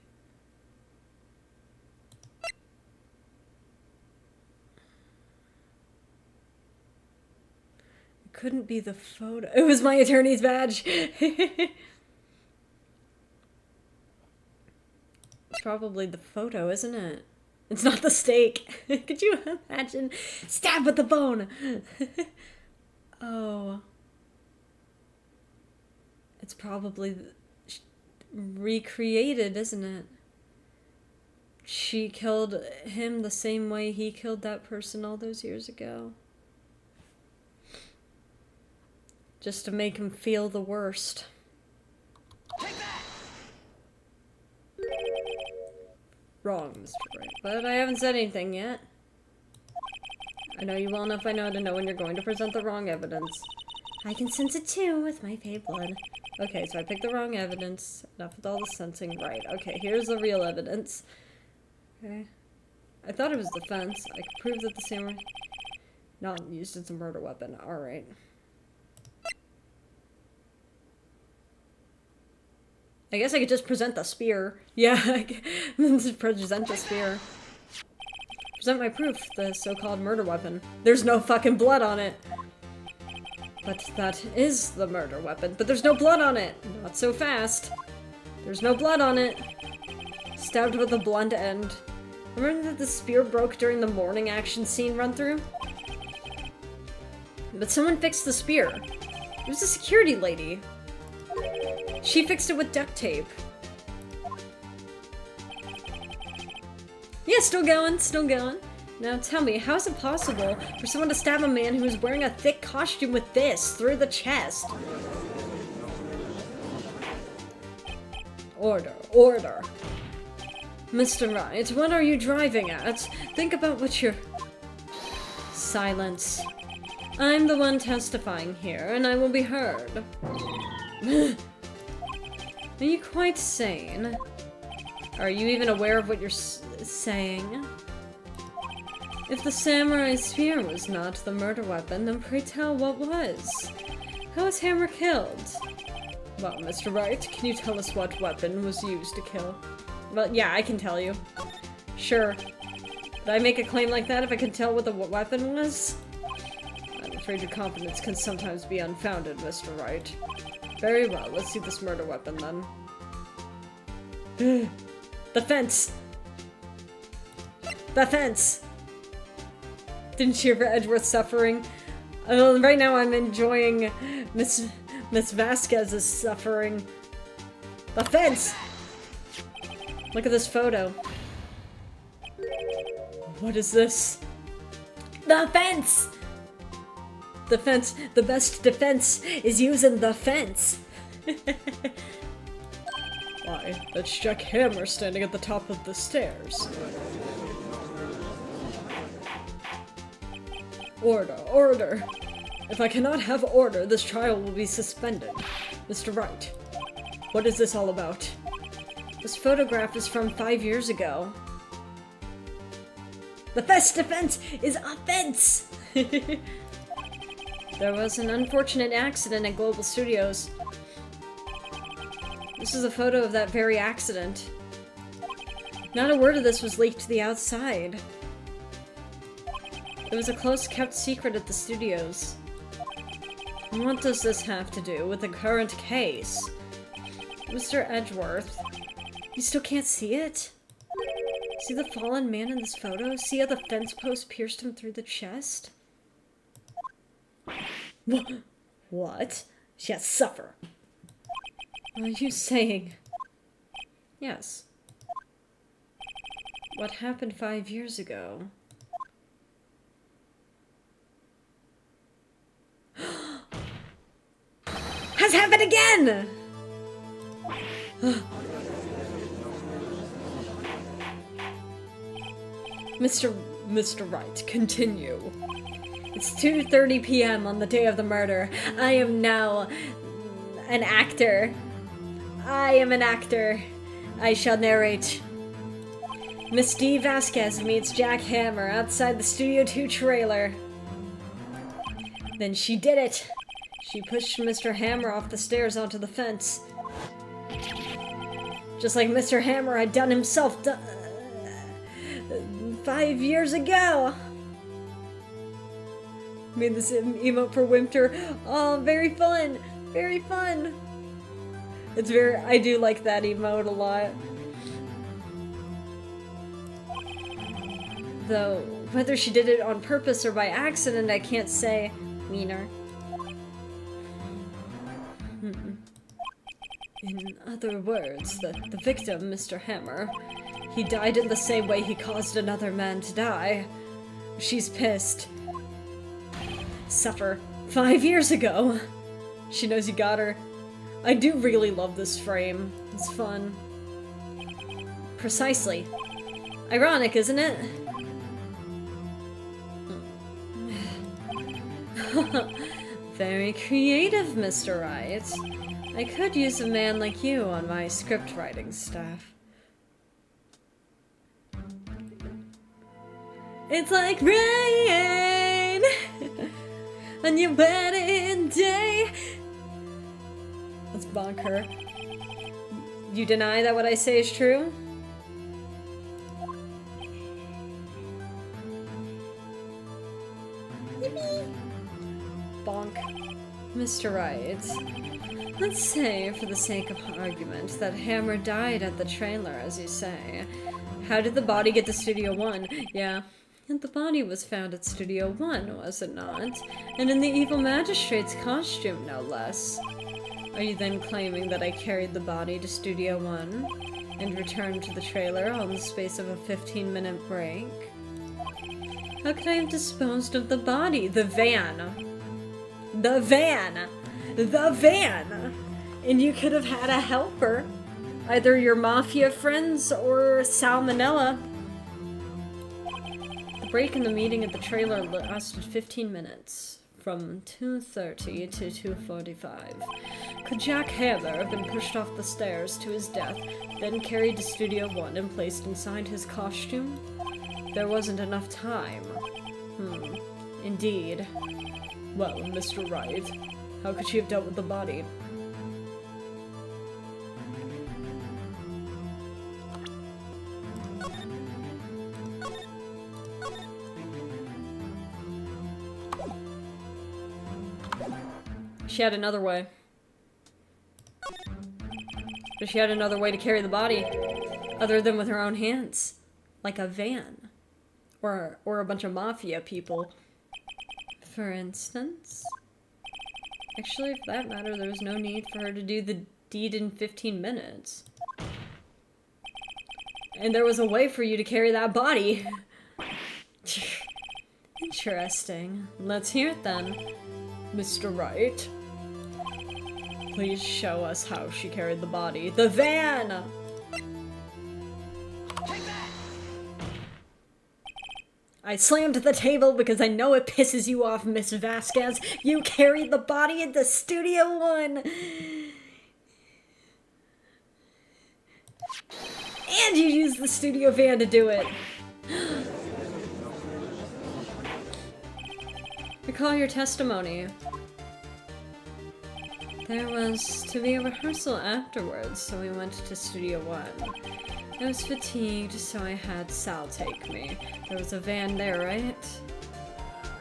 It couldn't be the photo. It was my attorney's badge! It's probably the photo, isn't it? It's not the steak. Could you imagine? Stab with the bone! Oh. It's probably recreated, isn't it? She killed him the same way he killed that person all those years ago. Just to make him feel the worst. Wrong, Mr. Wright. But I haven't said anything yet. I know you well enough I know to know when you're going to present the wrong evidence. I can sense it too with my fey blood. Okay, so I picked the wrong evidence. Enough with all the sensing. Right, okay, here's the real evidence. Okay. I thought it was the fence. I could prove that the samurai not used as a murder weapon. Alright. I guess I could just present the spear. Yeah, I can just present the spear. Present my proof, the so-called murder weapon. There's no fucking blood on it. But that is the murder weapon. But there's no blood on it. Not so fast. There's no blood on it. Stabbed with a blunt end. Remember that the spear broke during the morning action scene run-through? But someone fixed the spear. It was a security lady. She fixed it with duct tape. Yeah, still going, still going. Now tell me, how is it possible for someone to stab a man who is wearing a thick costume with this through the chest? Order, order. Mr. Wright, what are you driving at? Think about what you're... Silence. I'm the one testifying here, and I will be heard. Are you quite sane? Are you even aware of what you're saying? If the samurai spear was not the murder weapon, then pray tell what was? How was Hammer killed? Well, Mr. Wright, can you tell us what weapon was used to kill? Well, yeah, I can tell you. Sure. Would I make a claim like that if I could tell what the weapon was? I'm afraid your confidence can sometimes be unfounded, Mr. Wright. Very well, let's see this murder weapon then. The fence! The fence! Didn't cheer for Edgeworth's suffering. Right now I'm enjoying Ms Vasquez's suffering. The fence! Look at this photo. What is this? The fence! The fence. The best defense is using the fence. Why, that's Jack Hammer standing at the top of the stairs. Order, order. If I cannot have order, this trial will be suspended. Mr. Wright, what is this all about? This photograph is from 5 years ago. The best defense is offense! There was an unfortunate accident at Global Studios. This is a photo of that very accident. Not a word of this was leaked to the outside. It was a close-kept secret at the studios. And what does this have to do with the current case? Mr. Edgeworth, you still can't see it? See the fallen man in this photo? See how the fence post pierced him through the chest? What? Yes, suffer. What are you saying? Yes. What happened 5 years ago? Has happened again! Mr. Wright, continue. It's 2:30 p.m. on the day of the murder. I am now an actor. I am an actor. I shall narrate. Miss D. Vasquez meets Jack Hammer outside the Studio 2 trailer. Then she did it. She pushed Mr. Hammer off the stairs onto the fence. Just like Mr. Hammer had done himself 5 years ago. Made this emote for Winter. Oh, very fun. Very fun. It's very, I do like that emote a lot. Though, whether she did it on purpose or by accident, I can't say. Meaner. In other words, the victim, Mr. Hammer, he died in the same way he caused another man to die. She's pissed. Suffer. 5 years ago. She knows you got her. I do really love this frame. It's fun. Precisely. Ironic, isn't it? Very creative, Mr. Wright. I could use a man like you on my script writing staff. It's like rain on your wedding day. Let's bonk her. You deny that what I say is true? Bonk. Mr. Wright, let's say, for the sake of argument, that Hammer died at the trailer, as you say. How did the body get to Studio 1? Yeah, and the body was found at Studio 1, was it not? And in the evil magistrate's costume, no less. Are you then claiming that I carried the body to Studio 1 and returned to the trailer on the space of a 15-minute break? How could I have disposed of the body? The van! The van! The van! And you could have had a helper. Either your mafia friends or Salmonella. The break in the meeting at the trailer lasted 15 minutes. From 2:30 to 2:45. Could Jack Hammer have been pushed off the stairs to his death, then carried to Studio 1 and placed inside his costume? There wasn't enough time. Indeed. Well, Mr. Wright, how could she have dealt with the body? She had another way. But she had another way to carry the body, other than with her own hands. Like a van. Or a bunch of mafia people. For instance? Actually, for that matter, there was no need for her to do the deed in 15 minutes. And there was a way for you to carry that body. Interesting. Let's hear it then. Mr. Wright. Please show us how she carried the body. The van! I slammed the table because I know it pisses you off, Ms Vasquez. You carried the body into Studio 1! And you used the studio van to do it! Recall your testimony. There was to be a rehearsal afterwards, so we went to Studio One. I was fatigued, so I had Sal take me. There was a van there, right?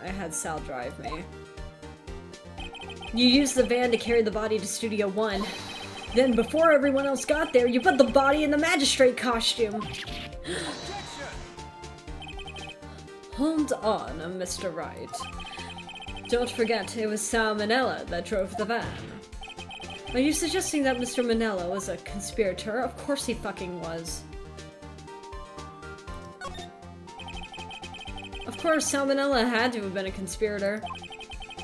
I had Sal drive me. You used the van to carry the body to Studio One. Then, before everyone else got there, you put the body in the magistrate costume. Hold on, Mr. Wright. Don't forget, it was Sal Manella that drove the van. Are you suggesting that Mr. Manella was a conspirator? Of course he fucking was. Of course, Sal Manella had to have been a conspirator.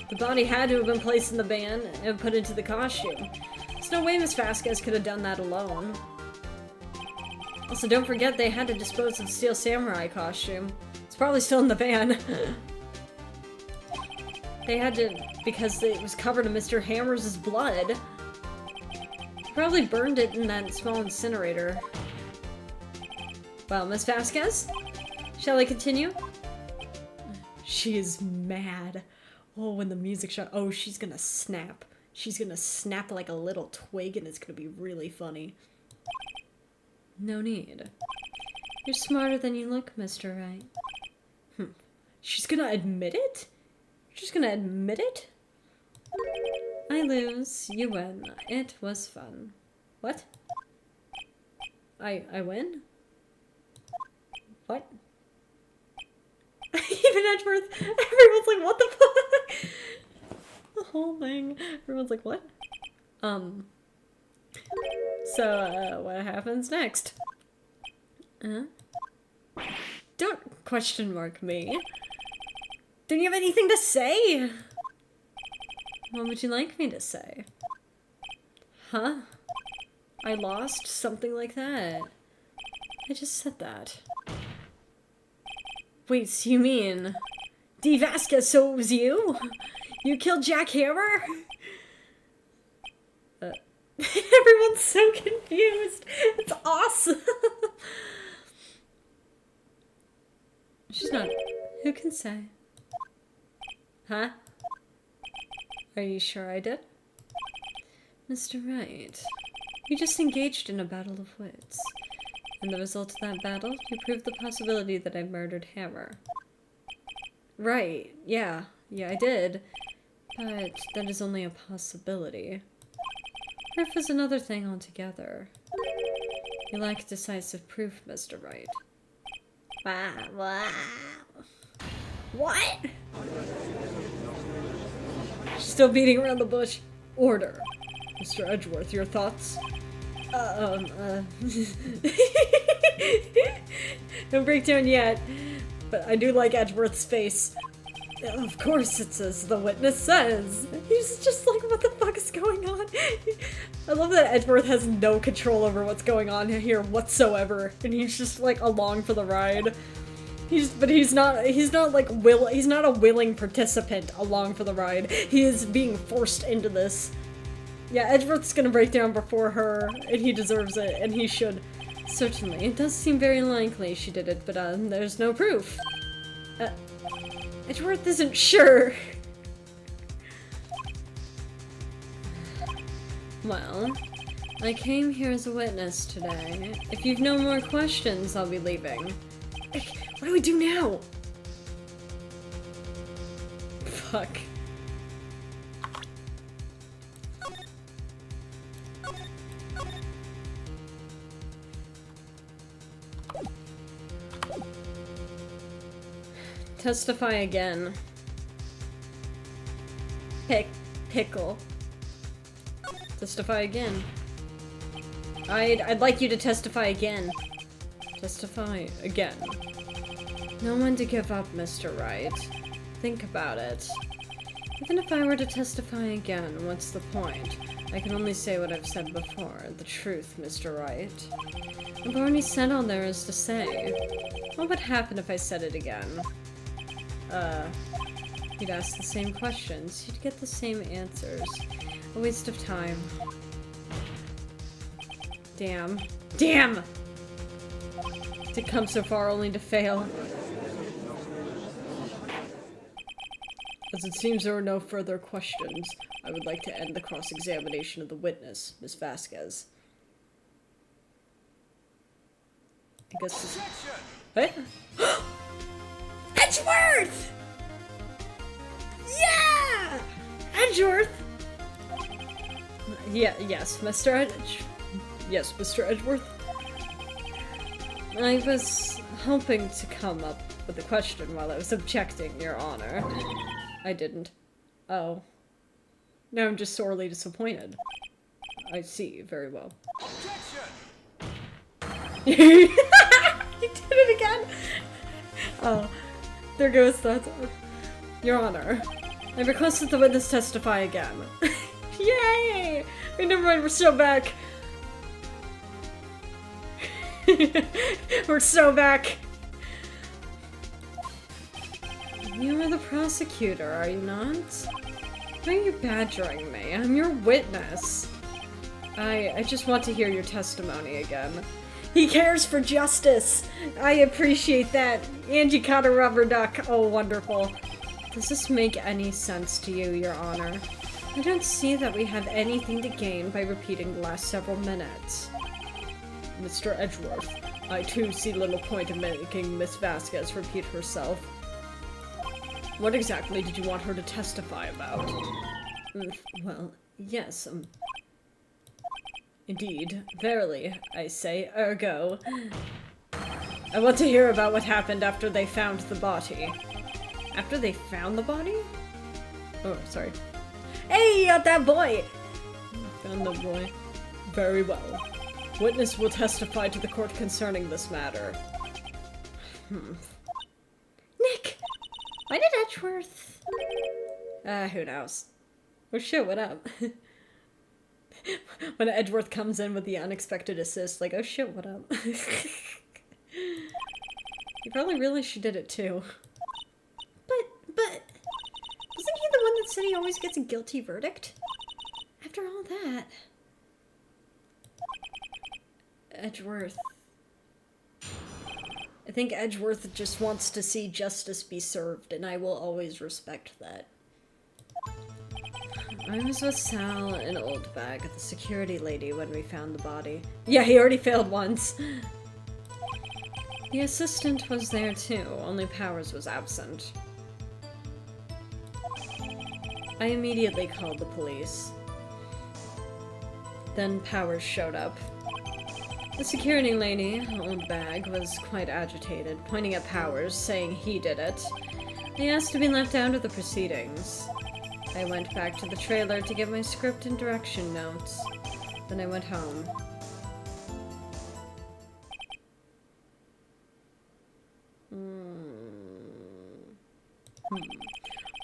The body had to have been placed in the van and put into the costume. There's no way Ms Vasquez could have done that alone. Also, don't forget they had to dispose of the Steel Samurai costume. It's probably still in the van. They had to, because it was covered in Mr. Hammers' blood. Probably burned it in that small incinerator. Well, Ms. Vasquez? Shall I continue? She is mad. Oh, when the music shot. Oh, she's gonna snap. She's gonna snap like a little twig and it's gonna be really funny. No need. You're smarter than you look, Mr. Wright. She's gonna admit it? She's gonna admit it? I lose, you win. It was fun. What? I win? What? Even Edgeworth, everyone's like, what the fuck? The whole thing. Everyone's like, what? So, what happens next? Don't question mark me. Don't you have anything to say? What would you like me to say? Huh? I lost? Something like that. I just said that. Wait, so you mean... D. Vasquez, so it was you? You killed Jack Hammer? Everyone's so confused. It's awesome. She's not... Who can say? Huh? Are you sure I did? Mr. Wright, you just engaged in a battle of wits. And the result of that battle, you proved the possibility that I murdered Hammer. Right, yeah, I did. But that is only a possibility. Proof is another thing altogether. You lack decisive proof, Mr. Wright. Wow. What? She's still beating around the bush. Order. Mr. Edgeworth, your thoughts? Don't break down yet. But I do like Edgeworth's face. Of course it's as the witness says. He's just like, what the fuck is going on? I love that Edgeworth has no control over what's going on here whatsoever. And he's just like along for the ride. He's not a willing participant along for the ride. He is being forced into this. Yeah, Edgeworth's gonna break down before her, and he deserves it, and he should. Certainly, it does seem very likely she did it, but there's no proof. Edgeworth isn't sure. Well, I came here as a witness today. If you've no more questions, I'll be leaving. What do we do now? Fuck. Testify again. Pickle. Testify again. I'd like you to testify again. Testify again. No one to give up, Mr. Wright. Think about it. Even if I were to testify again, what's the point? I can only say what I've said before. The truth, Mr. Wright. I've already said all there is to say. What would happen if I said it again? You'd ask the same questions. You'd get the same answers. A waste of time. Damn. Damn! To come so far only to fail. As it seems there are no further questions, I would like to end the cross-examination of the witness, Ms Vasquez. I guess this... What? Edgeworth! Yeah! Edgeworth! Yeah, yes, Mr. Yes, Mr. Edgeworth. I was hoping to come up with a question while I was objecting, Your Honor. I didn't. Oh. Now I'm just sorely disappointed. I see, very well. He did it again! Oh. There goes that. Your Honor. I requested the witness testify again. Yay! Wait, never mind, we're still back. We're so back. You are the prosecutor, are you not? Why are you badgering me? I'm your witness. I just want to hear your testimony again. He cares for justice. I appreciate that. And you caught a rubber duck. Oh, wonderful. Does this make any sense to you, Your Honor? I don't see that we have anything to gain by repeating the last several minutes. Mr. Edgeworth, I too see little point in making Ms. Vasquez repeat herself. What exactly did you want her to testify about? Well, yes, indeed. Verily, I say, ergo. I want to hear about what happened after they found the body. After they found the body? Oh, sorry. Hey, you got that boy! Found the boy. Very well. Witness will testify to the court concerning this matter. Nick! Why did Edgeworth... Who knows? Oh shit, what up? When Edgeworth comes in with the unexpected assist, like, oh shit, what up? He probably realized she did it too. But... Wasn't he the one that said he always gets a guilty verdict? After all that... Edgeworth. I think Edgeworth just wants to see justice be served, and I will always respect that. I was with Sal and Oldbag, the security lady, when we found the body. Yeah, he already failed once. The assistant was there too, only Powers was absent. I immediately called the police. Then Powers showed up. The security lady, Oldbag, was quite agitated, pointing at Powers, saying he did it. He asked to be left out of the proceedings. I went back to the trailer to get my script and direction notes. Then I went home.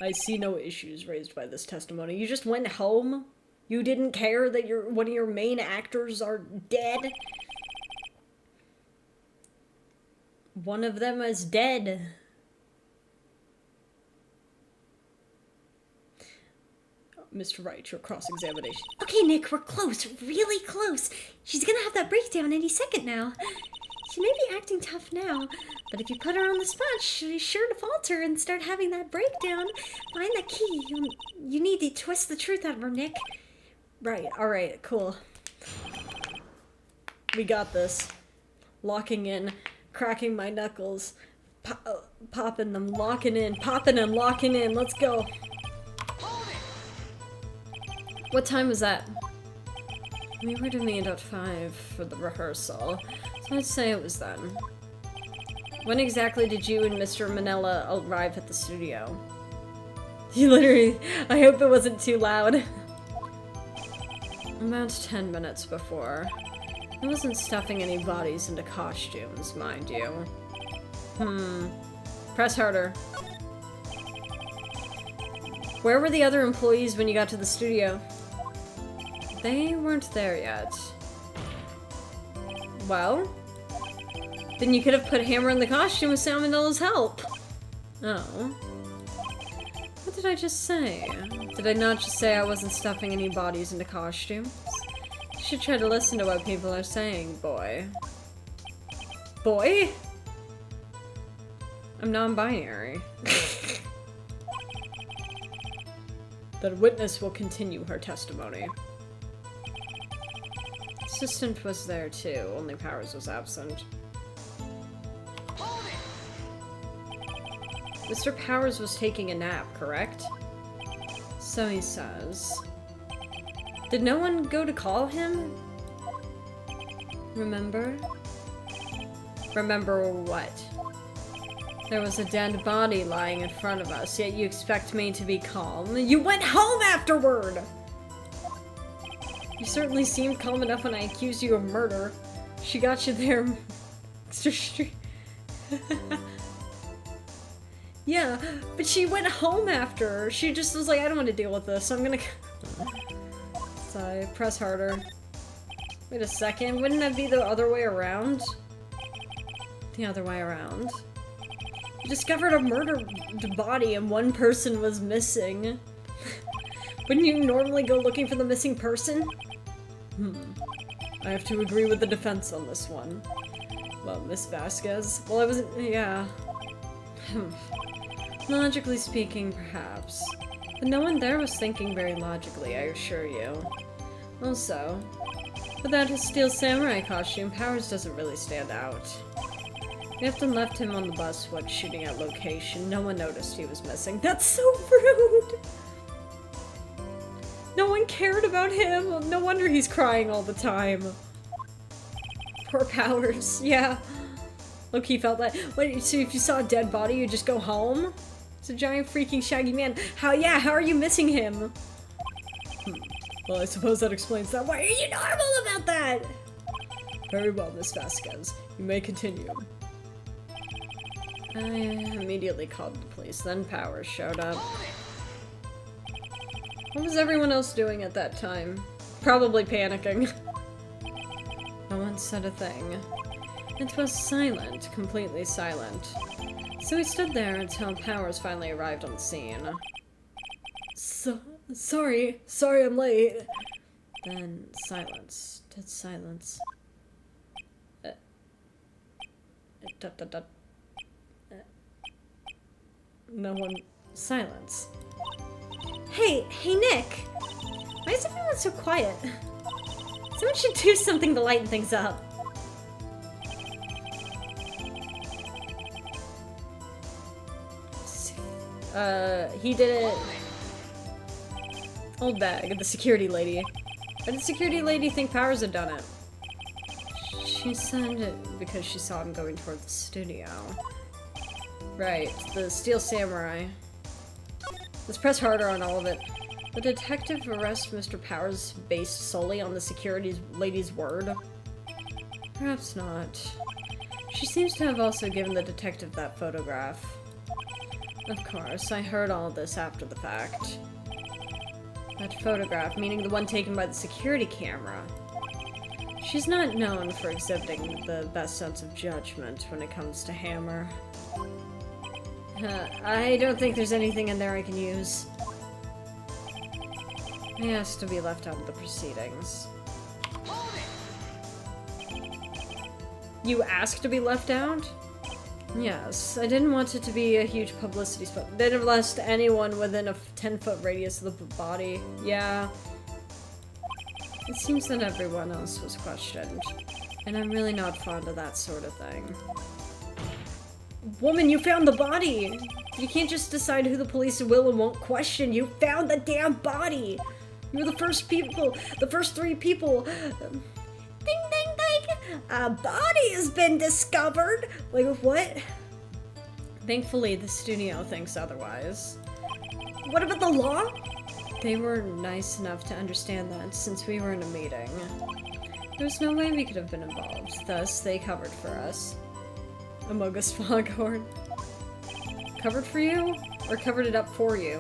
I see no issues raised by this testimony. You just went home? You didn't care that one of your main actors are dead? One of them is dead. Mr. Wright, your cross-examination. Okay, Nick, we're close. Really close. She's gonna have that breakdown any second now. She may be acting tough now, but if you put her on the spot, she's sure to falter and start having that breakdown. Find the key. You need to twist the truth out of her, Nick. Right, alright, cool. We got this. Locking in, cracking my knuckles, popping them, locking in, popping and locking in. Let's go. What time was that? We were to meet at 5 for the rehearsal, so I'd say it was then. When exactly did you and Mr. Manella arrive at the studio? You literally... I hope it wasn't too loud. About 10 minutes before. I wasn't stuffing any bodies into costumes, mind you. Press harder. Where were the other employees when you got to the studio? They weren't there yet. Well, then you could have put Hammer in the costume with Salmonella's help. Oh. What did I just say? Did I not just say I wasn't stuffing any bodies into costumes? You should try to listen to what people are saying, boy. Boy? I'm non-binary. The witness will continue her testimony. Assistant was there too, only Powers was absent. Mr. Powers was taking a nap, correct? So he says. Did no one go to call him? Remember? Remember what? There was a dead body lying in front of us, yet you expect me to be calm. You went home afterward! You certainly seemed calm enough when I accused you of murder. She got you there. Yeah, but she went home after. She just was like, I don't want to deal with this, so I'm gonna... So I press harder. Wait a second, wouldn't that be the other way around? The other way around. You discovered a murdered body and one person was missing. Wouldn't you normally go looking for the missing person? I have to agree with the defense on this one. Well, Ms. Vasquez? Well, I wasn't... yeah. Logically speaking, perhaps. But no one there was thinking very logically, I assure you. Also, without his steel samurai costume, Powers doesn't really stand out. We often left him on the bus when shooting at location. No one noticed he was missing. That's so rude! No one cared about him! No wonder he's crying all the time. Poor Powers, yeah. Loki felt that. Wait, so if you saw a dead body, you just go home? It's a giant freaking shaggy man. How are you missing him? Well, I suppose that explains that. Why are you normal about that? Very well, Ms. Vasquez. You may continue. I immediately called the police, then Powers showed up. What was everyone else doing at that time? Probably panicking. No one said a thing. It was silent, completely silent. So we stood there until Powers finally arrived on the scene. Sorry I'm late. Then silence. Dead silence. No one. Silence. Hey, Nick! Why is everyone so quiet? Someone should do something to lighten things up. He did it. Old bag, the security lady. Why did the security lady think Powers had done it? She said it because she saw him going toward the studio. Right, the steel samurai. Let's press harder on all of it. The detective arrest Mr. Powers based solely on the security lady's word? Perhaps not. She seems to have also given the detective that photograph. Of course, I heard all this after the fact. That photograph, meaning the one taken by the security camera. She's not known for exhibiting the best sense of judgment when it comes to Hammer. I don't think there's anything in there I can use. I asked to be left out of the proceedings. You asked to be left out? Yes, I didn't want it to be a huge publicity spot. They'd have arrested anyone within a 10-foot radius of the body. Yeah. It seems that everyone else was questioned. And I'm really not fond of that sort of thing. Woman, you found the body! You can't just decide who the police will and won't question. You found the damn body! You're the first people, the first 3 people. Ding, ding, ding! A body has been discovered! Like, what? Thankfully, the studio thinks otherwise. What about the law? They were nice enough to understand that since we were in a meeting. There's no way we could have been involved, thus they covered for us. Amogus Foghorn. Covered for you? Or covered it up for you?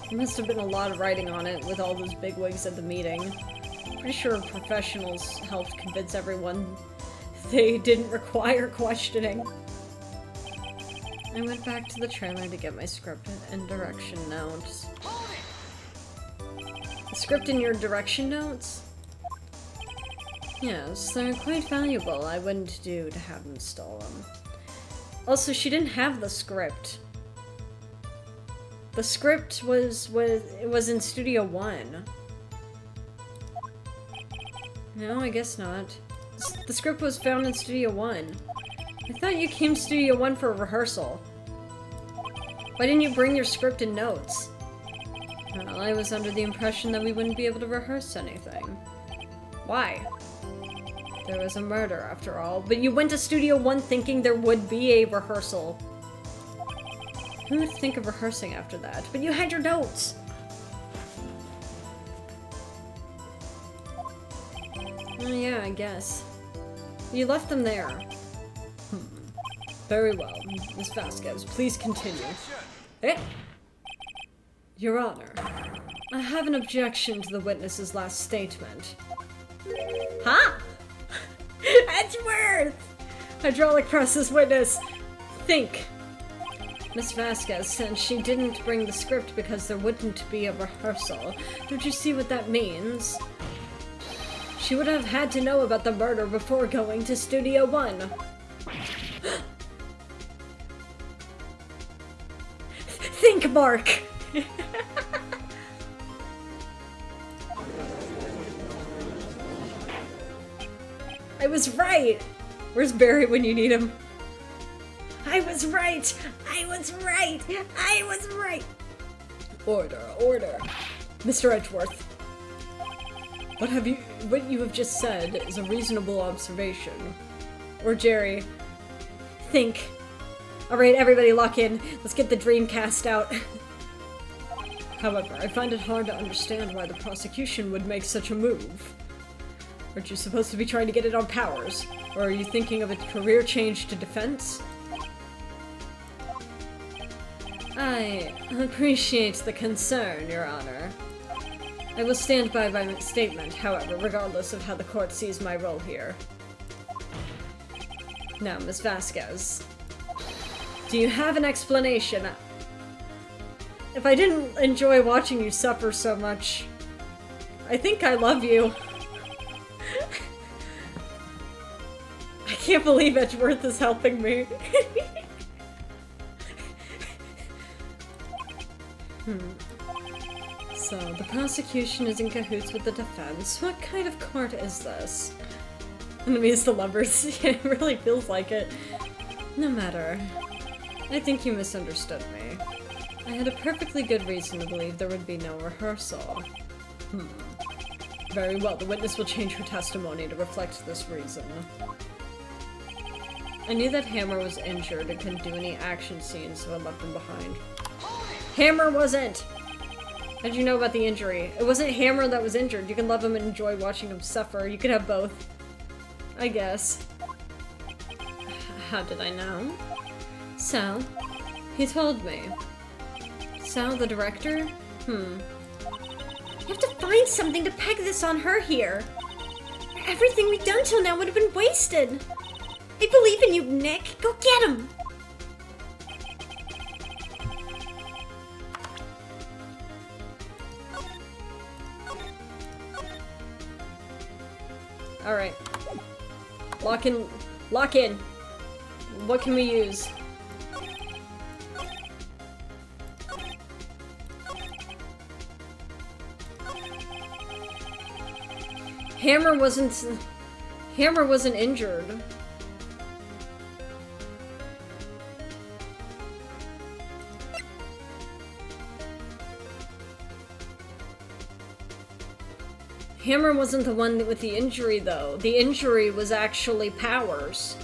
There must have been a lot of writing on it with all those bigwigs at the meeting. Pretty sure professionals helped convince everyone they didn't require questioning. I went back to the trailer to get my script and direction notes. The script and your direction notes? Yes, they're quite valuable. I wouldn't do to have them stolen. Also, she didn't have the script. The script was in Studio 1. No, I guess not. The script was found in Studio 1. I thought you came to Studio 1 for a rehearsal. Why didn't you bring your script and notes? Well, I was under the impression that we wouldn't be able to rehearse anything. Why? There was a murder, after all. But you went to Studio 1 thinking there would be a rehearsal. Who would think of rehearsing after that? But you had your notes! Oh yeah, I guess. You left them there. Very well. Ms Vasquez, please continue. Eh? Your Honor, I have an objection to the witness's last statement. Huh? Edgeworth! Hydraulic presses witness! Think! Ms Vasquez said she didn't bring the script because there wouldn't be a rehearsal. Don't you see what that means? She would have had to know about the murder before going to Studio 1. Think, Mark! I was right! Where's Barry when you need him? I was right! I was right! I was right! Order, order. Mr. Edgeworth. What you have just said is a reasonable observation. Or Jerry. Think. Alright, everybody lock in. Let's get the Dreamcast out. However, I find it hard to understand why the prosecution would make such a move. Aren't you supposed to be trying to get it on Powers? Or are you thinking of a career change to defense? I appreciate the concern, Your Honor. I will stand by my statement, however, regardless of how the court sees my role here. Now, Ms. Vasquez. Do you have an explanation? If I didn't enjoy watching you suffer so much, I think I love you. I can't believe Edgeworth is helping me. So, the prosecution is in cahoots with the defense. What kind of court is this? Enemies to lovers. Yeah, it really feels like it. No matter. I think you misunderstood me. I had a perfectly good reason to believe there would be no rehearsal. Very well, the witness will change her testimony to reflect this reason. I knew that Hammer was injured and couldn't do any action scenes, so I left him behind. Hammer wasn't! How'd you know about the injury? It wasn't Hammer that was injured. You can love him and enjoy watching him suffer. You could have both. I guess. How did I know? Sal. He told me. Sal, the director? You have to find something to peg this on her here. Everything we've done till now would have been wasted. I believe in you, Nick. Go get him. Alright. Lock in. Lock in. What can we use? Hammer wasn't injured. Hammer wasn't the one with the injury, though. The injury was actually Powers.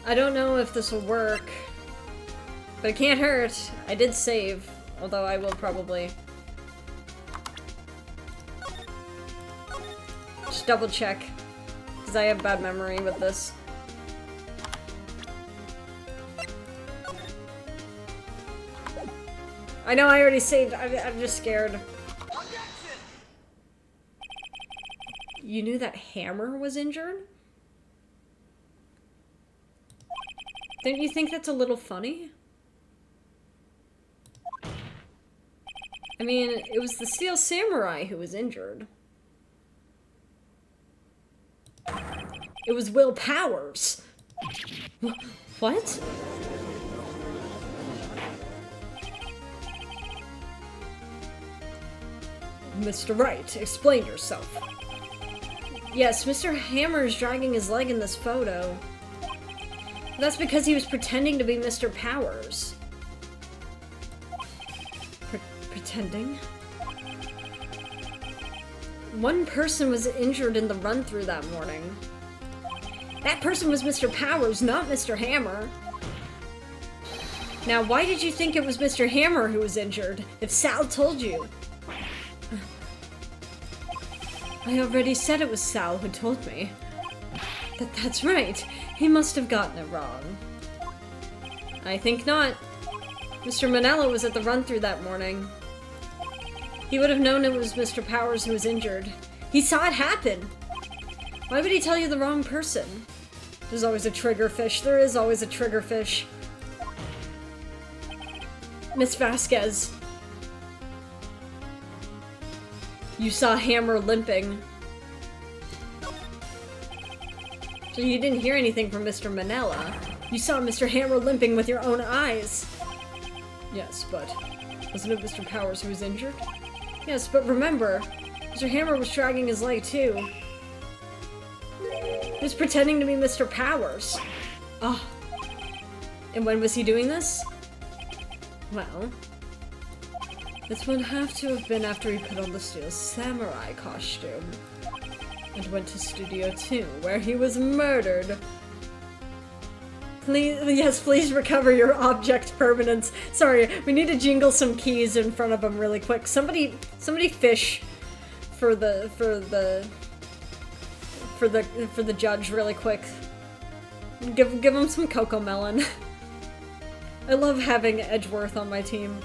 I don't know if this will work, but it can't hurt. I did save, although I will probably just double check, because I have bad memory with this. I know I already saved. I'm just scared. You knew that Hammer was injured? Don't you think that's a little funny? I mean, it was the Steel Samurai who was injured. It was Will Powers. What? Mr. Wright, explain yourself. Yes, Mr. Hammer is dragging his leg in this photo. That's because he was pretending to be Mr. Powers. Pretending? One person was injured in the run-through that morning. That person was Mr. Powers, not Mr. Hammer. Now, why did you think it was Mr. Hammer who was injured, if Sal told you? I already said it was Sal who told me. That's right. He must have gotten it wrong. I think not. Mr. Manella was at the run-through that morning. He would have known it was Mr. Powers who was injured. He saw it happen. Why would he tell you the wrong person? There's always a triggerfish. There is always a triggerfish. Ms. Vasquez. You saw Hammer limping. So you didn't hear anything from Mr. Manella. You saw Mr. Hammer limping with your own eyes. Yes, but wasn't it Mr. Powers who was injured? Yes, but remember, Mr. Hammer was dragging his leg too. He was pretending to be Mr. Powers. Ah. And when was he doing this? Well, this would have to have been after he put on the Steel Samurai costume and went to Studio 2, where he was murdered. Please recover your object permanence. Sorry, we need to jingle some keys in front of him really quick. Somebody fish for the judge really quick. Give him some Coco Melon. I love having Edgeworth on my team.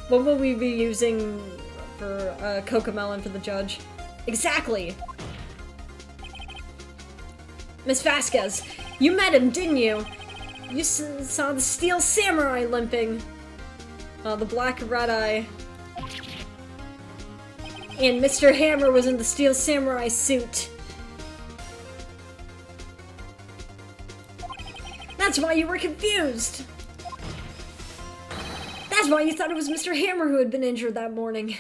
What will we be using for Cocomelon for the judge? Exactly! Ms. Vasquez, you met him, didn't you? You saw the Steel Samurai limping. The black red eye. And Mr. Hammer was in the Steel Samurai suit. That's why you were confused! That's why you thought it was Mr. Hammer who had been injured that morning.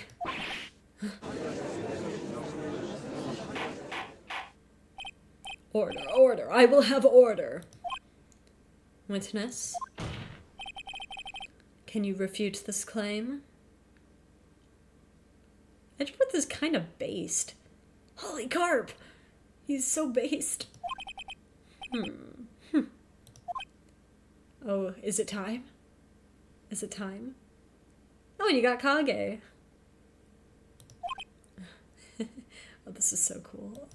Order, order. I will have order. Witness, can you refute this claim? Edgeworth is kind of based. Holy carp! He's so based. Oh, is it time? Is it time? Oh, and you got Kage. Oh, this is so cool.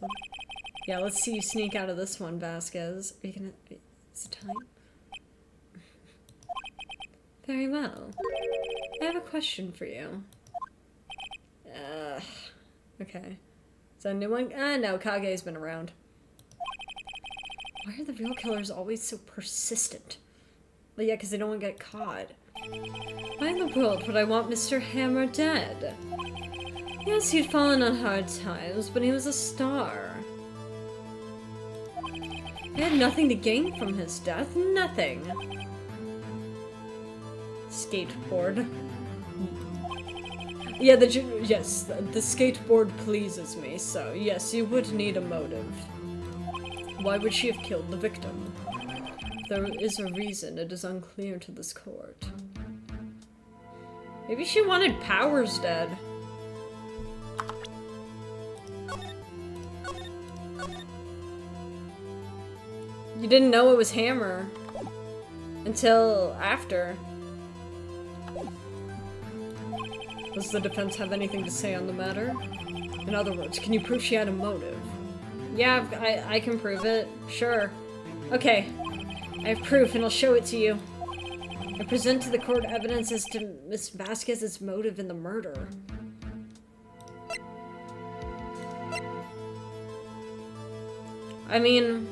Yeah, let's see you sneak out of this one, Vasquez. Are you gonna... Is it time? Very well. I have a question for you. Okay. Is that a new one? No, Kage's been around. Why are the real killers always so persistent? Well, yeah, because they don't want to get caught. Why in the world would I want Mr. Hammer dead? Yes, he'd fallen on hard times, but he was a star. I had nothing to gain from his death. Nothing. Skateboard. Yeah, yes, the skateboard pleases me, so yes, you would need a motive. Why would she have killed the victim? There is a reason, it is unclear to this court. Maybe she wanted Powers dead. You didn't know it was Hammer until after. Does the defense have anything to say on the matter? In other words, can you prove she had a motive? Yeah, I can prove it. Sure. Okay. I have proof and I'll show it to you. I present to the court evidence as to Ms. Vasquez's motive in the murder. I mean...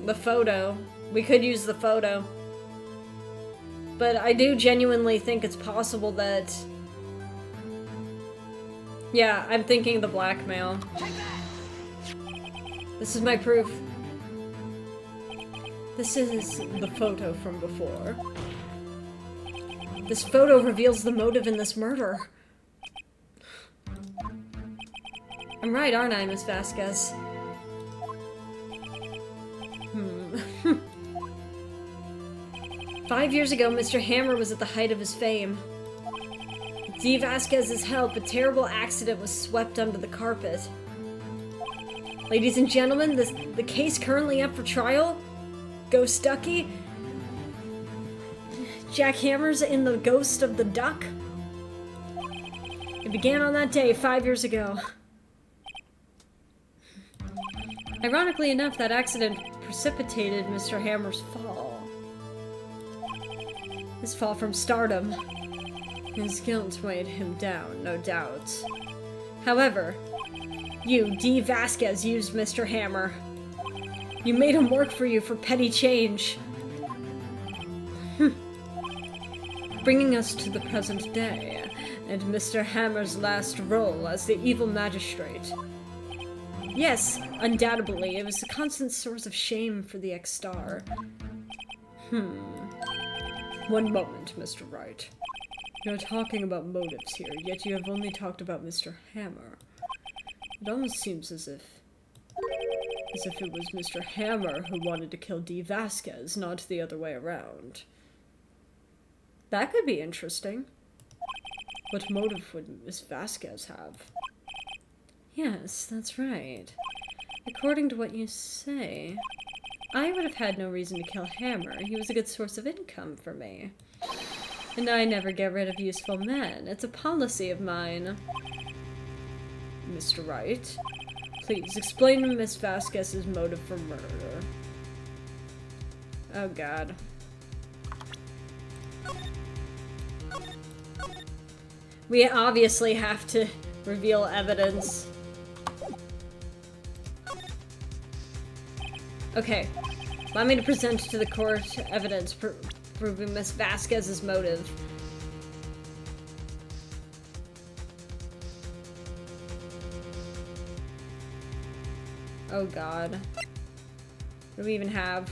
the photo. We could use the photo. But I do genuinely think it's possible that... Yeah, I'm thinking the blackmail. This is my proof. This is the photo from before. This photo reveals the motive in this murder. I'm right, aren't I, Ms Vasquez? 5 years ago, Mr. Hammer was at the height of his fame. With D. Vasquez's help, a terrible accident was swept under the carpet. Ladies and gentlemen, the case currently up for trial, Ghost Ducky, Jack Hammer's in the Ghost of the Duck. It began on that day 5 years ago. Ironically enough, that accident precipitated Mr. Hammer's fall. His fall from stardom. His guilt weighed him down, no doubt. However, you, D. Vasquez, used Mr. Hammer. You made him work for you for petty change. Bringing us to the present day, and Mr. Hammer's last role as the evil magistrate. Yes, undoubtedly, it was a constant source of shame for the ex-star. One moment, Mr. Wright. You're talking about motives here, yet you have only talked about Mr. Hammer. It almost seems as if it was Mr. Hammer who wanted to kill D. Vasquez, not the other way around. That could be interesting. What motive would Ms. Vasquez have? Yes, that's right. According to what you say, I would have had no reason to kill Hammer. He was a good source of income for me. And I never get rid of useful men. It's a policy of mine. Mr. Wright, please explain to Ms. Vasquez's motive for murder. Oh god. We obviously have to reveal evidence. Okay. Allow me to present to the court evidence proving Ms. Vasquez's motive. Oh god. What do we even have?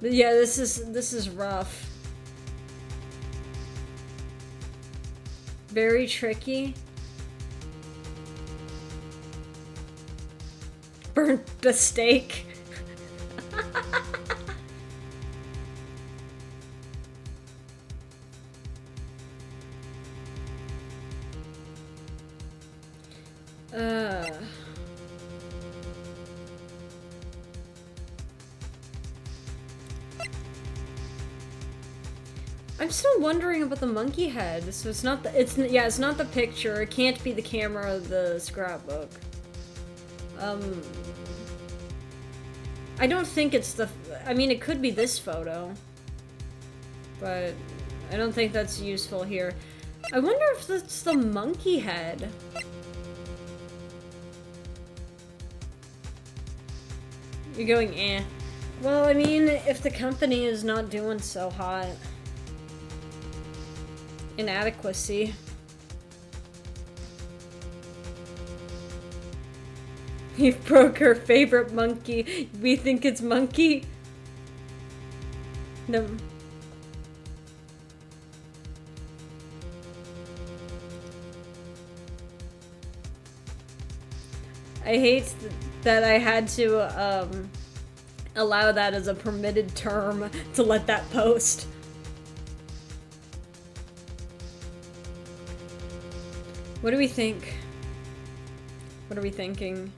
But yeah, this is rough. Very tricky. Burnt the steak. I'm still wondering about the monkey head. So it's not the it's not the picture. It can't be the camera of the scrapbook. I don't think it's the I mean it could be this photo. But I don't think that's useful here. I wonder if that's the monkey head. You're going eh. Well, I mean, if the company is not doing so hot. Inadequacy. You broke her favorite monkey. We think it's monkey? No. I hate that I had to, allow that as a permitted term to let that post. What do we think? What are we thinking?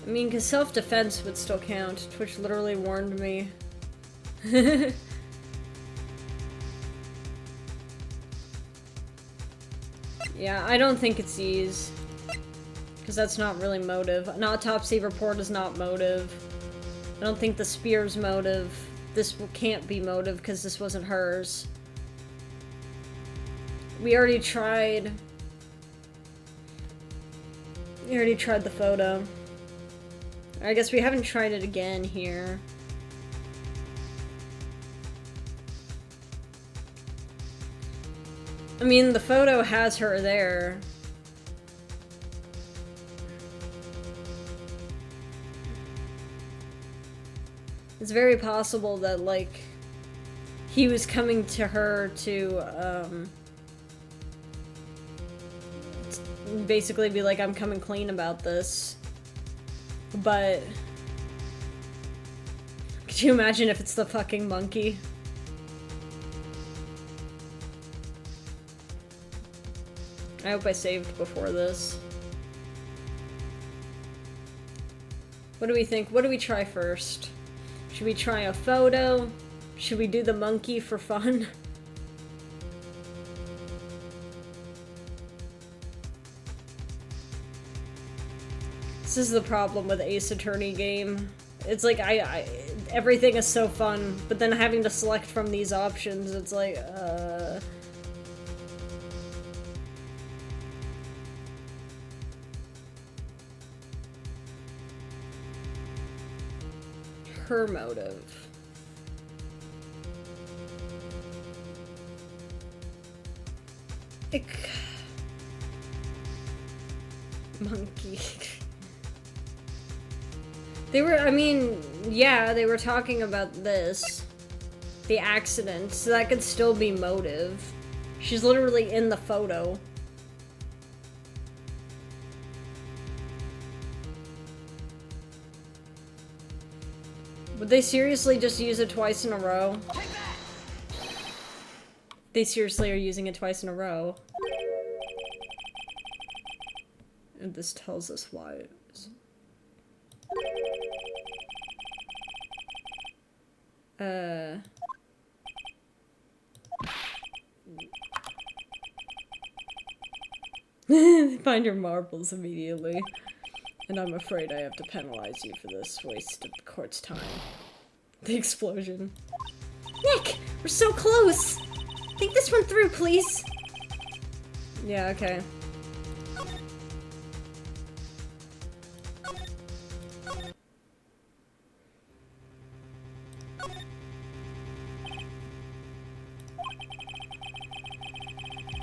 I mean, because self-defense would still count. Twitch literally warned me. Yeah, I don't think it's these. Because that's not really motive. An autopsy report is not motive. I don't think the spear's motive. This can't be motive because this wasn't hers. We already tried. We already tried the photo. I guess we haven't tried it again here. I mean, the photo has her there. It's very possible that, like, he was coming to her to, basically be like, I'm coming clean about this. But could you imagine if it's the fucking monkey? I hope I saved before this. What do we think? What do we try first? Should we try a photo? Should we do the monkey for fun? This is the problem with Ace Attorney game. It's like, everything is so fun, but then having to select from these options, it's like, her motive. Monkey. They were, I mean, yeah, they were talking about this. The accident, so that could still be motive. She's literally in the photo. Would they seriously just use it twice in a row? They seriously are using it twice in a row. And this tells us why it is. Find your marbles immediately. And I'm afraid I have to penalize you for this waste of the court's time. The explosion. Nick, we're so close. Think this one through, please. Yeah, okay.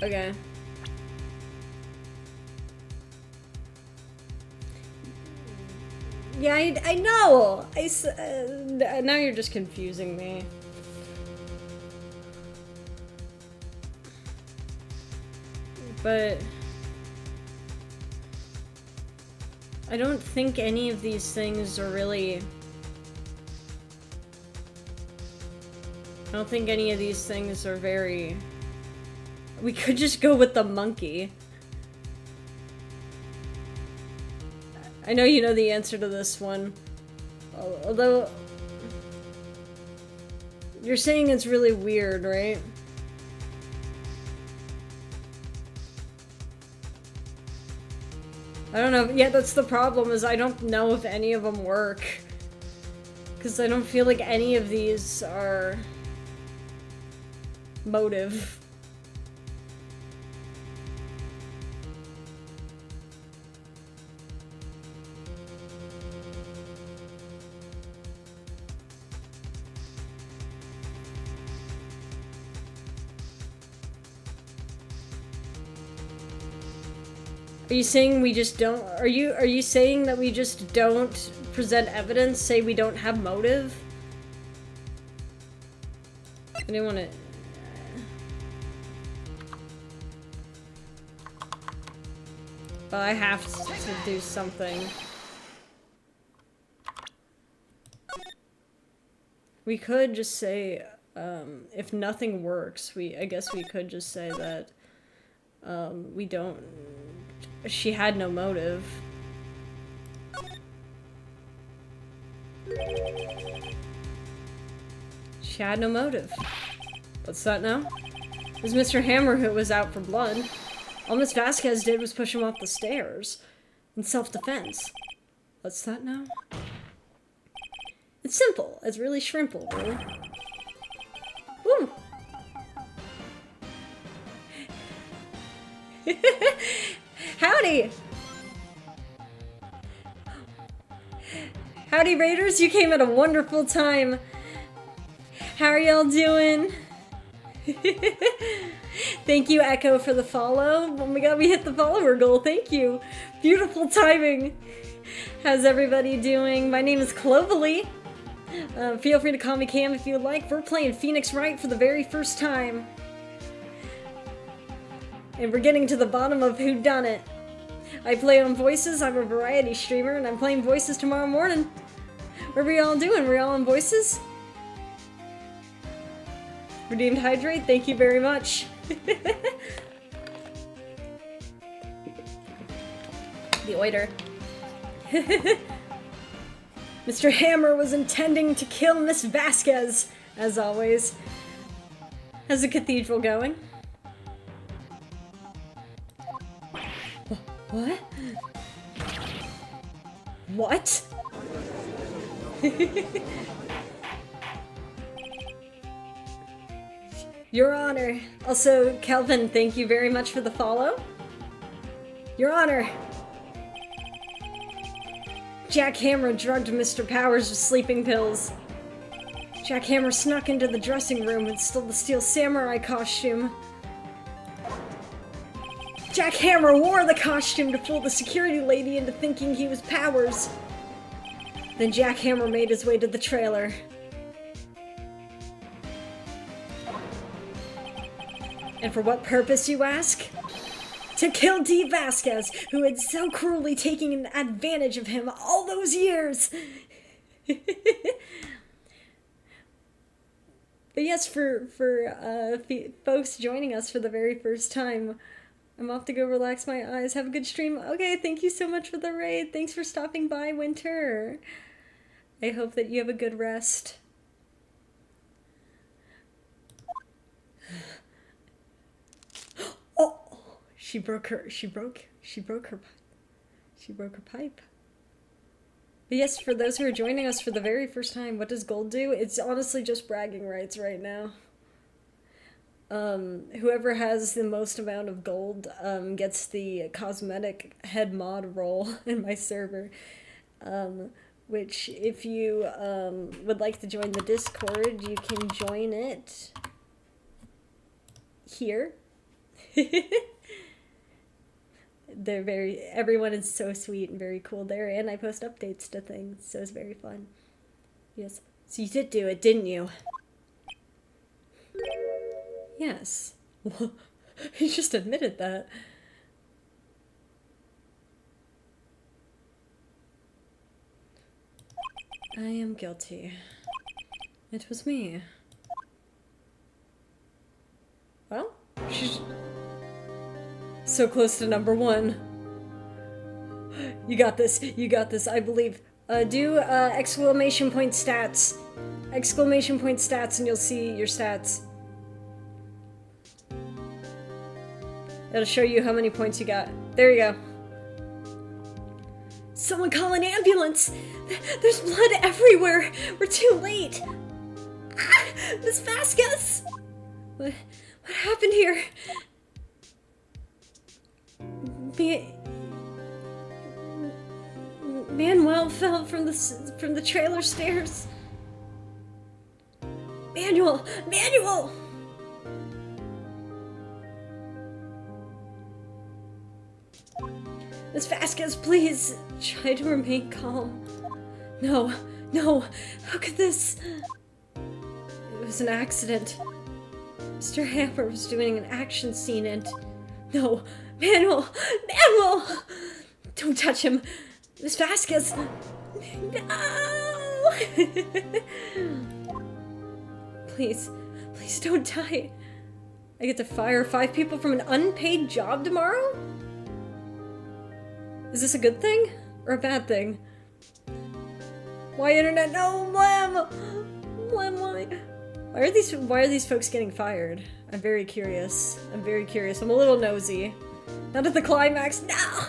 Okay. Yeah, I know! Now you're just confusing me. But I don't think any of these things are really... I don't think any of these things are very... We could just go with the monkey. I know you know the answer to this one. Although... You're saying it's really weird, right? I don't know. Yeah, that's the problem, is I don't know if any of them work. Because I don't feel like any of these are... motive. Are you saying we just don't... Are you saying that we just don't present evidence, say we don't have motive? I didn't want to... But I have to do something. We could just say, if nothing works, I guess we could just say that, we don't... She had no motive. She had no motive. What's that now? It was Mr. Hammer who was out for blood. All Ms Vasquez did was push him off the stairs. In self-defense. What's that now? It's simple. It's really shrimple, really. Woo! Howdy! Howdy Raiders, you came at a wonderful time. How are y'all doing? Thank you, Echo, for the follow. Oh my god, we hit the follower goal. Thank you. Beautiful timing. How's everybody doing? My name is Clovely. Feel free to call me Cam if you would like. We're playing Phoenix Wright for the very first time. And we're getting to the bottom of who done it. I play on voices. I'm a variety streamer, and I'm playing voices tomorrow morning. What are we all doing? We're all on voices? Redeemed Hydrate, thank you very much. The oiter. Mr. Hammer was intending to kill Ms Vasquez, as always. How's the cathedral going? What? What? Your Honor. Also, Kelvin, thank you very much for the follow. Your Honor. Jack Hammer drugged Mr. Powers with sleeping pills. Jack Hammer snuck into the dressing room and stole the steel samurai costume. Jack Hammer wore the costume to fool the security lady into thinking he was Powers. Then Jack Hammer made his way to the trailer. And for what purpose, you ask? To kill D. Vasquez, who had so cruelly taken advantage of him all those years! But yes, for folks joining us for the very first time, I'm off to go relax my eyes. Have a good stream. Okay, thank you so much for the raid. Thanks for stopping by, Winter. I hope that you have a good rest. Oh, she broke her pipe. But yes, for those who are joining us for the very first time, what does gold do? It's honestly just bragging rights right now. Whoever has the most amount of gold gets the cosmetic head mod role in my server. Which, if you would like to join the Discord, you can join it here. Everyone is so sweet and very cool there, and I post updates to things, so it's very fun. Yes. So you did do it, didn't you? Yes. He just admitted that. I am guilty. It was me. Well, she's so close to number 1. You got this, I believe. Do exclamation point stats. Exclamation point stats and you'll see your stats. It'll show you how many points you got. There you go. Someone call an ambulance! There's blood everywhere! We're too late! Ms. Vasquez! What happened here? Manuel fell from the trailer stairs. Manuel! Ms. Vasquez, please try to remain calm. No, how could this? It was an accident. Mr. Hammer was doing an action scene and... No, Manuel! Don't touch him! Ms. Vasquez! No! Please don't die. I get to fire 5 people from an unpaid job tomorrow? Is this a good thing? Or a bad thing? Why internet? No, Blam, why? Why are these folks getting fired? I'm very curious. I'm a little nosy. Not at the climax. No!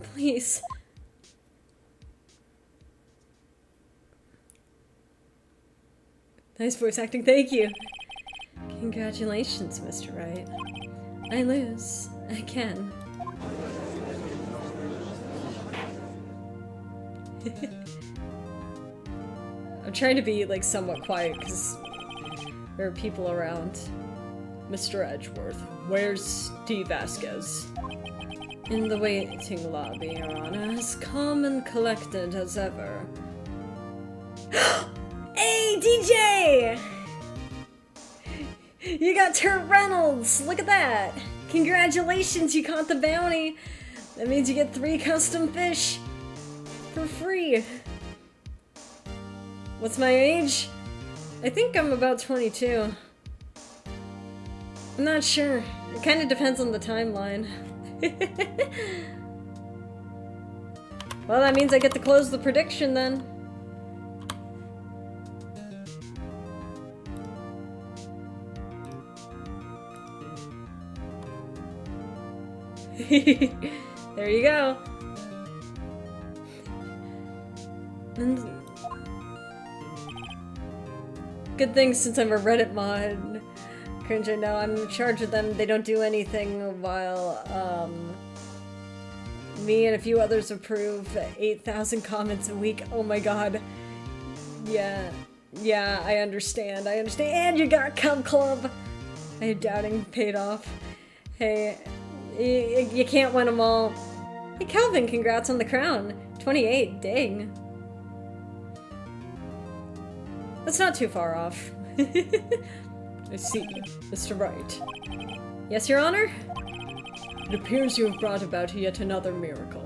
Please. Nice voice acting, thank you. Congratulations, Mr. Wright. I lose. Again. I'm trying to be, like, somewhat quiet, because there are people around. Mr. Edgeworth, where's Ms Vasquez? In the waiting lobby, Your Honor, as calm and collected as ever. Hey, DJ! You got Turt Reynolds! Look at that! Congratulations, you caught the bounty! That means you get 3 custom fish for free. What's my age? I think I'm about 22. I'm not sure. It kind of depends on the timeline. Well, that means I get to close the prediction then. There you go. And good thing since I'm a Reddit mod. Cringe, I know, I'm in charge of them. They don't do anything while, me and a few others approve 8,000 comments a week. Oh my god. Yeah, I understand. And you got Cub Club! I had doubting paid off. Hey, you can't win them all. Hey, Calvin, congrats on the crown. 28, dang. That's not too far off. I see, Mr. Wright. Yes, Your Honor? It appears you have brought about yet another miracle.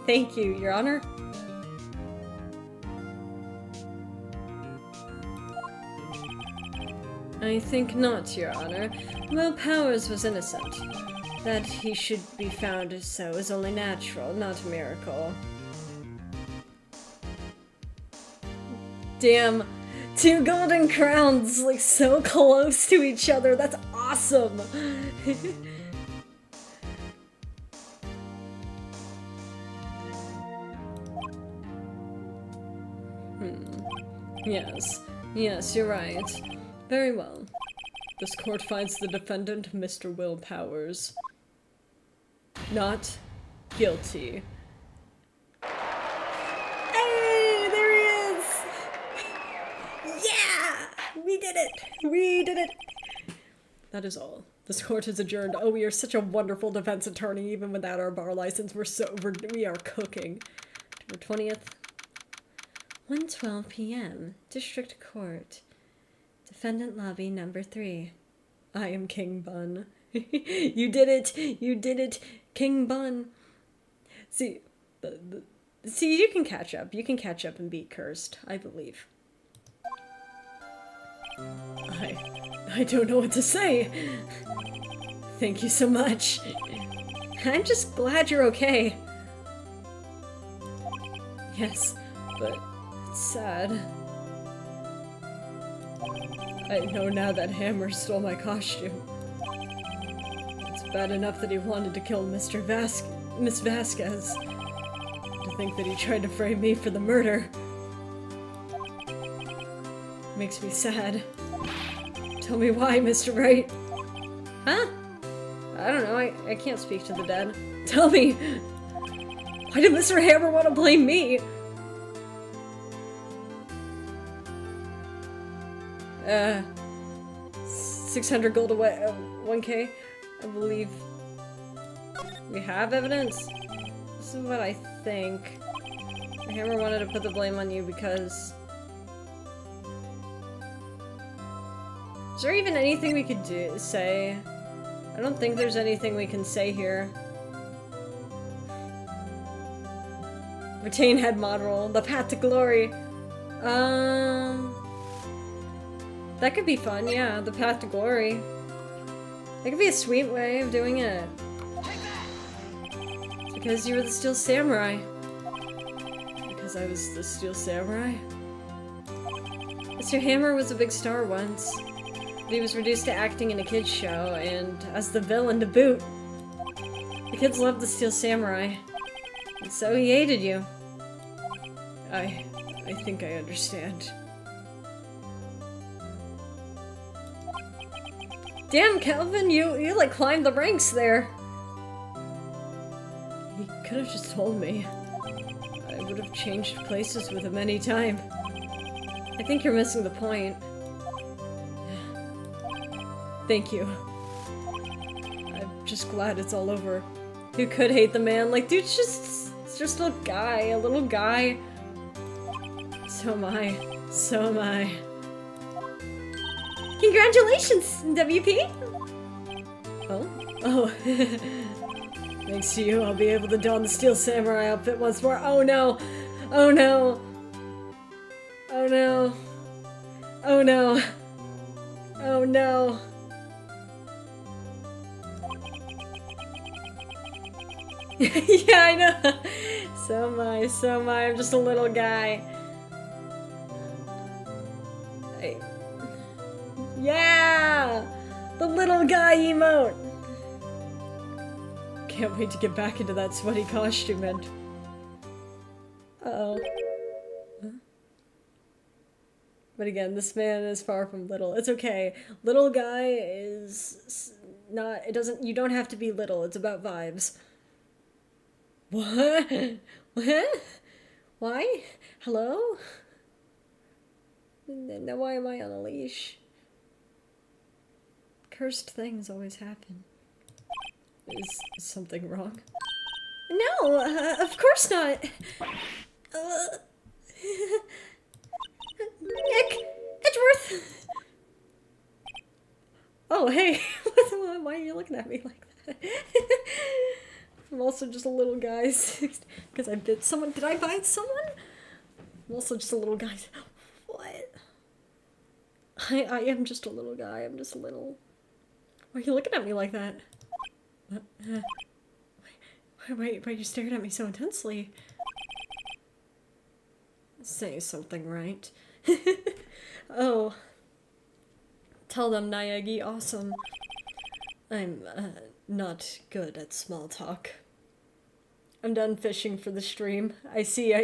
Thank you, Your Honor. I think not, Your Honor. Will Powers was innocent. That he should be found so is only natural, not a miracle. Damn. 2 golden crowns, like, so close to each other. That's awesome! Yes, you're right. Very well. This court finds the defendant, Mr. Will Powers, not guilty. Hey, there he is! Yeah! We did it! We did it! That is all. This court is adjourned. Oh, we are such a wonderful defense attorney, even without our bar license. We are cooking. October 20th. 1:12 p.m. District Court. Defendant lobby number 3. I am King Bun. You did it! You did it! King Bun! See, see, you can catch up. You can catch up and beat Cursed, I believe. I don't know what to say. Thank you so much. I'm just glad you're okay. Yes, but it's sad. I know now that Hammer stole my costume. It's bad enough that he wanted to kill Ms Vasquez. To think that he tried to frame me for the murder makes me sad. Tell me why, Mr. Wright. Huh? I don't know, I can't speak to the dead. Tell me! Why did Mr. Hammer want to blame me? 600 gold away, 1k, I believe. We have evidence? This is what I think. The Hammer wanted to put the blame on you because... Is there even anything we could say? I don't think there's anything we can say here. Retain head mod roll. The path to glory. That could be fun, yeah. The path to glory. That could be a sweet way of doing it. Because you were the Steel Samurai. Because I was the Steel Samurai. Mr. Hammer was a big star once. But he was reduced to acting in a kids show, and as the villain to boot. The kids loved the Steel Samurai. And so he hated you. I think I understand. Damn, Calvin, you like climbed the ranks there. He could have just told me. would have changed places with him any time. I think you're missing the point. Thank you. I'm just glad it's all over. Who could hate the man? Like, dude, it's just a guy, a little guy. So am I. So am I. Congratulations, WP! Oh? Oh. Thanks to you, I'll be able to don the Steel Samurai outfit once more. Oh no! Oh no! Oh no! Oh no! Oh no! Yeah, I know! So am I, so am I. I'm just a little guy. Yeah! The little guy emote! Can't wait to get back into that sweaty costume and... Uh-oh. Huh? But again, this man is far from little. It's okay. Little guy is not... It doesn't... You don't have to be little. It's about vibes. What? What? Why? Hello? Now why am I on a leash? Cursed things always happen. Is something wrong? No, of course not. Nick, Edgeworth. Oh, hey. Why are you looking at me like that? I'm also just a little guy. Because I bit someone. Did I bite someone? I'm also just a little guy. What? I am just a little guy. I'm just a little... Why are you looking at me like that? Why are you staring at me so intensely? Say something, right? Oh. Tell them Naegi awesome. I'm, not good at small talk. I'm done fishing for the stream. I see.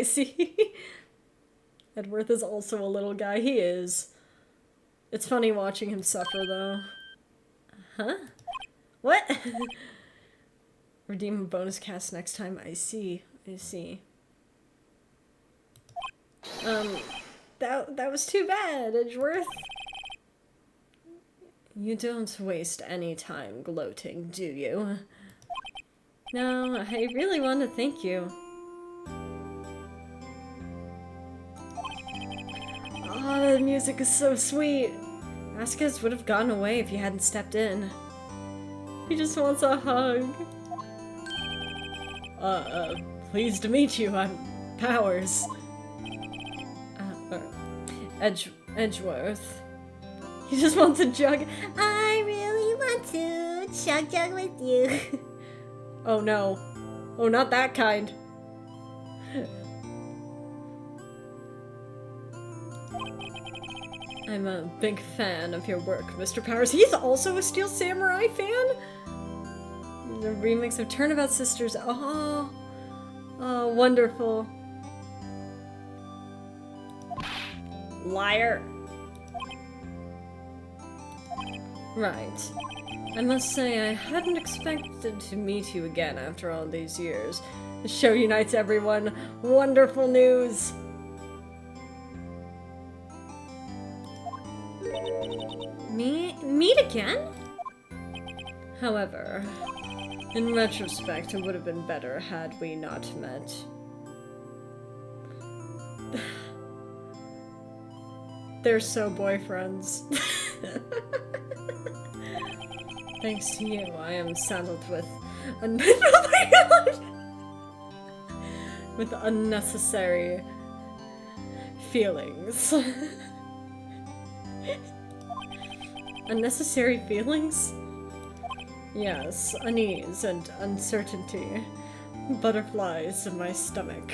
Edworth is also a little guy. He is. It's funny watching him suffer, though. Huh? What? Redeem a bonus cast next time. I see. That was too bad, Edgeworth. You don't waste any time gloating, do you? No, I really want to thank you. Oh, the music is so sweet. Vasquez would have gone away if you hadn't stepped in. He just wants a hug. Pleased to meet you. I'm Powers. Edgeworth. He just wants a jug. I really want to chug with you. Oh no. Oh, not that kind. I'm a big fan of your work, Mr. Powers. He's also a Steel Samurai fan? The remix of Turnabout Sisters. Oh, wonderful. Liar. Right. I must say, I hadn't expected to meet you again after all these years. The show unites everyone. Wonderful news. Meet again? However, in retrospect, it would have been better had we not met. They're so boyfriends. Thanks to you, I am saddled with oh my god! With unnecessary feelings. Unnecessary feelings? Yes, unease and uncertainty. Butterflies in my stomach.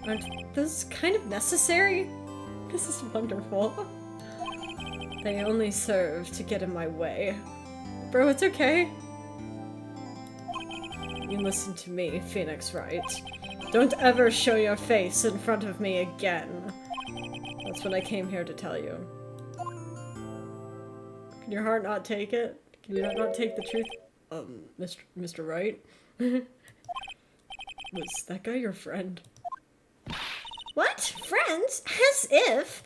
Aren't those kind of necessary? This is wonderful. They only serve to get in my way. Bro, it's okay. You listen to me, Phoenix Wright. Don't ever show your face in front of me again. That's what I came here to tell you. Can your heart not take it? Can you not take the truth? Mr. Wright? Was that guy your friend? What? Friends? As if.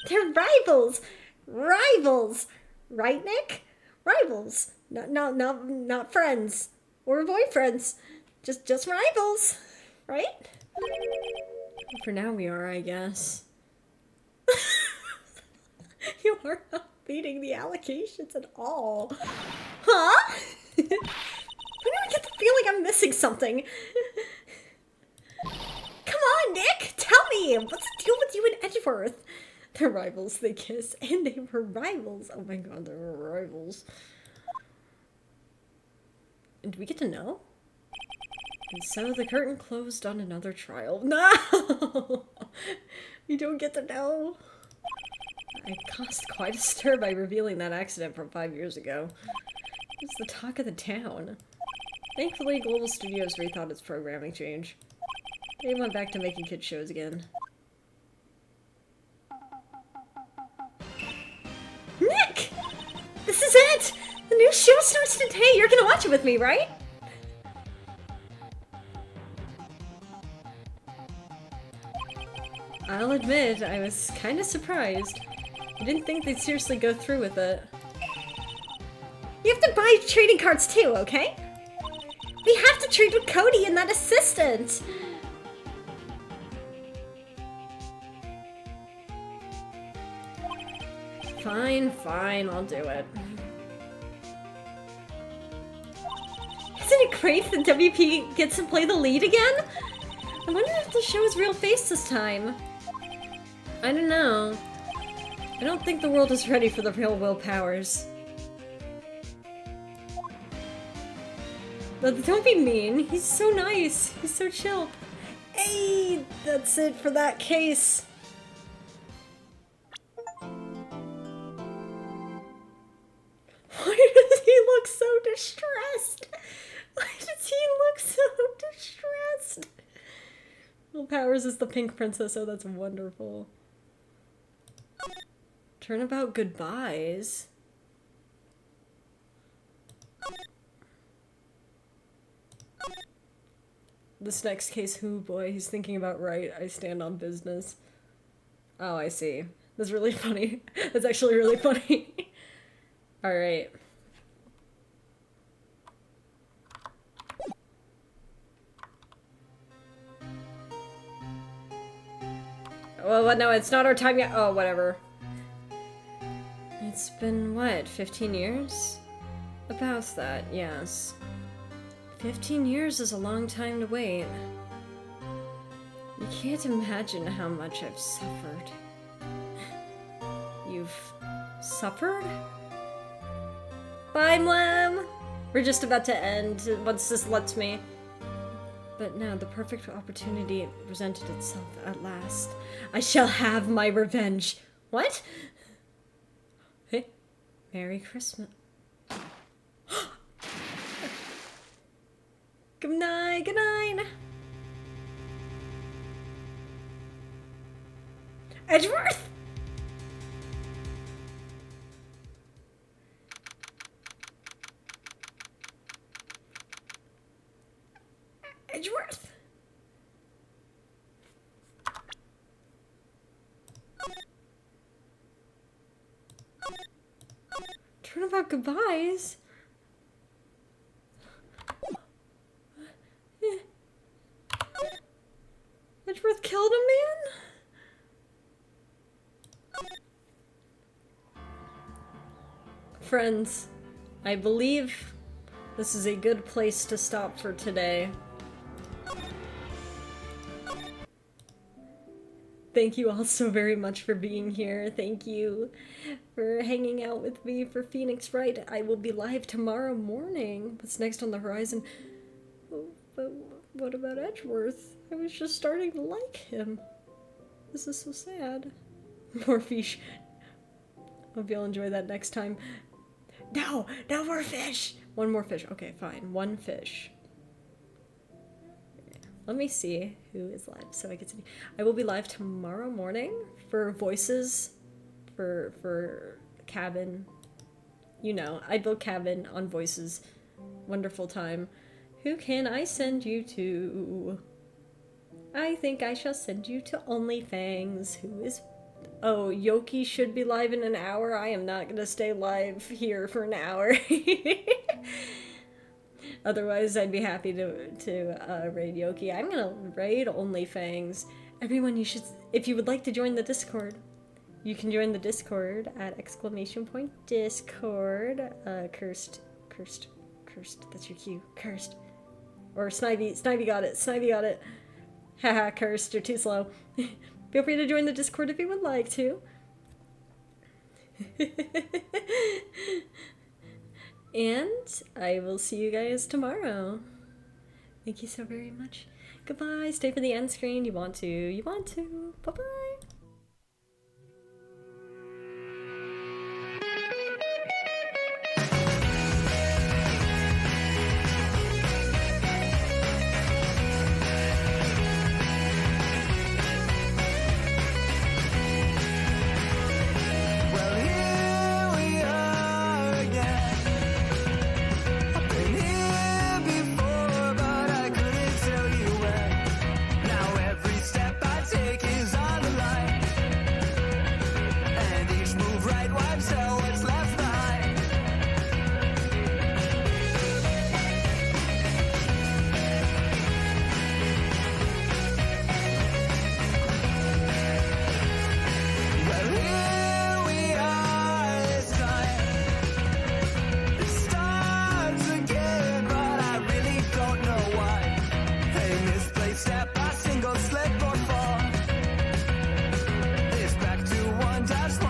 They're rivals. Rivals. Right, Nick? Rivals. Not friends. Or boyfriends. Just rivals. Right? For now we are, I guess. You are not beating the allegations at all. Huh? Why do I get the feeling I'm missing something? Come on, Nick! Tell me! What's the deal with you and Edgeworth? They're rivals, they kiss, and they were rivals. Oh my god, they were rivals. And do we get to know? And so the curtain closed on another trial. No! We don't get to know. I caused quite a stir by revealing that accident from 5 years ago. It's the talk of the town. Thankfully, Global Studios rethought its programming change. They went back to making kid shows again. Nick! This is it! The new show starts today! You're gonna watch it with me, right? I'll admit, I was kinda surprised. I didn't think they'd seriously go through with it. You have to buy trading cards too, okay? We have to trade with Cody and that assistant! Fine, I'll do it. Isn't it great that WP gets to play the lead again? I wonder if they'll show his real face this time. I don't know. I don't think the world is ready for the real Will Powers. But don't be mean. He's so nice. He's so chill. Hey, that's it for that case. Why does he look so distressed? Why does he look so distressed? Will Powers is the pink princess, oh that's wonderful. Turnabout goodbyes. This next case, who boy, he's thinking about Wright. I stand on business. Oh, I see. That's really funny. That's actually really funny. Alright. Well, no, it's not our time yet. Oh, whatever. It's been, what, 15 years? About that, yes. 15 years is a long time to wait. You can't imagine how much I've suffered. You've suffered? Bye, Mlam! We're just about to end once this lets me. But now the perfect opportunity presented itself at last. I shall have my revenge. What? Hey, Merry Christmas. Good night, good night. Edgeworth! Edgeworth! Turnabout goodbyes? Edgeworth killed a man? Friends, I believe this is a good place to stop for today. Thank you all so very much for being here. Thank you for hanging out with me for Phoenix Wright. I will be live tomorrow morning. What's next on the horizon? Oh, but what about Edgeworth? I was just starting to like him. This is so sad. More fish. Hope y'all enjoy that next time. No more fish! One more fish. Okay, fine. One fish. Let me see who is live so I can see. I will be live tomorrow morning for voices for Cabin. You know, I built Cabin on voices. Wonderful time. Who can I send you to? I think I shall send you to OnlyFans. Who is... Oh, Yoki should be live in an hour. I am not gonna stay live here for an hour. Otherwise, I'd be happy to raid Yoki. I'm gonna raid OnlyFans. Everyone, you should... If you would like to join the Discord, you can join the Discord at !Discord. Cursed. That's your cue. Cursed. Or Snivy got it. Haha, Cursed, you're too slow. Feel free to join the Discord if you would like to. And I will see you guys tomorrow. Thank you so very much. Goodbye. Stay for the end screen. You want to. Bye-bye. Step by single slip or fall. It's back to one touch.